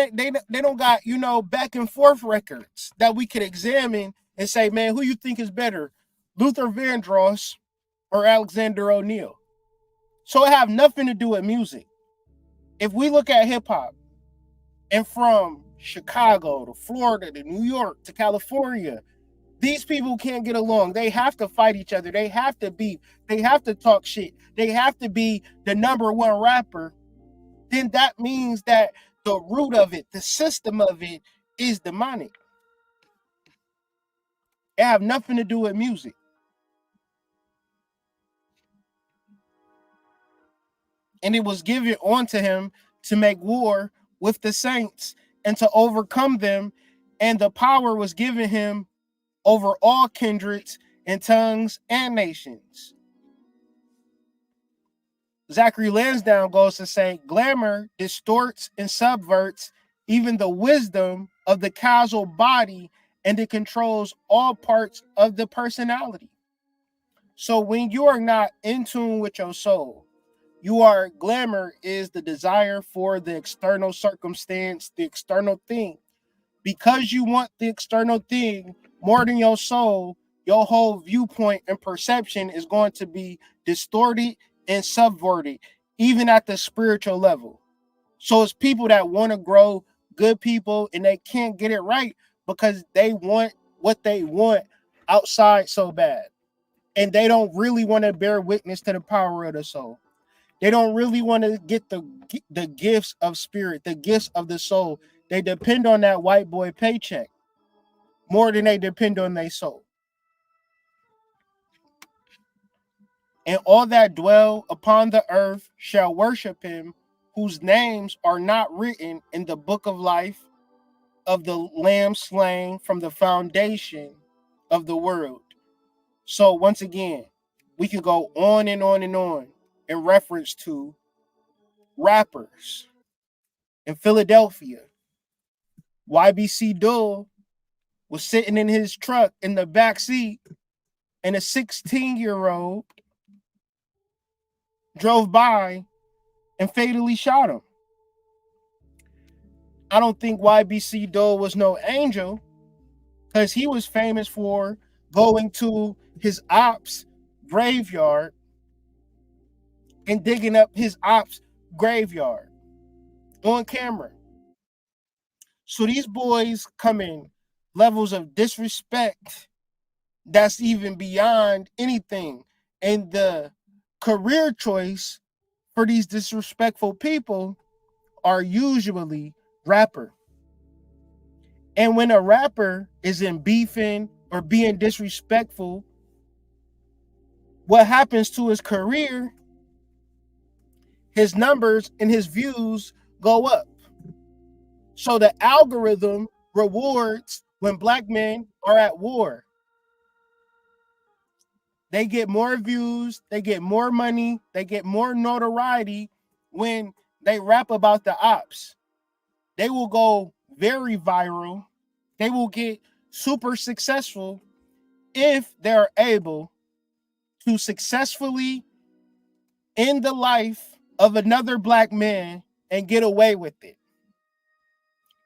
don't got, you know, back and forth records that we could examine and say, man, who you think is better, Luther Vandross or Alexander O'Neal? So it have nothing to do with music. If we look at hip hop, and from Chicago to Florida to New York to California, these people can't get along. They have to fight each other. They have to beef. They have to talk shit. They have to be the number one rapper. Then that means that the root of it, the system of it, is demonic. It have nothing to do with music. And it was given onto him to make war with the saints and to overcome them. And the power was given him over all kindreds and tongues and nations. Zachary Lansdowne goes to say, glamour distorts and subverts even the wisdom of the causal body, and it controls all parts of the personality. So when you are not in tune with your soul, glamour is the desire for the external circumstance, the external thing. Because you want the external thing more than your soul, your whole viewpoint and perception is going to be distorted and subverted, even at the spiritual level. So it's people that want to grow, good people, and they can't get it right because they want what they want outside so bad. And they don't really want to bear witness to the power of the soul. They don't really want to get the gifts of spirit, the gifts of the soul. They depend on that white boy paycheck more than they depend on their soul. And all that dwell upon the earth shall worship him, whose names are not written in the book of life of the Lamb slain from the foundation of the world. So once again, we could go on and on and on in reference to rappers in Philadelphia. YBC Dull was sitting in his truck in the back seat, and a 16-year-old drove by and fatally shot him. I don't think YBC Dull was no angel, because he was famous for going to his ops graveyard and digging up his ops graveyard on camera. So these boys come in levels of disrespect that's even beyond anything. And the career choice for these disrespectful people are usually rapper. And when a rapper is in beefing or being disrespectful, what happens to his career, his numbers and his views go up. So the algorithm rewards when black men are at war. They get more views, they get more money, they get more notoriety when they rap about the ops. They will go very viral. They will get super successful if they're able to successfully end the life of another black man and get away with it.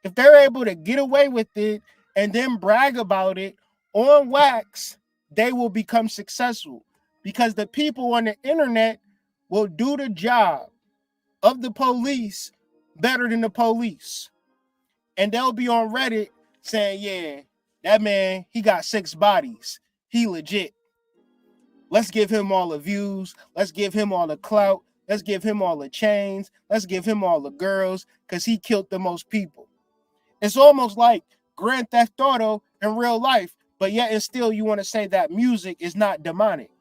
If they're able to get away with it and then brag about it on wax, they will become successful because the people on the internet will do the job of the police better than the police. And they'll be on Reddit saying, yeah, that man, he got 6 bodies. He legit. Let's give him all the views. Let's give him all the clout. Let's give him all the chains. Let's give him all the girls because he killed the most people. It's almost like Grand Theft Auto in real life, but yet and still you want to say that music is not demonic.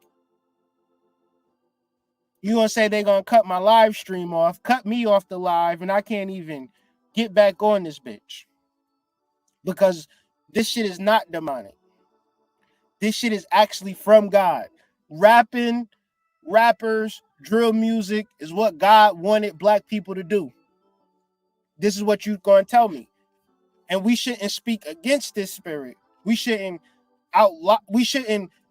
You want to say they're going to cut my live stream off, cut me off the live, and I can't even get back on this bitch. Because this shit is not demonic. This shit is actually from God. Rapping, rappers, drill music is what God wanted black people to do. This is what you're going to tell me. And we shouldn't speak against this spirit. We shouldn't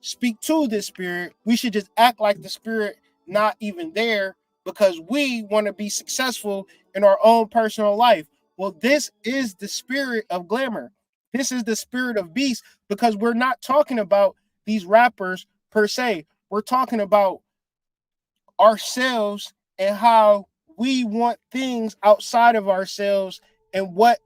speak to this spirit. We should just act like the spirit not even there because we want to be successful in our own personal life. Well, this is the spirit of glamour. This is the spirit of beast because we're not talking about these rappers per se. We're talking about ourselves and how we want things outside of ourselves and what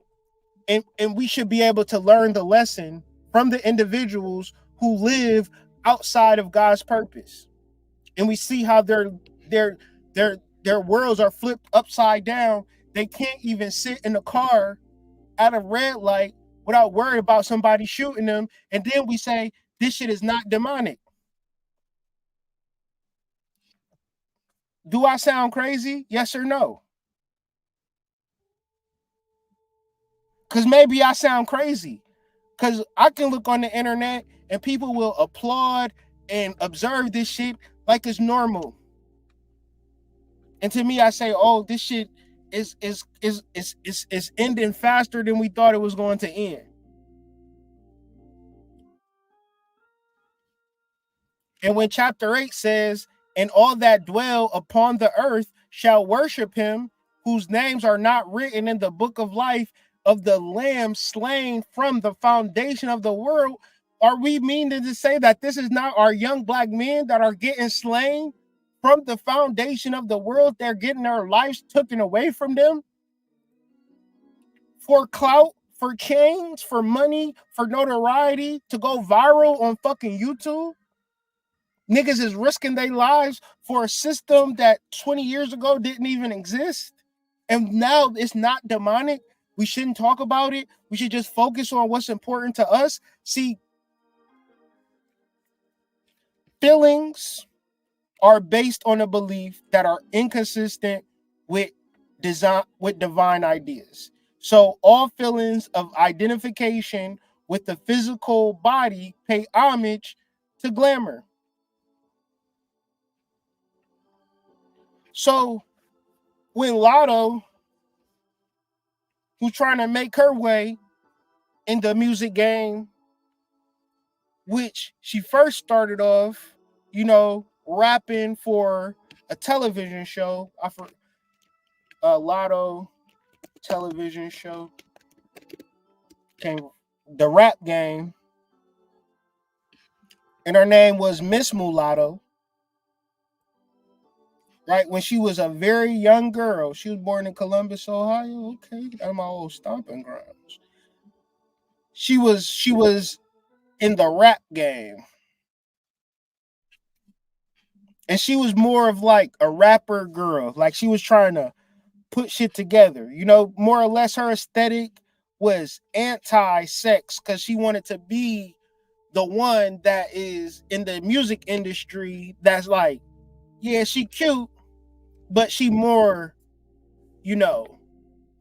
and we should be able to learn the lesson from the individuals who live outside of God's purpose. And we see how their worlds are flipped upside down. They can't even sit in a car at a red light without worrying about somebody shooting them. And then we say, this shit is not demonic. Do I sound crazy? Yes or no? Because maybe I sound crazy. Because I can look on the internet and people will applaud and observe this shit like it's normal. And to me, I say, oh, this shit is ending faster than we thought it was going to end. And when chapter 8 says, and all that dwell upon the earth shall worship him, whose names are not written in the book of life of the Lamb slain from the foundation of the world, are we meaning to say that this is not our young black men that are getting slain from the foundation of the world? They're getting their lives taken away from them for clout, for chains, for money, for notoriety, to go viral on fucking YouTube. Niggas is risking their lives for a system that 20 years ago didn't even exist. And now it's not demonic. We shouldn't talk about it. We should just focus on what's important to us. See, feelings are based on a belief that are inconsistent with divine ideas. So all feelings of identification with the physical body pay homage to glamour. So when Lotto, who's trying to make her way in the music game, which she first started off, rapping for a television show. Lotto television show. the rap game, and her name was Miss Mulatto. Right, when she was a very young girl, she was born in Columbus, Ohio. Okay, that's my old stomping grounds. She was in the rap game, and she was more of like a rapper girl. Like she was trying to put shit together. You know, more or less her aesthetic was anti-sex because she wanted to be the one that is in the music industry that's like, yeah, she cute, but she more, you know,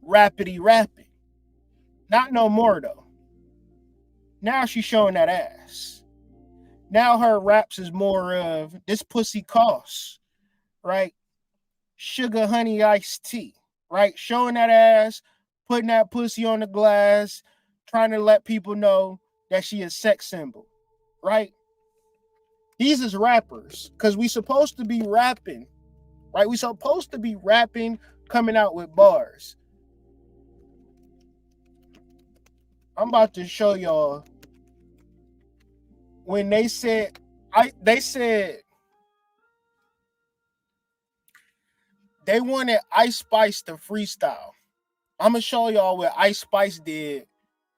rappity rapping. Not no more though. Now she's showing that ass. Now her raps is more of this pussy costs, right? Sugar honey iced tea, right? Showing that ass, putting that pussy on the glass, trying to let people know that she a sex symbol, right? These is rappers, because we supposed to be rapping, right? We supposed to be rapping, coming out with bars. I'm about to show y'all when they said they wanted Ice Spice to freestyle. I'm gonna show y'all what Ice Spice did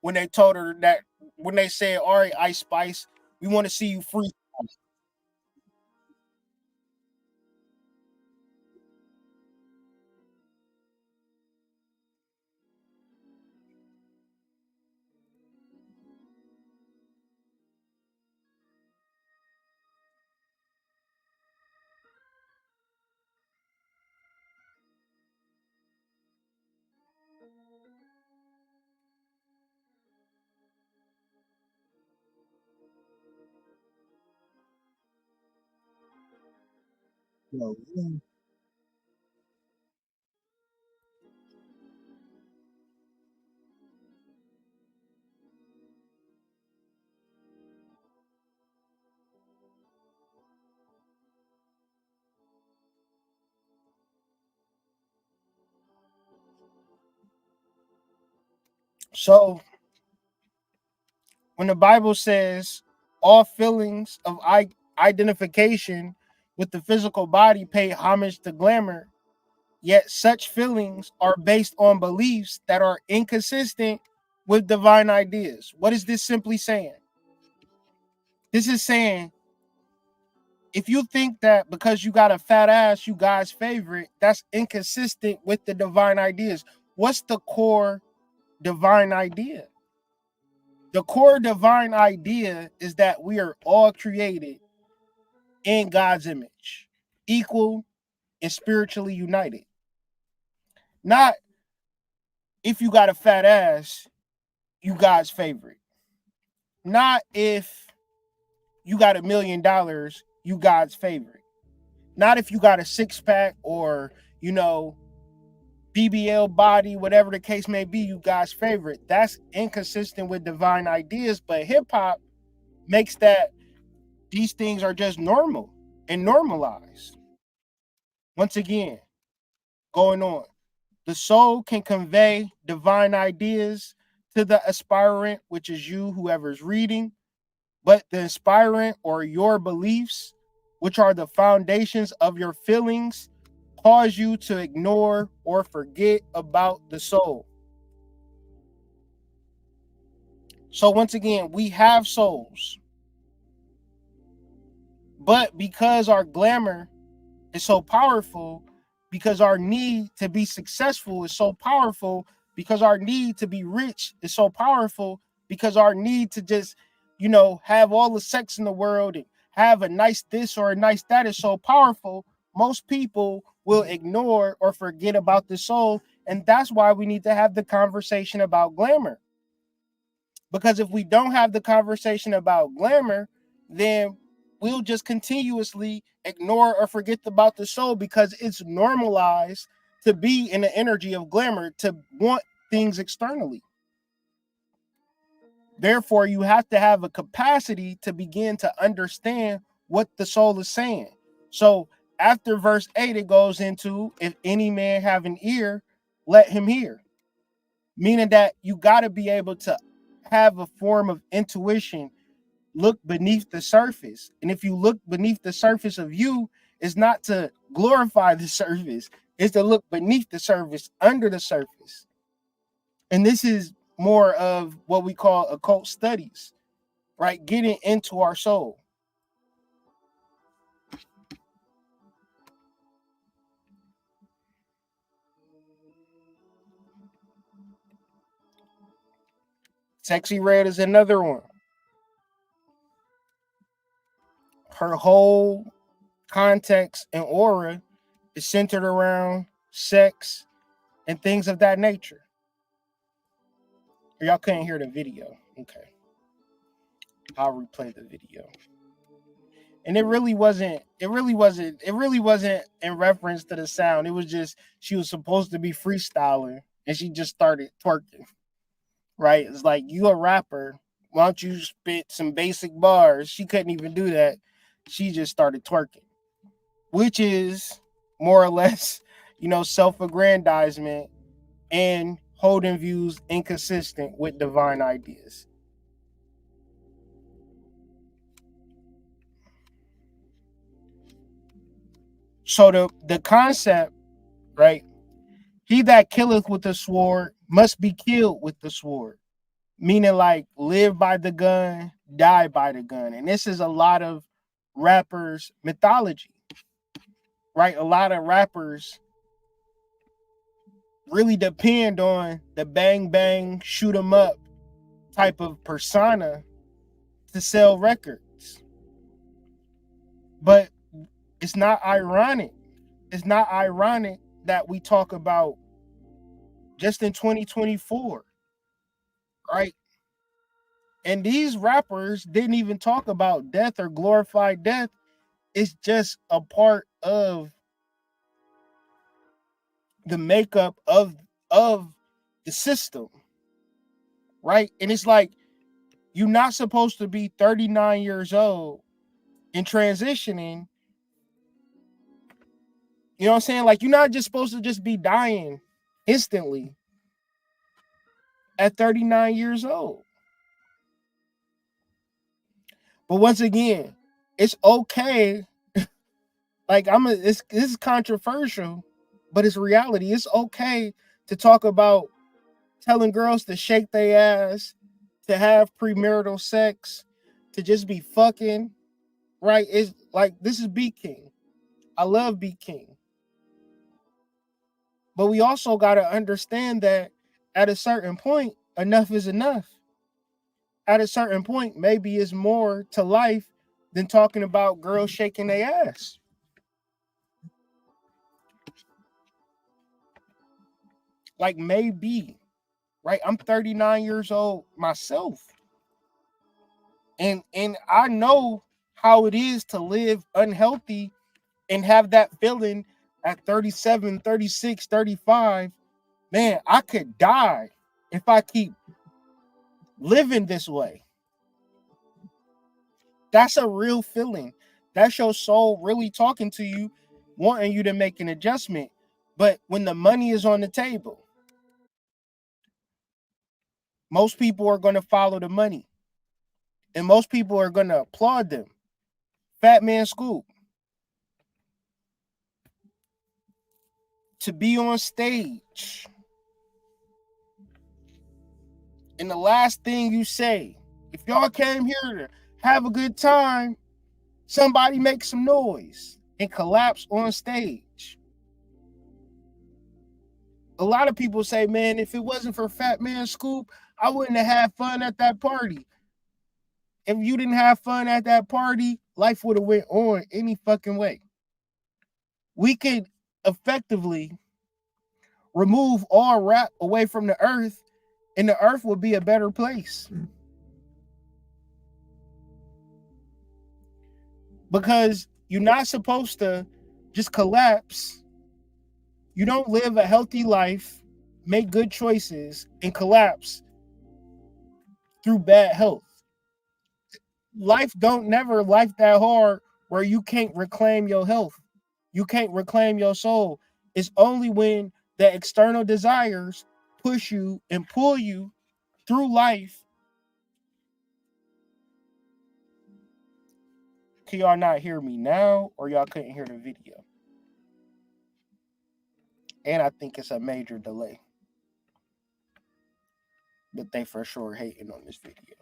when they told her that, when they said, all right, Ice Spice, we want to see you freestyle. So when the Bible says all feelings of identification with the physical body pay homage to glamour, yet such feelings are based on beliefs that are inconsistent with divine ideas. What is this simply saying? This is saying, if you think that because you got a fat ass, you God's favorite, that's inconsistent with the divine ideas. What's the core divine idea? The core divine idea is that we are all created in God's image, equal and spiritually united. Not if you got a fat ass, you God's favorite. Not if you got $1 million, you God's favorite. Not if you got a six pack or, you know, BBL body, whatever the case may be, you God's favorite. That's inconsistent with divine ideas, but hip hop makes that these things are just normal and normalized. Once again, going on, the soul can convey divine ideas to the aspirant, which is you, whoever's reading, but the aspirant or your beliefs, which are the foundations of your feelings, cause you to ignore or forget about the soul. So once again, we have souls, but because our glamour is so powerful, because our need to be successful is so powerful, because our need to be rich is so powerful, because our need to just, you know, have all the sex in the world and have a nice this or a nice that is so powerful, most people will ignore or forget about the soul. And that's why we need to have the conversation about glamour. Because if we don't have the conversation about glamour, then we'll just continuously ignore or forget about the soul, because it's normalized to be in the energy of glamour, to want things externally. Therefore, you have to have a capacity to begin to understand what the soul is saying. So after verse 8, it goes into, if any man have an ear, let him hear. Meaning that you got to be able to have a form of intuition, look beneath the surface. And if you look beneath the surface of you, it's not to glorify the surface, it's to look beneath the surface, under the surface. And this is more of what we call occult studies, right? Getting into our soul. Sexy Red is another one. Her whole context and aura is centered around sex and things of that nature. Y'all couldn't hear the video. Okay. I'll replay the video. And it really wasn't in reference to the sound. It was just she was supposed to be freestyling and she just started twerking. Right? It's like, you a rapper. Why don't you spit some basic bars? She couldn't even do that. She just started twerking, which is more or less, self-aggrandizement and holding views inconsistent with divine ideas. So the concept, right? He that killeth with the sword must be killed with the sword. Meaning, like, live by the gun, die by the gun. And this is a lot of rappers' mythology, right? A lot of rappers really depend on the bang bang, shoot 'em up type of persona to sell records. But it's not ironic. It's not ironic that we talk about just in 2024, right? And these rappers didn't even talk about death or glorify death. It's just a part of the makeup of the system, right? And it's like, you're not supposed to be 39 years old and transitioning. You know what I'm saying? Like, you're not just supposed to just be dying instantly at 39 years old. But once again, it's okay. Like, this is controversial, but it's reality. It's okay to talk about telling girls to shake their ass, to have premarital sex, to just be fucking, right? It's like, this is B King. I love B King. But we also got to understand that at a certain point, enough is enough. At a certain point, maybe it's more to life than talking about girls shaking their ass. Like, maybe, right? I'm 39 years old myself. And I know how it is to live unhealthy and have that feeling at 37, 36, 35. Man, I could die if I keep living this way. That's a real feeling. That's your soul really talking to you, wanting you to make an adjustment. But when the money is on the table, most people are going to follow the money. And most people are going to applaud them. Fat Man Scoop. To be on stage. And the last thing you say, if y'all came here to have a good time, somebody make some noise and collapse on stage. A lot of people say, man, if it wasn't for Fat Man Scoop, I wouldn't have had fun at that party. If you didn't have fun at that party, life would have went on any fucking way. We could effectively remove all rap away from the earth, and the earth would be a better place. Because you're not supposed to just collapse. You don't live a healthy life, make good choices, and collapse through bad health. Life don't never life that hard where you can't reclaim your health. You can't reclaim your soul. It's only when the external desires push you and pull you through life Can y'all not hear me now, or y'all couldn't hear the video? And I think it's a major delay. But they for sure hating on this video.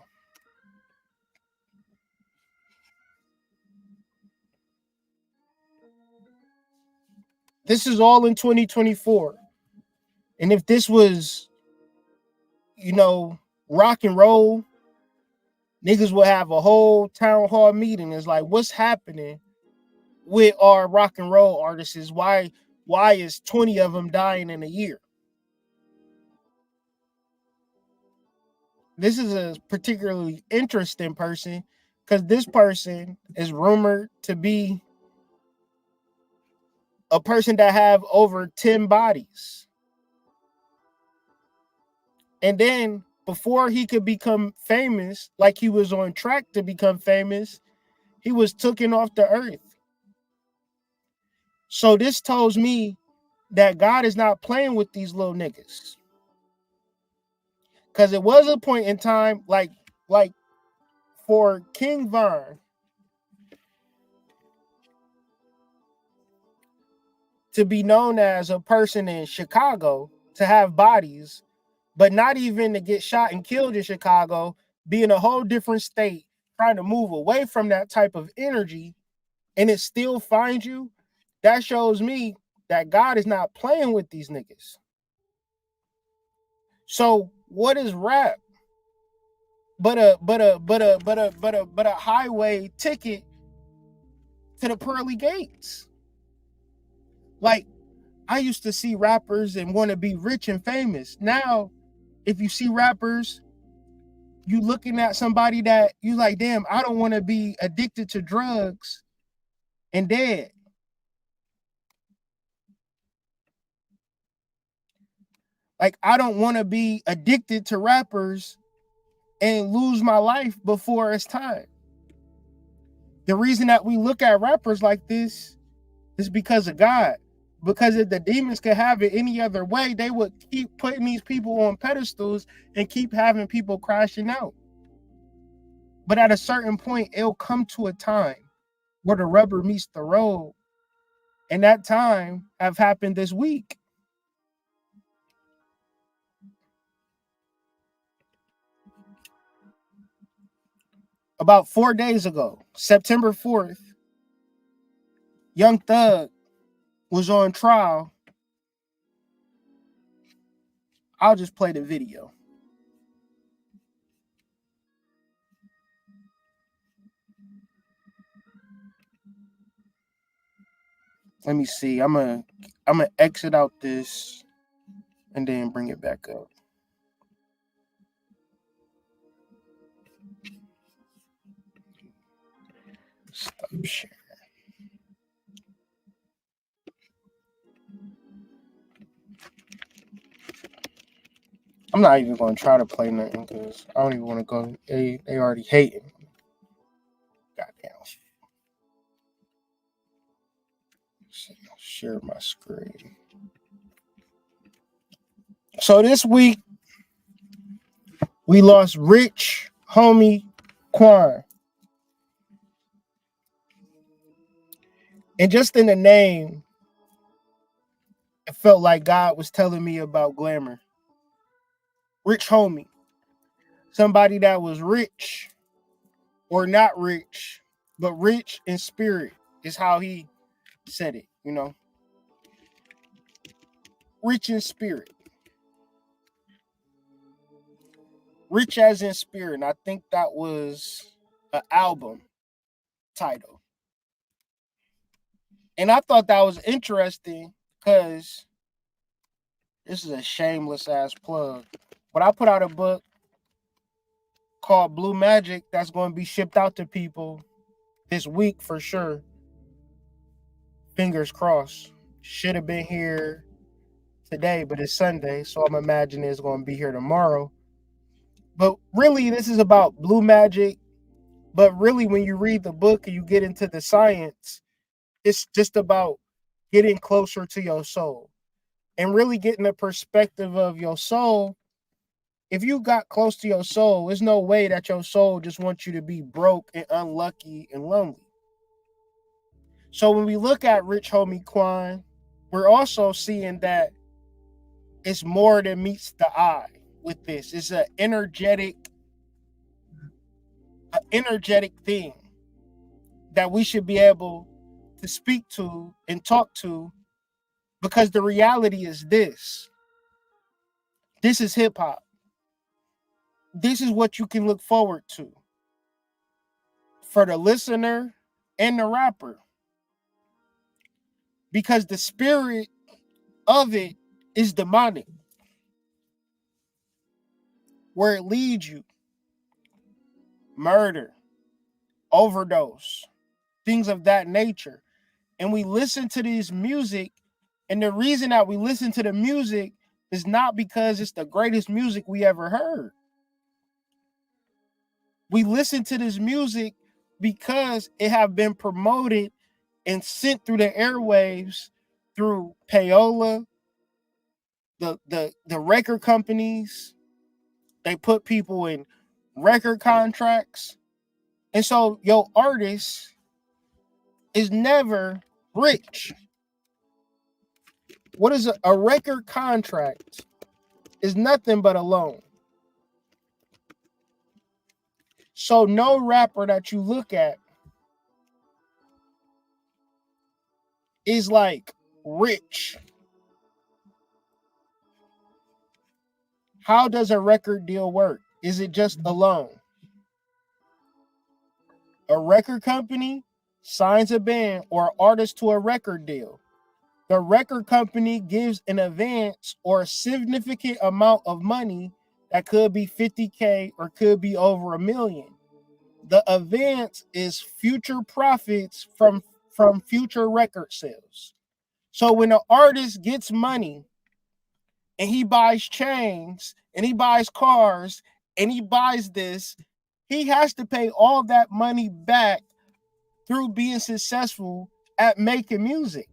This is all in 2024. And if this was, rock and roll, niggas would have a whole town hall meeting. It's like, what's happening with our rock and roll artists? Why is 20 of them dying in a year? This is a particularly interesting person because this person is rumored to be a person that have over 10 bodies. And then before he could become famous, like he was on track to become famous, he was taken off the earth. So this tells me that God is not playing with these little niggas. Because it was a point in time, like for King Von to be known as a person in Chicago, to have bodies, but not even to get shot and killed in Chicago, be in a whole different state, trying to move away from that type of energy, and it still finds you, that shows me that God is not playing with these niggas. So what is rap but a highway ticket to the pearly gates? Like, I used to see rappers and want to be rich and famous. Now, if you see rappers, you looking at somebody that you like, damn, I don't want to be addicted to drugs and dead. Like, I don't want to be addicted to rappers and lose my life before it's time. The reason that we look at rappers like this is because of God. Because if the demons could have it any other way, they would keep putting these people on pedestals and keep having people crashing out. But at a certain point, it'll come to a time where the rubber meets the road. And that time have happened this week. About 4 days ago, September 4th, Young Thug was on trial. I'll just play the video. Let me see. I'm gonna exit out this and then bring it back up. Stop sharing. I'm not even going to try to play nothing because I don't even want to go. They already hating. Goddamn. Share my screen. So this week, we lost Rich Homie Quan. And just in the name, it felt like God was telling me about Glamour. Rich Homie. Somebody that was rich or not rich, but rich in spirit is how he said it, Rich in spirit. Rich as in spirit. And I think that was an album title. And I thought that was interesting because this is a shameless ass plug. But I put out a book called Blue Magic that's going to be shipped out to people this week for sure. Fingers crossed. Should have been here today, but it's Sunday, so I'm imagining it's going to be here tomorrow. But really, this is about blue magic. But really, when you read the book and you get into the science, it's just about getting closer to your soul and really getting the perspective of your soul. If you got close to your soul, there's no way that your soul just wants you to be broke and unlucky and lonely. So when we look at Rich Homie Quan, we're also seeing that it's more than meets the eye with this. It's an energetic thing that we should be able to speak to and talk to, because the reality is this. This is hip hop. This is what you can look forward to for the listener and the rapper, because the spirit of it is demonic. Where it leads you: murder, overdose, things of that nature. And we listen to this music, and the reason that we listen to the music is not because it's the greatest music we ever heard. We listen to this music because it have been promoted and sent through the airwaves through payola, the record companies. They put people in record contracts. And so your artist is never rich. What is a record contract? Is nothing but a loan. So no rapper that you look at is like rich. How does a record deal work? Is it just a loan? A record company signs a band or artist to a record deal. The record company gives an advance or a significant amount of money that could be $50K or could be over $1 million. The advance is future profits from future record sales. So when an artist gets money and he buys chains and he buys cars and he buys this, he has to pay all that money back through being successful at making music.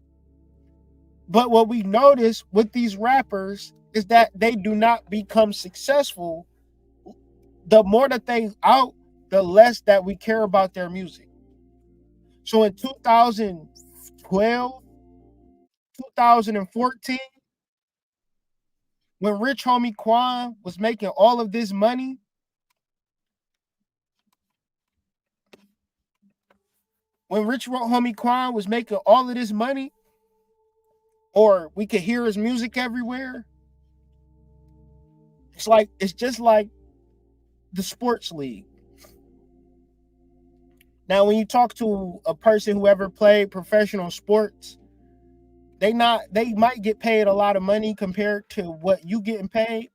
But what we notice with these rappers is that they do not become successful. The more that they out, the less that we care about their music. So in 2012, 2014, when Rich Homie Quan was making all of this money, or we could hear his music everywhere, it's just like the sports league. Now, when you talk to a person who ever played professional sports, they might get paid a lot of money compared to what you getting paid,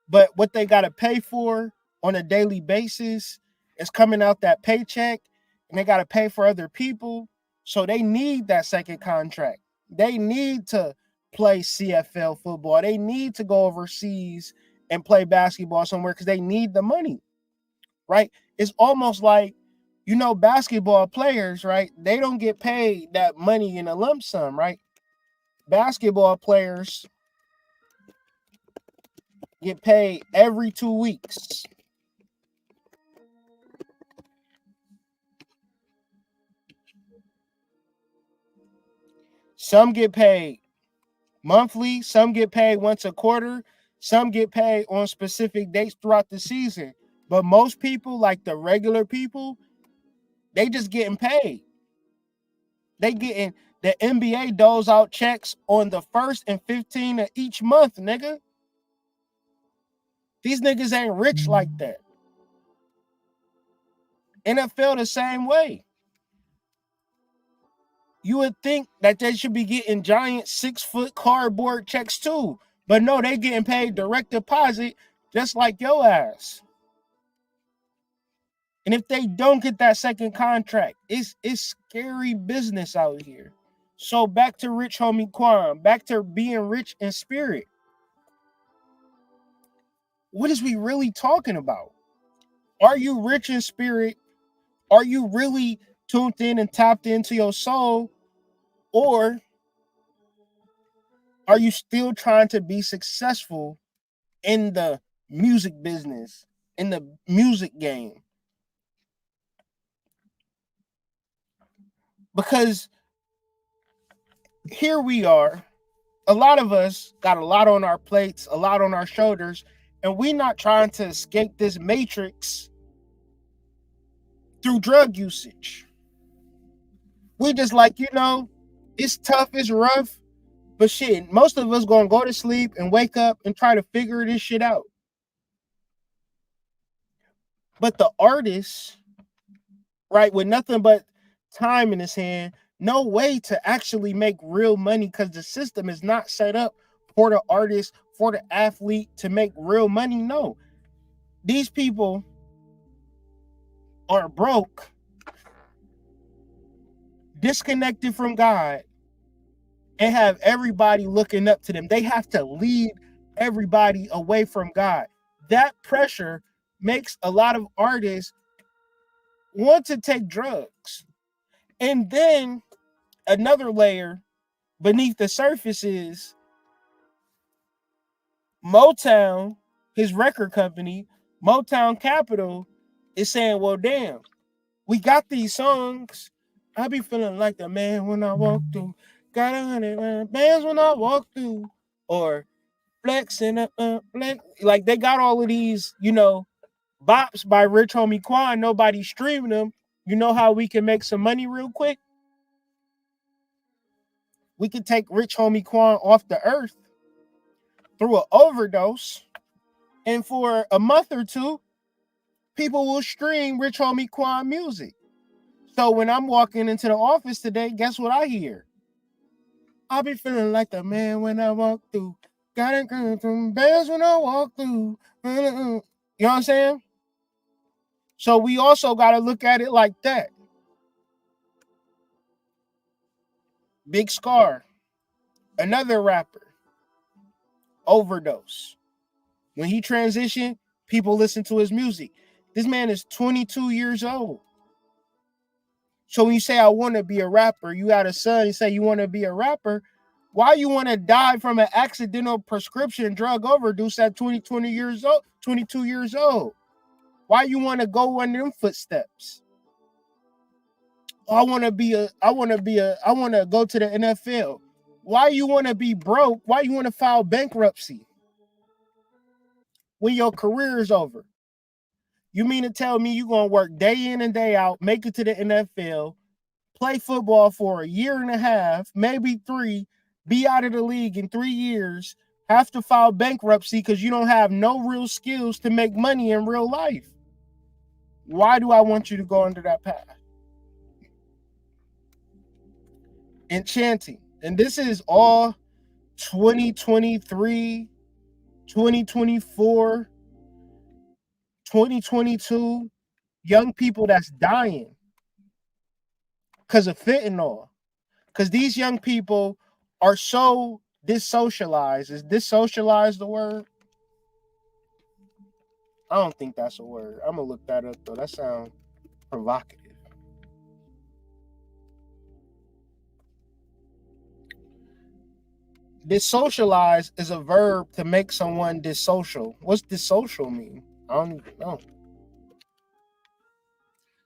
but what they got to pay for on a daily basis is coming out that paycheck, and they got to pay for other people. So they need that second contract. They need to play CFL football. They need to go overseas and play basketball somewhere because they need the money, right? It's almost like, basketball players, right? They don't get paid that money in a lump sum, right? Basketball players get paid every 2 weeks. Some get paid monthly, some get paid once a quarter, some get paid on specific dates throughout the season. But most people, like the regular people, they just getting paid. They getting the NBA doles out checks on the 1st and 15th of each month, nigga. These niggas ain't rich like that. NFL the same way. You would think that they should be getting giant 6-foot cardboard checks too. But no, they getting paid direct deposit just like your ass. And if they don't get that second contract, it's scary business out here. So back to Rich Homie Quan, back to being rich in spirit. What is we really talking about? Are you rich in spirit? Are you really tuned in and tapped into your soul? Or are you still trying to be successful in the music business, in the music game? Because here we are. A lot of us got a lot on our plates, a lot on our shoulders, and we not trying to escape this matrix through drug usage. We just like, it's tough, it's rough, but shit, most of us gonna go to sleep and wake up and try to figure this shit out. But the artist, right, with nothing but time in his hand, no way to actually make real money because the system is not set up for the artist, for the athlete to make real money. No, these people are broke, disconnected from God, and have everybody looking up to them. They have to lead everybody away from God. That pressure makes a lot of artists want to take drugs. And then another layer beneath the surface is Motown, his record company, Motown Capital, is saying, well, damn, we got these songs. I be feeling like the man when I walk through. Got 100 bands when I walk through. Or flexing up, flex. Like they got all of these, bops by Rich Homie Quan. Nobody's streaming them. You know how we can make some money real quick? We can take Rich Homie Quan off the earth through an overdose, and for a month or two, people will stream Rich Homie Quan music. So when I'm walking into the office today, guess what I hear? I'll be feeling like the man when I walk through. Gotta come from bands when I walk through. You know what I'm saying? So we also got to look at it like that. Big Scar, another rapper, overdose. When he transitioned, people listen to his music. This man is 22 years old. So when you say, I want to be a rapper, you got a son, you say you want to be a rapper, why you want to die from an accidental prescription drug overdose at 22 years old? Why you want to go under them footsteps? I want to go to the NFL. Why you want to be broke? Why you want to file bankruptcy when your career is over? You mean to tell me you're going to work day in and day out, make it to the NFL, play football for a year and a half, maybe 3, be out of the league in 3 years, have to file bankruptcy because you don't have no real skills to make money in real life? Why do I want you to go under that path? Enchanting. And this is all 2023, 2024, 2022 young people that's dying because of fentanyl. Because these young people are so dissocialized. Is dissocialized the word? I don't think that's a word. I'm going to look that up, though. That sounds provocative. Dissocialize is a verb to make someone dissocial. What's dissocial mean? I don't even know.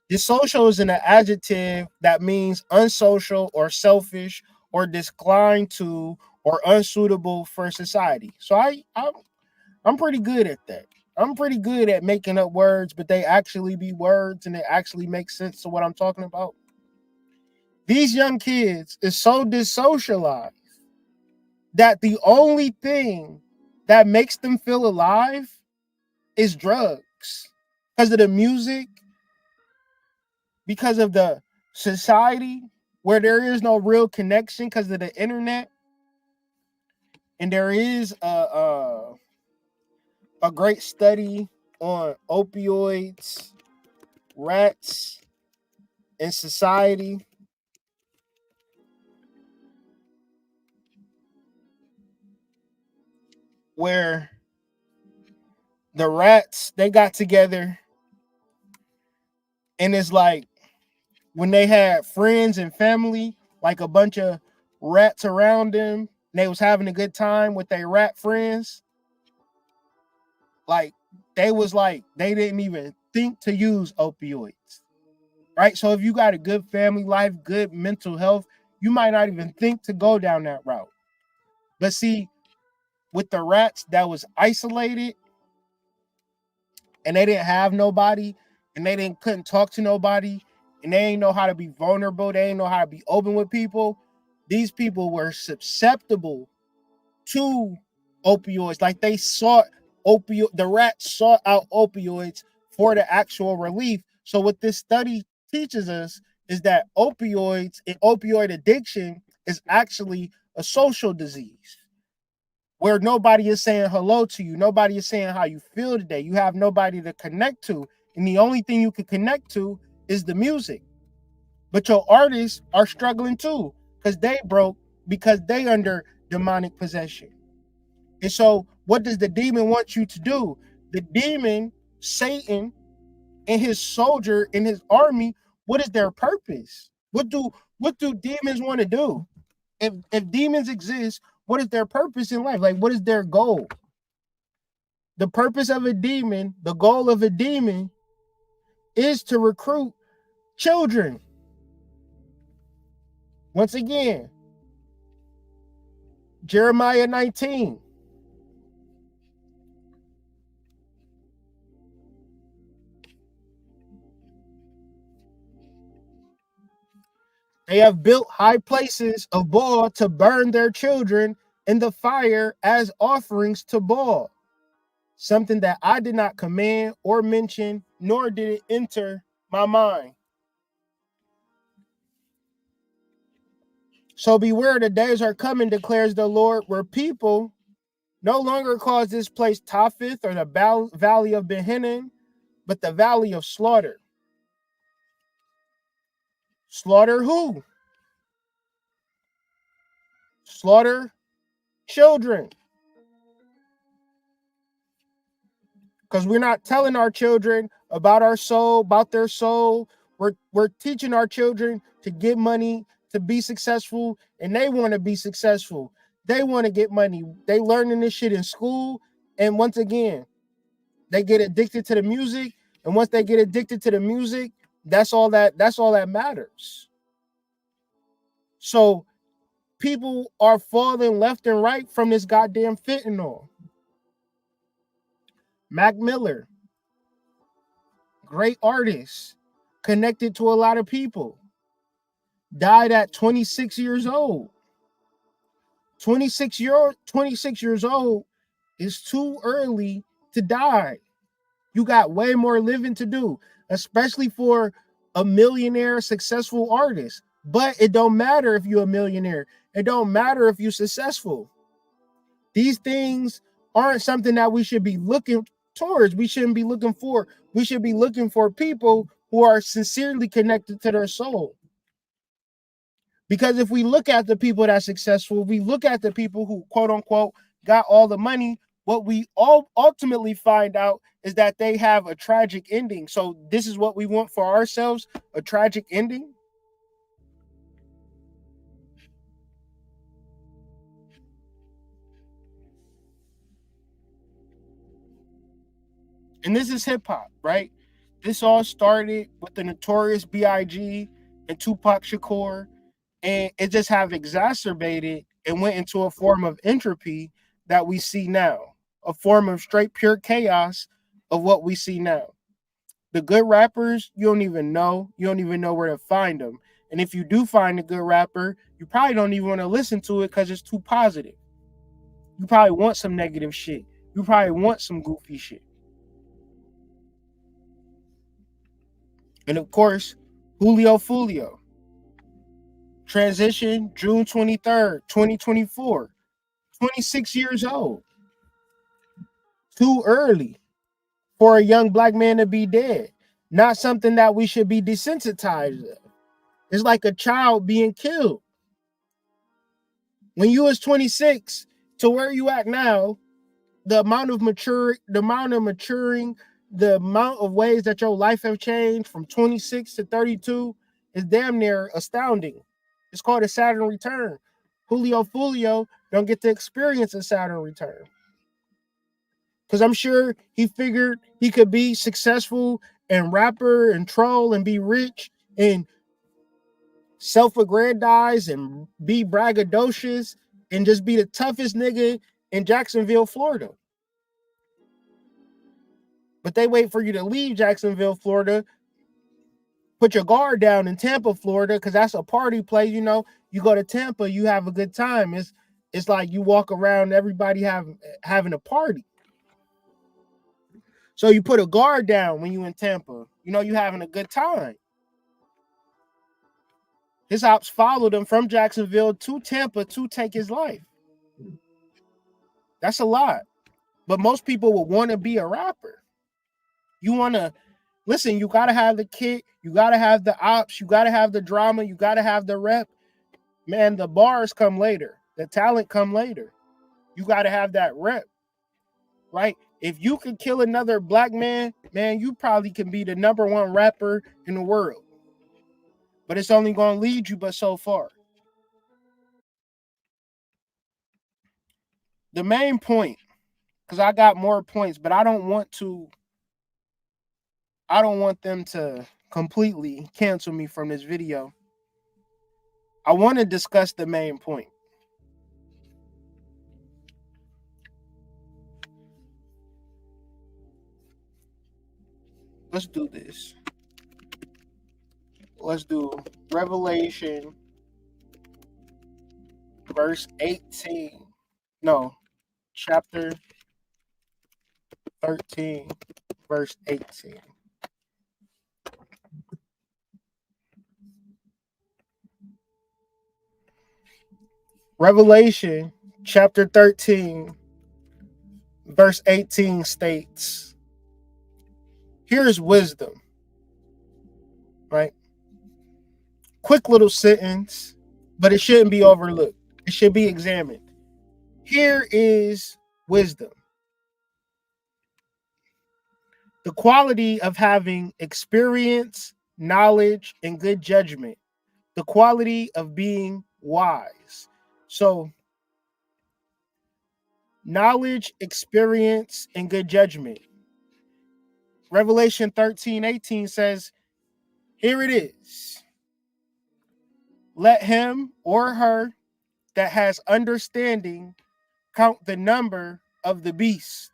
Dissocial is an adjective that means unsocial or selfish or disinclined to or unsuitable for society. So I'm pretty good at that. I'm pretty good at making up words, but they actually be words and it actually makes sense to what I'm talking about. These young kids is so dissocialized that the only thing that makes them feel alive is drugs. Because of the music, because of the society where there is no real connection because of the internet. And there is a great study on opioids, rats, and society. Where the rats, they got together and it's like when they had friends and family, like a bunch of rats around them, and they was having a good time with their rat friends. Like they didn't even think to use opioids, right? So if you got a good family life, good mental health, you might not even think to go down that route. But see, with the rats that was isolated and they didn't have nobody and they couldn't talk to nobody and they ain't know how to be vulnerable, they ain't know how to be open with people, these people were susceptible to opioids. Like they sought the rats sought out opioids for the actual relief. So what this study teaches us is that opioids and opioid addiction is actually a social disease where nobody is saying hello to you. Nobody is saying how you feel today. You have nobody to connect to. And the only thing you can connect to is the music. But your artists are struggling too because they broke, because they under demonic possession. And so what does the demon want you to do? The demon, Satan, and his soldier and his army, what is their purpose? What do demons want to do? If demons exist, what is their purpose in life? Like, what is their goal? The purpose of a demon, the goal of a demon is to recruit children. Once again, Jeremiah 19. They have built high places of Baal to burn their children in the fire as offerings to Baal, something that I did not command or mention, nor did it enter my mind. So beware, the days are coming, declares the Lord, where people no longer calls this place Topheth or the valley of Ben-Hinnom, but the valley of slaughter. Slaughter who? Slaughter children. Because we're not telling our children about our soul, about their soul. We're teaching our children to get money, to be successful, and they want to be successful. They want to get money. They learning this shit in school, and once again, they get addicted to the music. And once they get addicted to the music, that's all that matters. So people are falling left and right from this goddamn fentanyl. Mac Miller, great artist, connected to a lot of people, died at 26 years old. 26 years old is too early to die. You got way more living to do, especially for a millionaire successful artist. But it don't matter if you're a millionaire. It don't matter if you're successful. These things aren't something that we should be looking towards. We shouldn't be looking for. We should be looking for people who are sincerely connected to their soul. Because if we look at the people that's successful, we look at the people who, quote unquote, got all the money, what we all ultimately find out is that they have a tragic ending. So this is what we want for ourselves, a tragic ending. And this is hip hop, right? This all started with the Notorious B.I.G. and Tupac Shakur, and it just have exacerbated and went into a form of entropy that we see now, a form of straight pure chaos of what we see now. The good rappers, you don't even know where to find them. And if you do find a good rapper, you probably don't even want to listen to it because it's too positive. You probably want some negative shit. You probably want some goofy shit. And of course, Julio Fulio. Transition June 23rd, 2024. 26 years old. Too early for a young black man to be dead. Not something that we should be desensitized of. It's like a child being killed. When you was 26 to where you at now, the amount of maturing, the amount of ways that your life have changed from 26 to 32 is damn near astounding. It's called a Saturn return. Julio Fulio don't get to experience a Saturn return. Because I'm sure he figured he could be successful and rapper and troll and be rich and self-aggrandize and be braggadocious and just be the toughest nigga in Jacksonville, Florida. But they wait for you to leave Jacksonville, Florida, put your guard down in Tampa, Florida, because that's a party place. You know, you go to Tampa, you have a good time. It's like you walk around, everybody having a party. So you put a guard down when you in Tampa. You know, you having a good time. His ops followed him from Jacksonville to Tampa to take his life. That's a lot. But most people would want to be a rapper. You want to, listen, you got to have the kit. You got to have the ops. You got to have the drama. You got to have the rep. Man, the bars come later. The talent come later. You got to have that rep, right? If you could kill another black man, man, you probably can be the #1 rapper in the world. But it's only going to lead you but so far. The main point, because I got more points, but I don't want them to completely cancel me from this video. I want to discuss the main point. Let's do this. Let's do Revelation verse 18. No, chapter 13, verse 18. Revelation chapter 13, verse 18 states, here's wisdom, right? Quick little sentence, but it shouldn't be overlooked. It should be examined. Here is wisdom. The quality of having experience, knowledge, and good judgment. The quality of being wise. So, knowledge, experience, and good judgment. Revelation 13:18 says, here it is. Let him or her that has understanding count the number of the beast,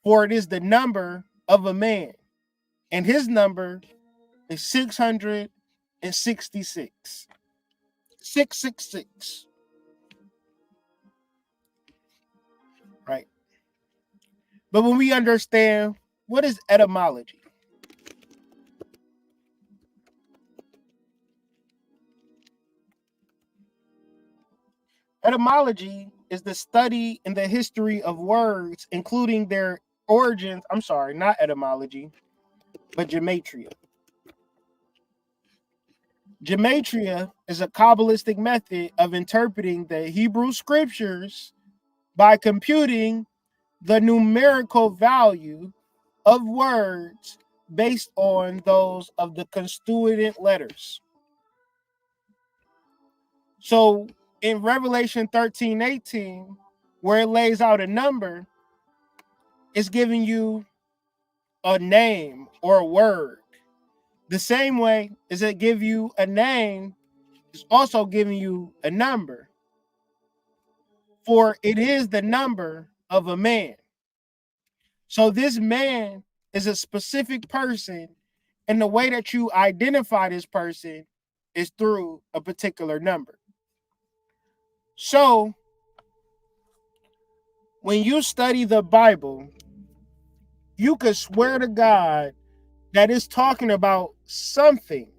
for it is the number of a man, and his number is 666. 666. Right. But when we understand what is etymology, etymology is the study and the history of words, including their origins. I'm sorry, not etymology, but gematria. Gematria is a Kabbalistic method of interpreting the Hebrew scriptures by computing the numerical value of words based on those of the constituent letters. So in Revelation 13:18, where it lays out a number, it's giving you a name or a word. The same way as it give you a name, it's also giving you a number. For it is the number of a man. So this man is a specific person, and the way that you identify this person is through a particular number. So when you study the Bible, you could swear to God that it's talking about something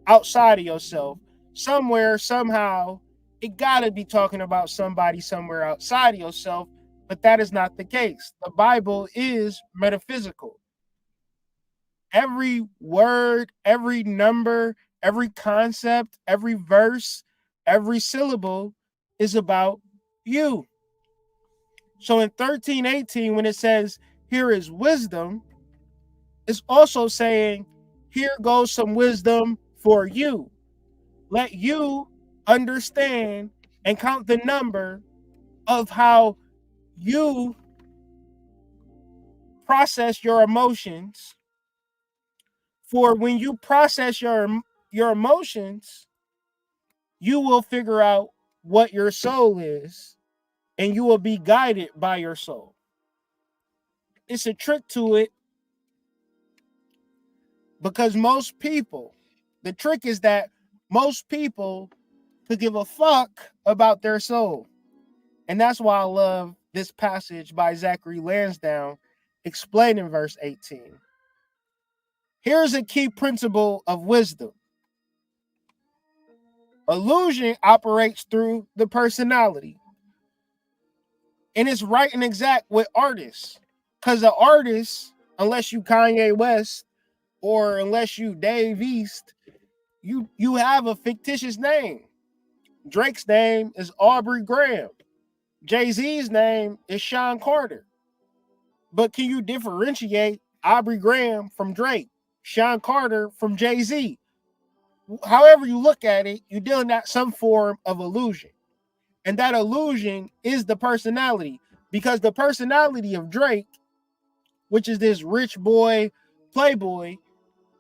outside of yourself. Somewhere, somehow, it gotta be talking about somebody somewhere outside of yourself, but that is not the case. The Bible is metaphysical. Every word, every number, every concept, every verse, every syllable is about you. So in 13:18, when it says, here is wisdom, it's also saying, here goes some wisdom for you. Let you understand and count the number of how you process your emotions. For when you process your emotions, you will figure out what your soul is, and you will be guided by your soul. It's a trick to it, because most people, the trick is that most people could give a fuck about their soul. And that's why I love this passage by Zachary Lansdowne explaining verse 18. Here's a key principle of wisdom. Illusion operates through the personality. And it's right and exact with artists. Because the artist, unless you Kanye West or unless you Dave East, you have a fictitious name. Drake's name is Aubrey Graham. Jay-Z's name is Sean Carter. But can you differentiate Aubrey Graham from Drake, Sean Carter from Jay-Z? However you look at it, you're dealing at some form of illusion. And that illusion is the personality. Because the personality of Drake, which is this rich boy, playboy,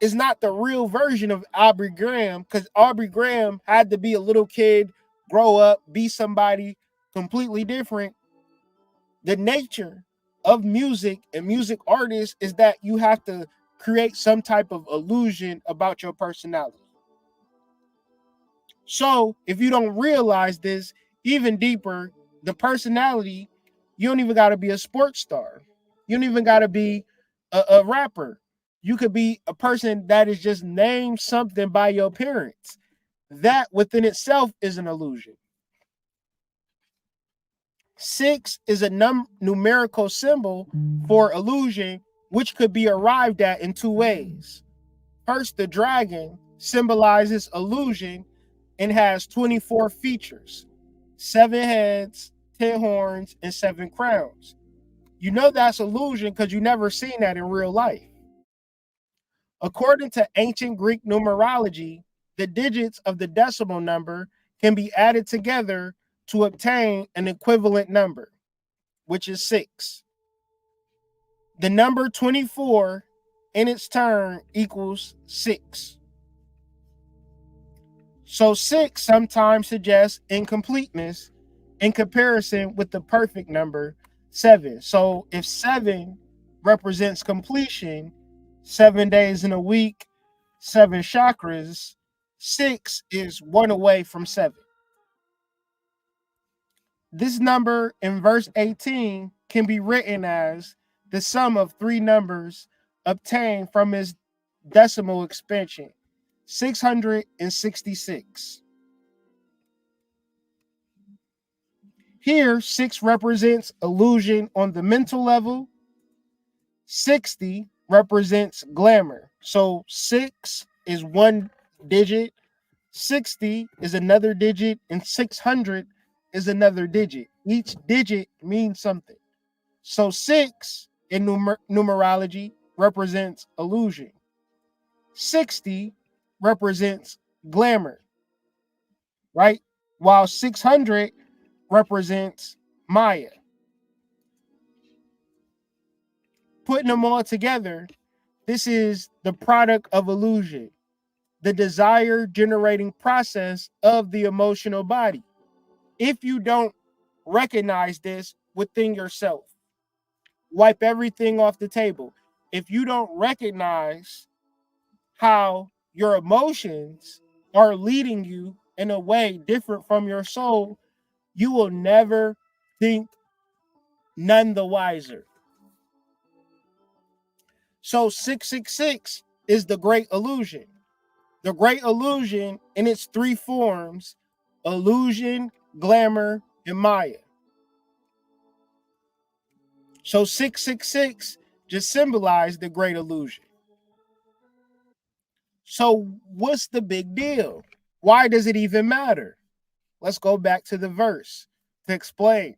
is not the real version of Aubrey Graham, because Aubrey Graham had to be a little kid, grow up, be somebody completely different. The nature of music and music artists is that you have to create some type of illusion about your personality. So if you don't realize this, even deeper, the personality, you don't even got to be a sports star. You don't even got to be a rapper. You could be a person that is just named something by your parents. That within itself is an illusion. 6 is a numerical symbol for illusion, which could be arrived at in 2 ways. First, the dragon symbolizes illusion and has 24 features, 7 heads, 10 horns, and 7 crowns. You know that's illusion because you've never seen that in real life. According to ancient Greek numerology, the digits of the decimal number can be added together to obtain an equivalent number, which is 6. The number 24 in its turn equals 6. So 6 sometimes suggests incompleteness in comparison with the perfect number 7. So if 7 represents completion, 7 days in a week, 7 chakras, 6 is 1 away from 7. This number in verse 18 can be written as the sum of 3 numbers obtained from its decimal expansion, 666. Here, 6 represents illusion on the mental level. 60 represents glamour. So 6 is 1 digit, 60 is another digit, and 600 is another digit. Each digit means something. So 6 in numerology represents illusion. 60 represents glamour, right? While 600 represents Maya. Putting them all together, this is the product of illusion, the desire generating process of the emotional body. If you don't recognize this within yourself, wipe everything off the table. If you don't recognize how your emotions are leading you in a way different from your soul, you will never think none the wiser. So 666 is the great illusion. The great illusion in its 3 forms: illusion, glamour, and Maya. So 666 just symbolized the great illusion. So what's the big deal? Why does it even matter? Let's go back to the verse to explain.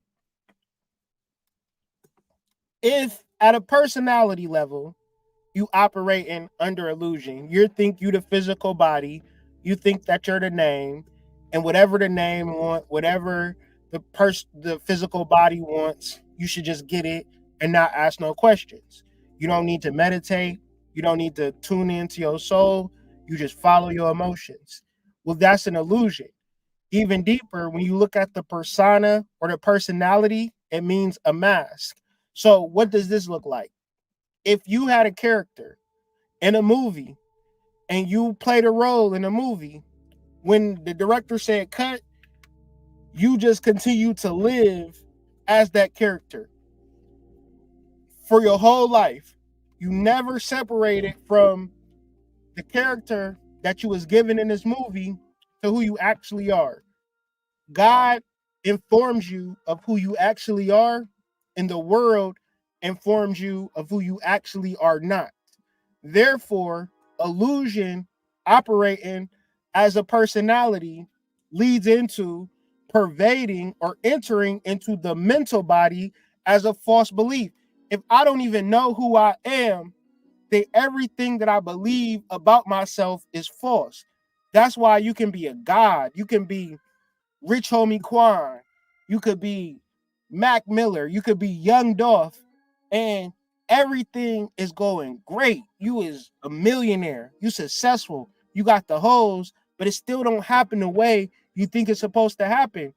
If at a personality level, you operating under illusion, you think you the physical body, you think that you're the name, and whatever the name wants, whatever the physical body wants, you should just get it and not ask no questions. You don't need to meditate. You don't need to tune into your soul. You just follow your emotions. Well, that's an illusion. Even deeper, when you look at the persona or the personality, it means a mask. So what does this look like? If you had a character in a movie and you played a role in a movie, when the director said cut, you just continue to live as that character for your whole life. You never separated from the character that you was given in this movie to who you actually are. God informs you of who you actually are, and the world informs you of who you actually are not. Therefore, illusion operating as a personality leads into pervading or entering into the mental body as a false belief. If I don't even know who I am, then everything that I believe about myself is false. That's why you can be a god. You can be Rich Homie Quan. You could be Mac Miller. You could be Young Dolph. And everything is going great. You is a millionaire. You successful. You got the hoes, but it still don't happen the way you think it's supposed to happen.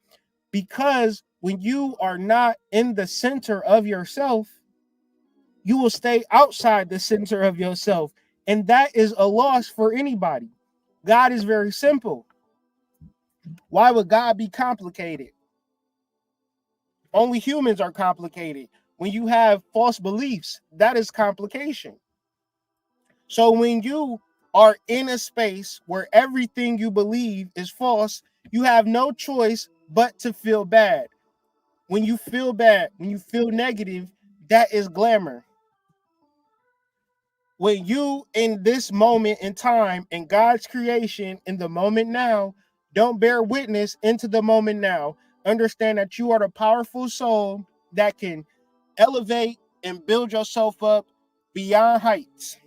Because when you are not in the center of yourself, you will stay outside the center of yourself. And that is a loss for anybody. God is very simple. Why would God be complicated? Only humans are complicated. When you have false beliefs, that is complication. So when you are in a space where everything you believe is false, you have no choice but to feel bad. When you feel bad, when you feel negative, that is glamour. When you in this moment in time, in God's creation, in the moment now, don't bear witness into the moment now. Understand that you are the powerful soul that can elevate and build yourself up beyond heights.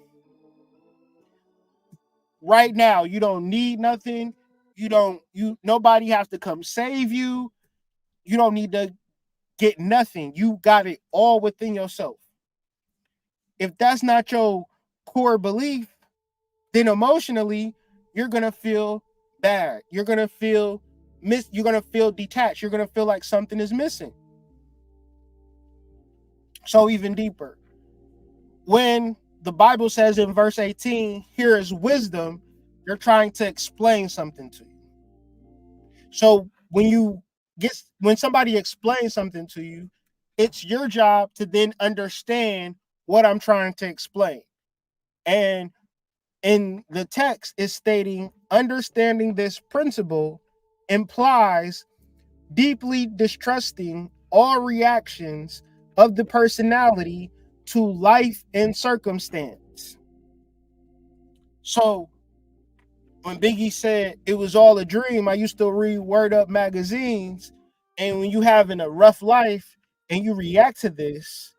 Right now, you don't need nothing. Nobody has to come save you. You don't need to get nothing. You got it all within yourself. If that's not your core belief, then emotionally you're gonna feel bad. You're gonna feel you're gonna feel detached. You're gonna feel like something is missing. So even deeper, when the Bible says in verse 18, here is wisdom, you're trying to explain something to you. So when somebody explains something to you, it's your job to then understand what I'm trying to explain. And in the text is stating, understanding this principle implies deeply distrusting all reactions of the personality to life and circumstance. So when Biggie said it was all a dream, I used to read Word Up magazines. And when you having a rough life and you react to this,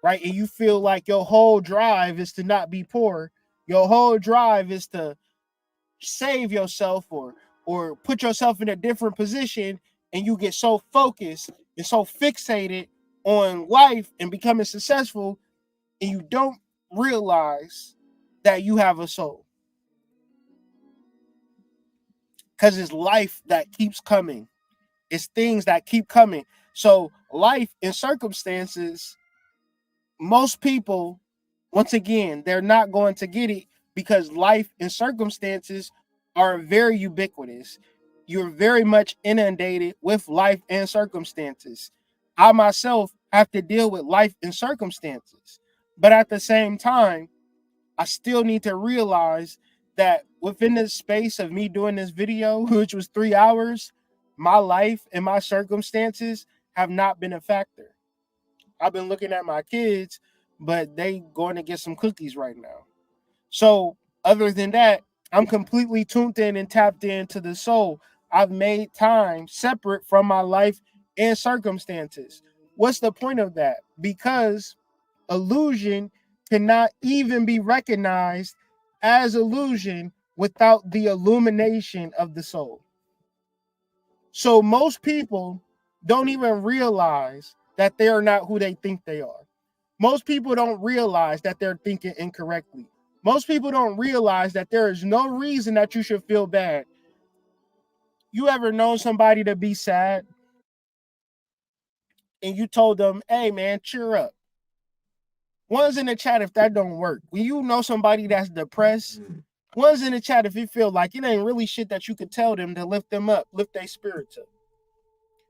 right, and you feel like your whole drive is to not be poor, your whole drive is to save yourself or put yourself in a different position, and you get so focused and so fixated on life and becoming successful, and you don't realize that you have a soul. Because it's life that keeps coming. It's things that keep coming. So life and circumstances, most people, once again, they're not going to get it because life and circumstances are very ubiquitous. You're very much inundated with life and circumstances. I myself have to deal with life and circumstances. But at the same time, I still need to realize that within the space of me doing this video, which was 3 hours, my life and my circumstances have not been a factor. I've been looking at my kids, but they going to get some cookies right now. So other than that, I'm completely tuned in and tapped into the soul. I've made time separate from my life and circumstances. What's the point of that? Because illusion cannot even be recognized as illusion without the illumination of the soul. So most people don't even realize that they are not who they think they are. Most people don't realize that they're thinking incorrectly. Most people don't realize that there is no reason that you should feel bad. You ever known somebody to be sad and you told them, hey man, cheer up? One's in the chat if that don't work. When you know somebody that's depressed, one's in the chat if you feel like it ain't really shit that you could tell them to lift them up, lift their spirits up.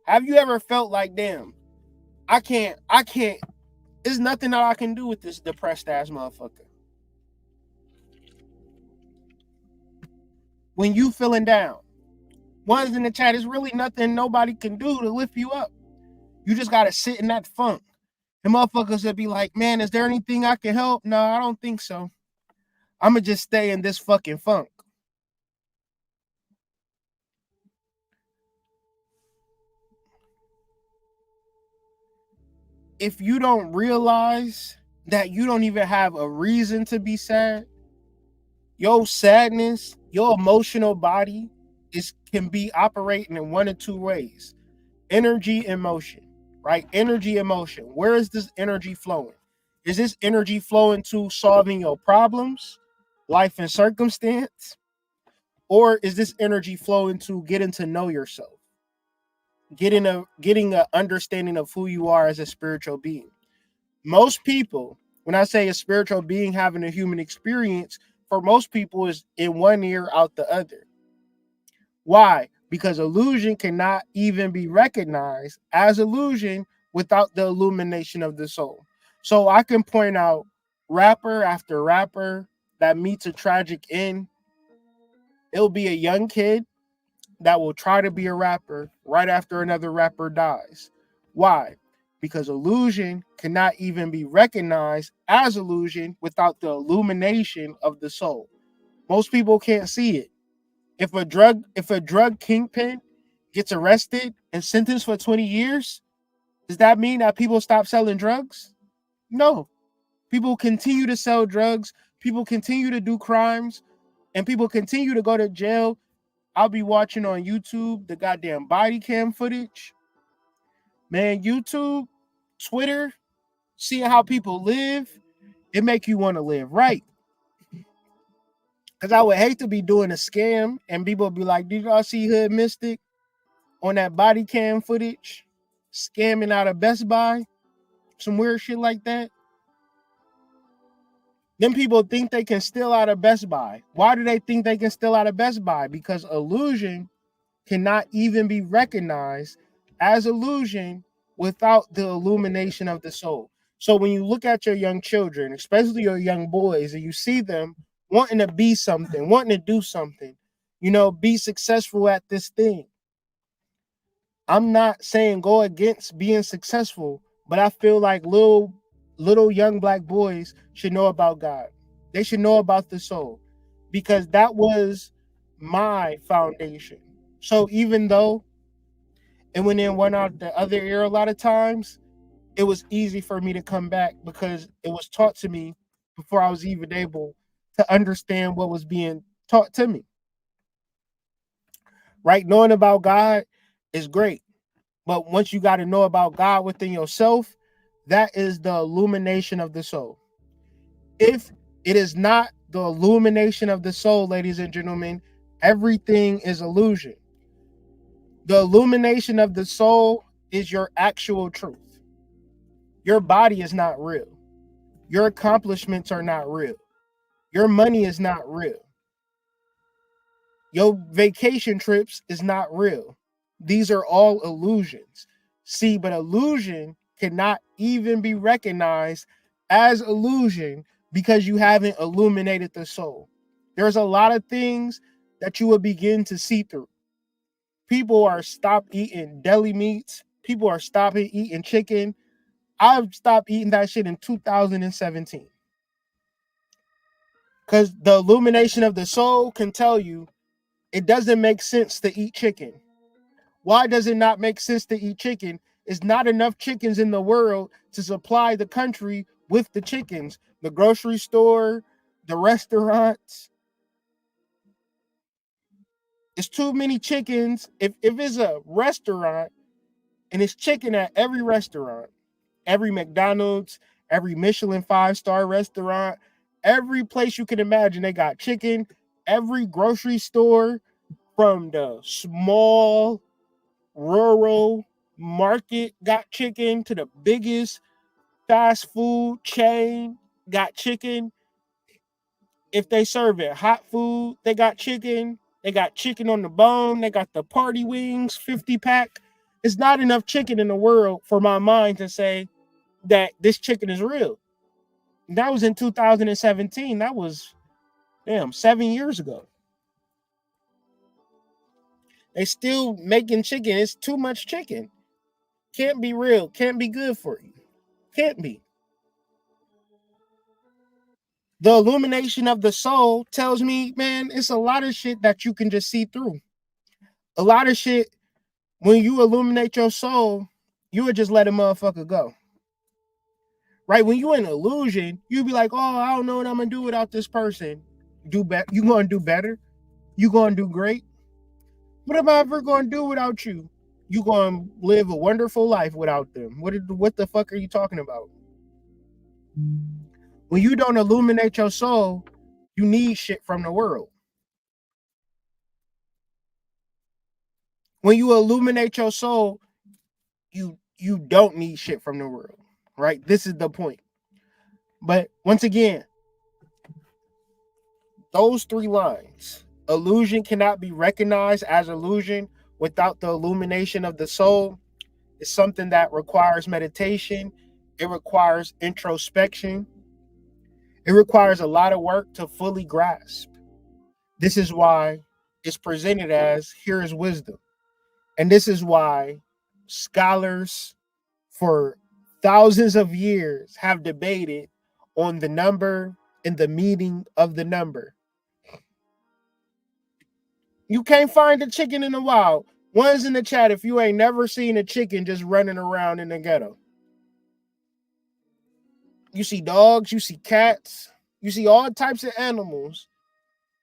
Have you ever felt like, damn, I can't, there's nothing that I can do with this depressed ass motherfucker? When you feeling down, one's in the chat, is really nothing nobody can do to lift you up. You just got to sit in that funk. And motherfuckers would be like, man, is there anything I can help? No, I don't think so. I'm going to just stay in this fucking funk. If you don't realize that you don't even have a reason to be sad, your sadness, your emotional body can be operating in one of two ways: energy and motion. Right? Energy and motion. Where is this energy flowing? Is this energy flowing to solving your problems, life and circumstance? Or is this energy flowing to getting to know yourself? Getting a understanding of who you are as a spiritual being. Most people, when I say a spiritual being having a human experience, for most people is in one ear, out the other. Why? Because illusion cannot even be recognized as illusion without the illumination of the soul. So I can point out rapper after rapper that meets a tragic end. It'll be a young kid that will try to be a rapper right after another rapper dies. Why? Because illusion cannot even be recognized as illusion without the illumination of the soul. Most people can't see it. If a drug kingpin gets arrested and sentenced for 20 years, does that mean that people stop selling drugs? No. People continue to sell drugs, people continue to do crimes, and people continue to go to jail. I'll be watching on YouTube the goddamn body cam footage. Man, YouTube, Twitter, seeing how people live, it make you want to live right. Because I would hate to be doing a scam and people would be like, did y'all see Hood Mystic on that body cam footage scamming out of Best Buy? Some weird shit like that. Then people think they can steal out of Best Buy. Why do they think they can steal out of Best Buy? Because illusion cannot even be recognized as illusion without the illumination of the soul. So when you look at your young children, especially your young boys, and you see them wanting to be something, wanting to do something, be successful at this thing. I'm not saying go against being successful, but I feel like little young black boys should know about God. They should know about the soul, because that was my foundation. So even though it went in one out the other ear a lot of times, it was easy for me to come back because it was taught to me before I was even able to understand what was being taught to me. Right? Knowing about God is great. But once you got to know about God within yourself, that is the illumination of the soul. If it is not the illumination of the soul, ladies and gentlemen, everything is illusion. The illumination of the soul is your actual truth. Your body is not real. Your accomplishments are not real. Your money is not real. Your vacation trips is not real. These are all illusions. See, but illusion cannot even be recognized as illusion because you haven't illuminated the soul. There's a lot of things that you will begin to see through. People are stopped eating deli meats. People are stopping eating chicken. I've stopped eating that shit in 2017. Because the illumination of the soul can tell you it doesn't make sense to eat chicken. Why does it not make sense to eat chicken? It's not enough chickens in the world to supply the country with the chickens. The grocery store, the restaurants. It's too many chickens. If it's a restaurant and it's chicken at every restaurant, every McDonald's, every Michelin 5-star restaurant, every place you can imagine, they got chicken. Every grocery store, from the small rural market got chicken to the biggest fast food chain got chicken. If they serve it hot food, they got chicken. They got chicken on the bone. They got the party wings 50 pack. It's not enough chicken in the world for my mind to say that this chicken is real. That was in 2017. That was, 7 years ago. They still making chicken. It's too much chicken. Can't be real. Can't be good for you. Can't be. The illumination of the soul tells me, man, it's a lot of shit that you can just see through. A lot of shit, when you illuminate your soul, you would just let a motherfucker go. Right? When you in illusion, you be like, oh, I don't know what I'm going to do without this person. You going to do better? You going to do great? What am I ever going to do without you? You going to live a wonderful life without them. What the fuck are you talking about? When you don't illuminate your soul, you need shit from the world. When you illuminate your soul, you don't need shit from the world, right? This is the point. But once again, those 3 lines, illusion cannot be recognized as illusion without the illumination of the soul, is something that requires meditation. It requires introspection. It requires a lot of work to fully grasp. This is why it's presented as, here is wisdom. And this is why scholars for thousands of years have debated on the number and the meaning of the number. You can't find a chicken in the wild. One's in the chat if you ain't never seen a chicken just running around in the ghetto. You see dogs, you see cats, you see all types of animals.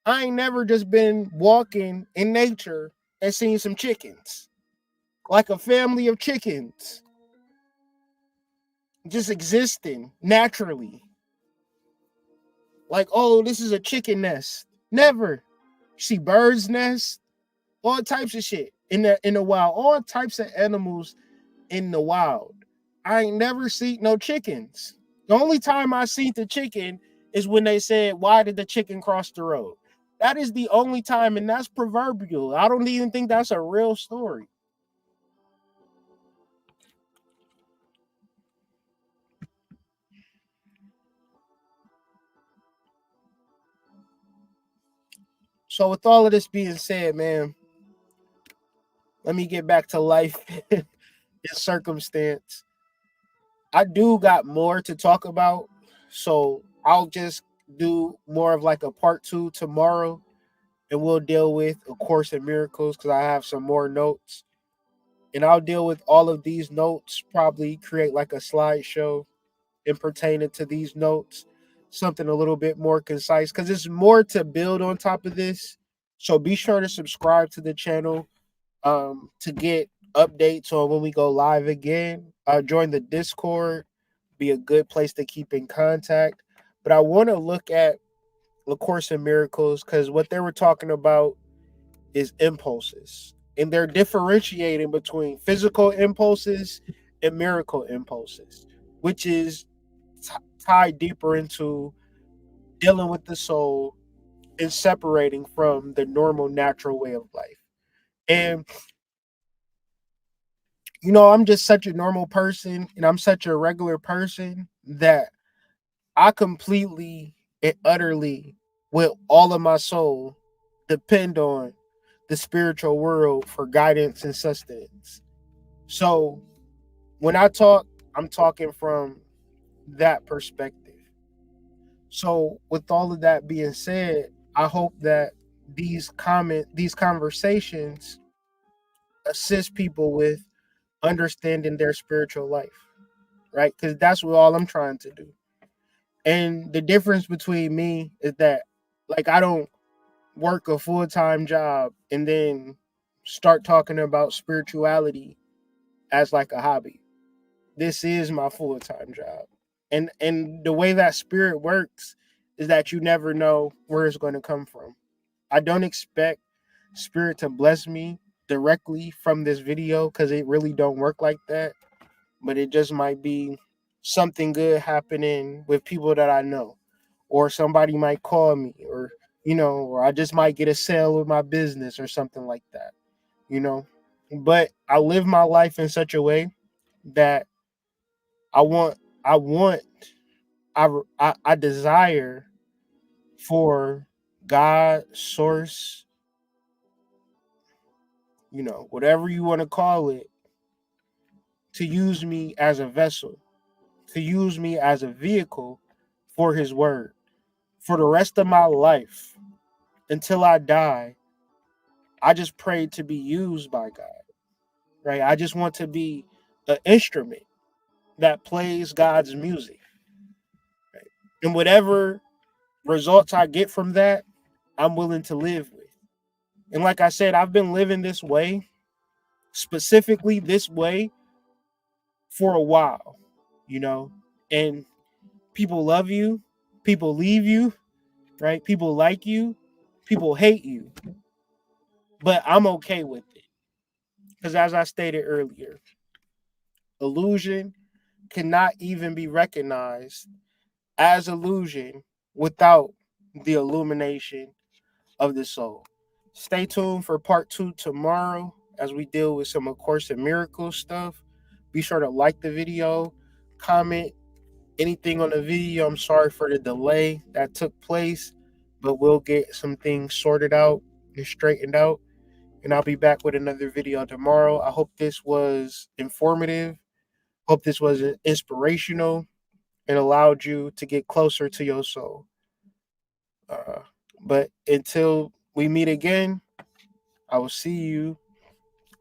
I ain't never just been walking in nature and seen some chickens. Like a family of chickens. Just existing naturally. Like, oh, this is a chicken nest. Never. You see birds' nests, all types of shit in the wild, all types of animals in the wild. I ain't never seen no chickens. The only time I seen the chicken is when they said, why did the chicken cross the road? That is the only time, and that's proverbial. I don't even think that's a real story. So with all of this being said, man, let me get back to life and circumstance. I do got more to talk about, so I'll just do more of like a part 2 tomorrow, and we'll deal with A Course in Miracles because I have some more notes. And I'll deal with all of these notes, probably create like a slideshow and pertaining to these notes, something a little bit more concise because it's more to build on top of this. So be sure to subscribe to the channel to get updates on when we go live again. Join the Discord, be a good place to keep in contact. But I want to look at A Course in Miracles because what they were talking about is impulses. And they're differentiating between physical impulses and miracle impulses, which is tied deeper into dealing with the soul and separating from the normal, natural way of life. And, you know, I'm just such a normal person and I'm such a regular person that I completely and utterly, with all of my soul, depend on the spiritual world for guidance and sustenance. So when I talk, I'm talking from that perspective. So with all of that being said, I hope that these conversations assist people with understanding their spiritual life, right? Because that's what all I'm trying to do. And the difference between me is that, like, I don't work a full-time job and then start talking about spirituality as like a hobby. This is my full-time job. And the way that spirit works is that you never know where it's going to come from. I don't expect spirit to bless me directly from this video, because it really don't work like that. But it just might be something good happening with people that I know, or somebody might call me, or or I just might get a sale with my business or something like that, you know. But I live my life in such a way that I want, I want, I desire for God, source, whatever you want to call it, to use me as a vessel, to use me as a vehicle for his word for the rest of my life until I die. I just pray to be used by God, right? I just want to be an instrument that plays God's music, right? And whatever results I get from that, I'm willing to live with. And like I said, I've been living this way, specifically this way, for a while, and people love you, people leave you, right? People like you, people hate you, but I'm okay with it. Because as I stated earlier, illusion cannot even be recognized as illusion without the illumination of the soul. Stay tuned for part 2 tomorrow as we deal with some A Course in Miracles stuff. Be sure to like the video, comment anything on the video. I'm sorry for the delay that took place, but we'll get some things sorted out and straightened out. And I'll be back with another video tomorrow. I hope this was informative. Hope this was inspirational and allowed you to get closer to your soul. But until we meet again, I will see you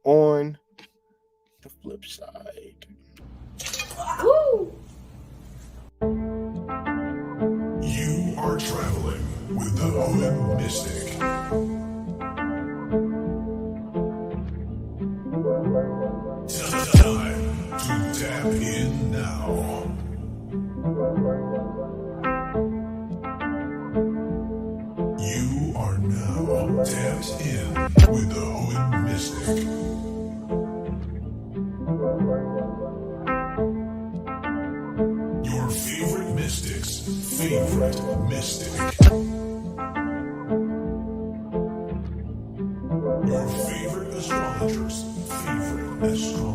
on the flip side. You are traveling with the Hood Mystic. Time to tap in now. You are now tapped in with the Hood Mystic. Your favorite mystic's favorite mystic. Your favorite astrologer's favorite astrologer.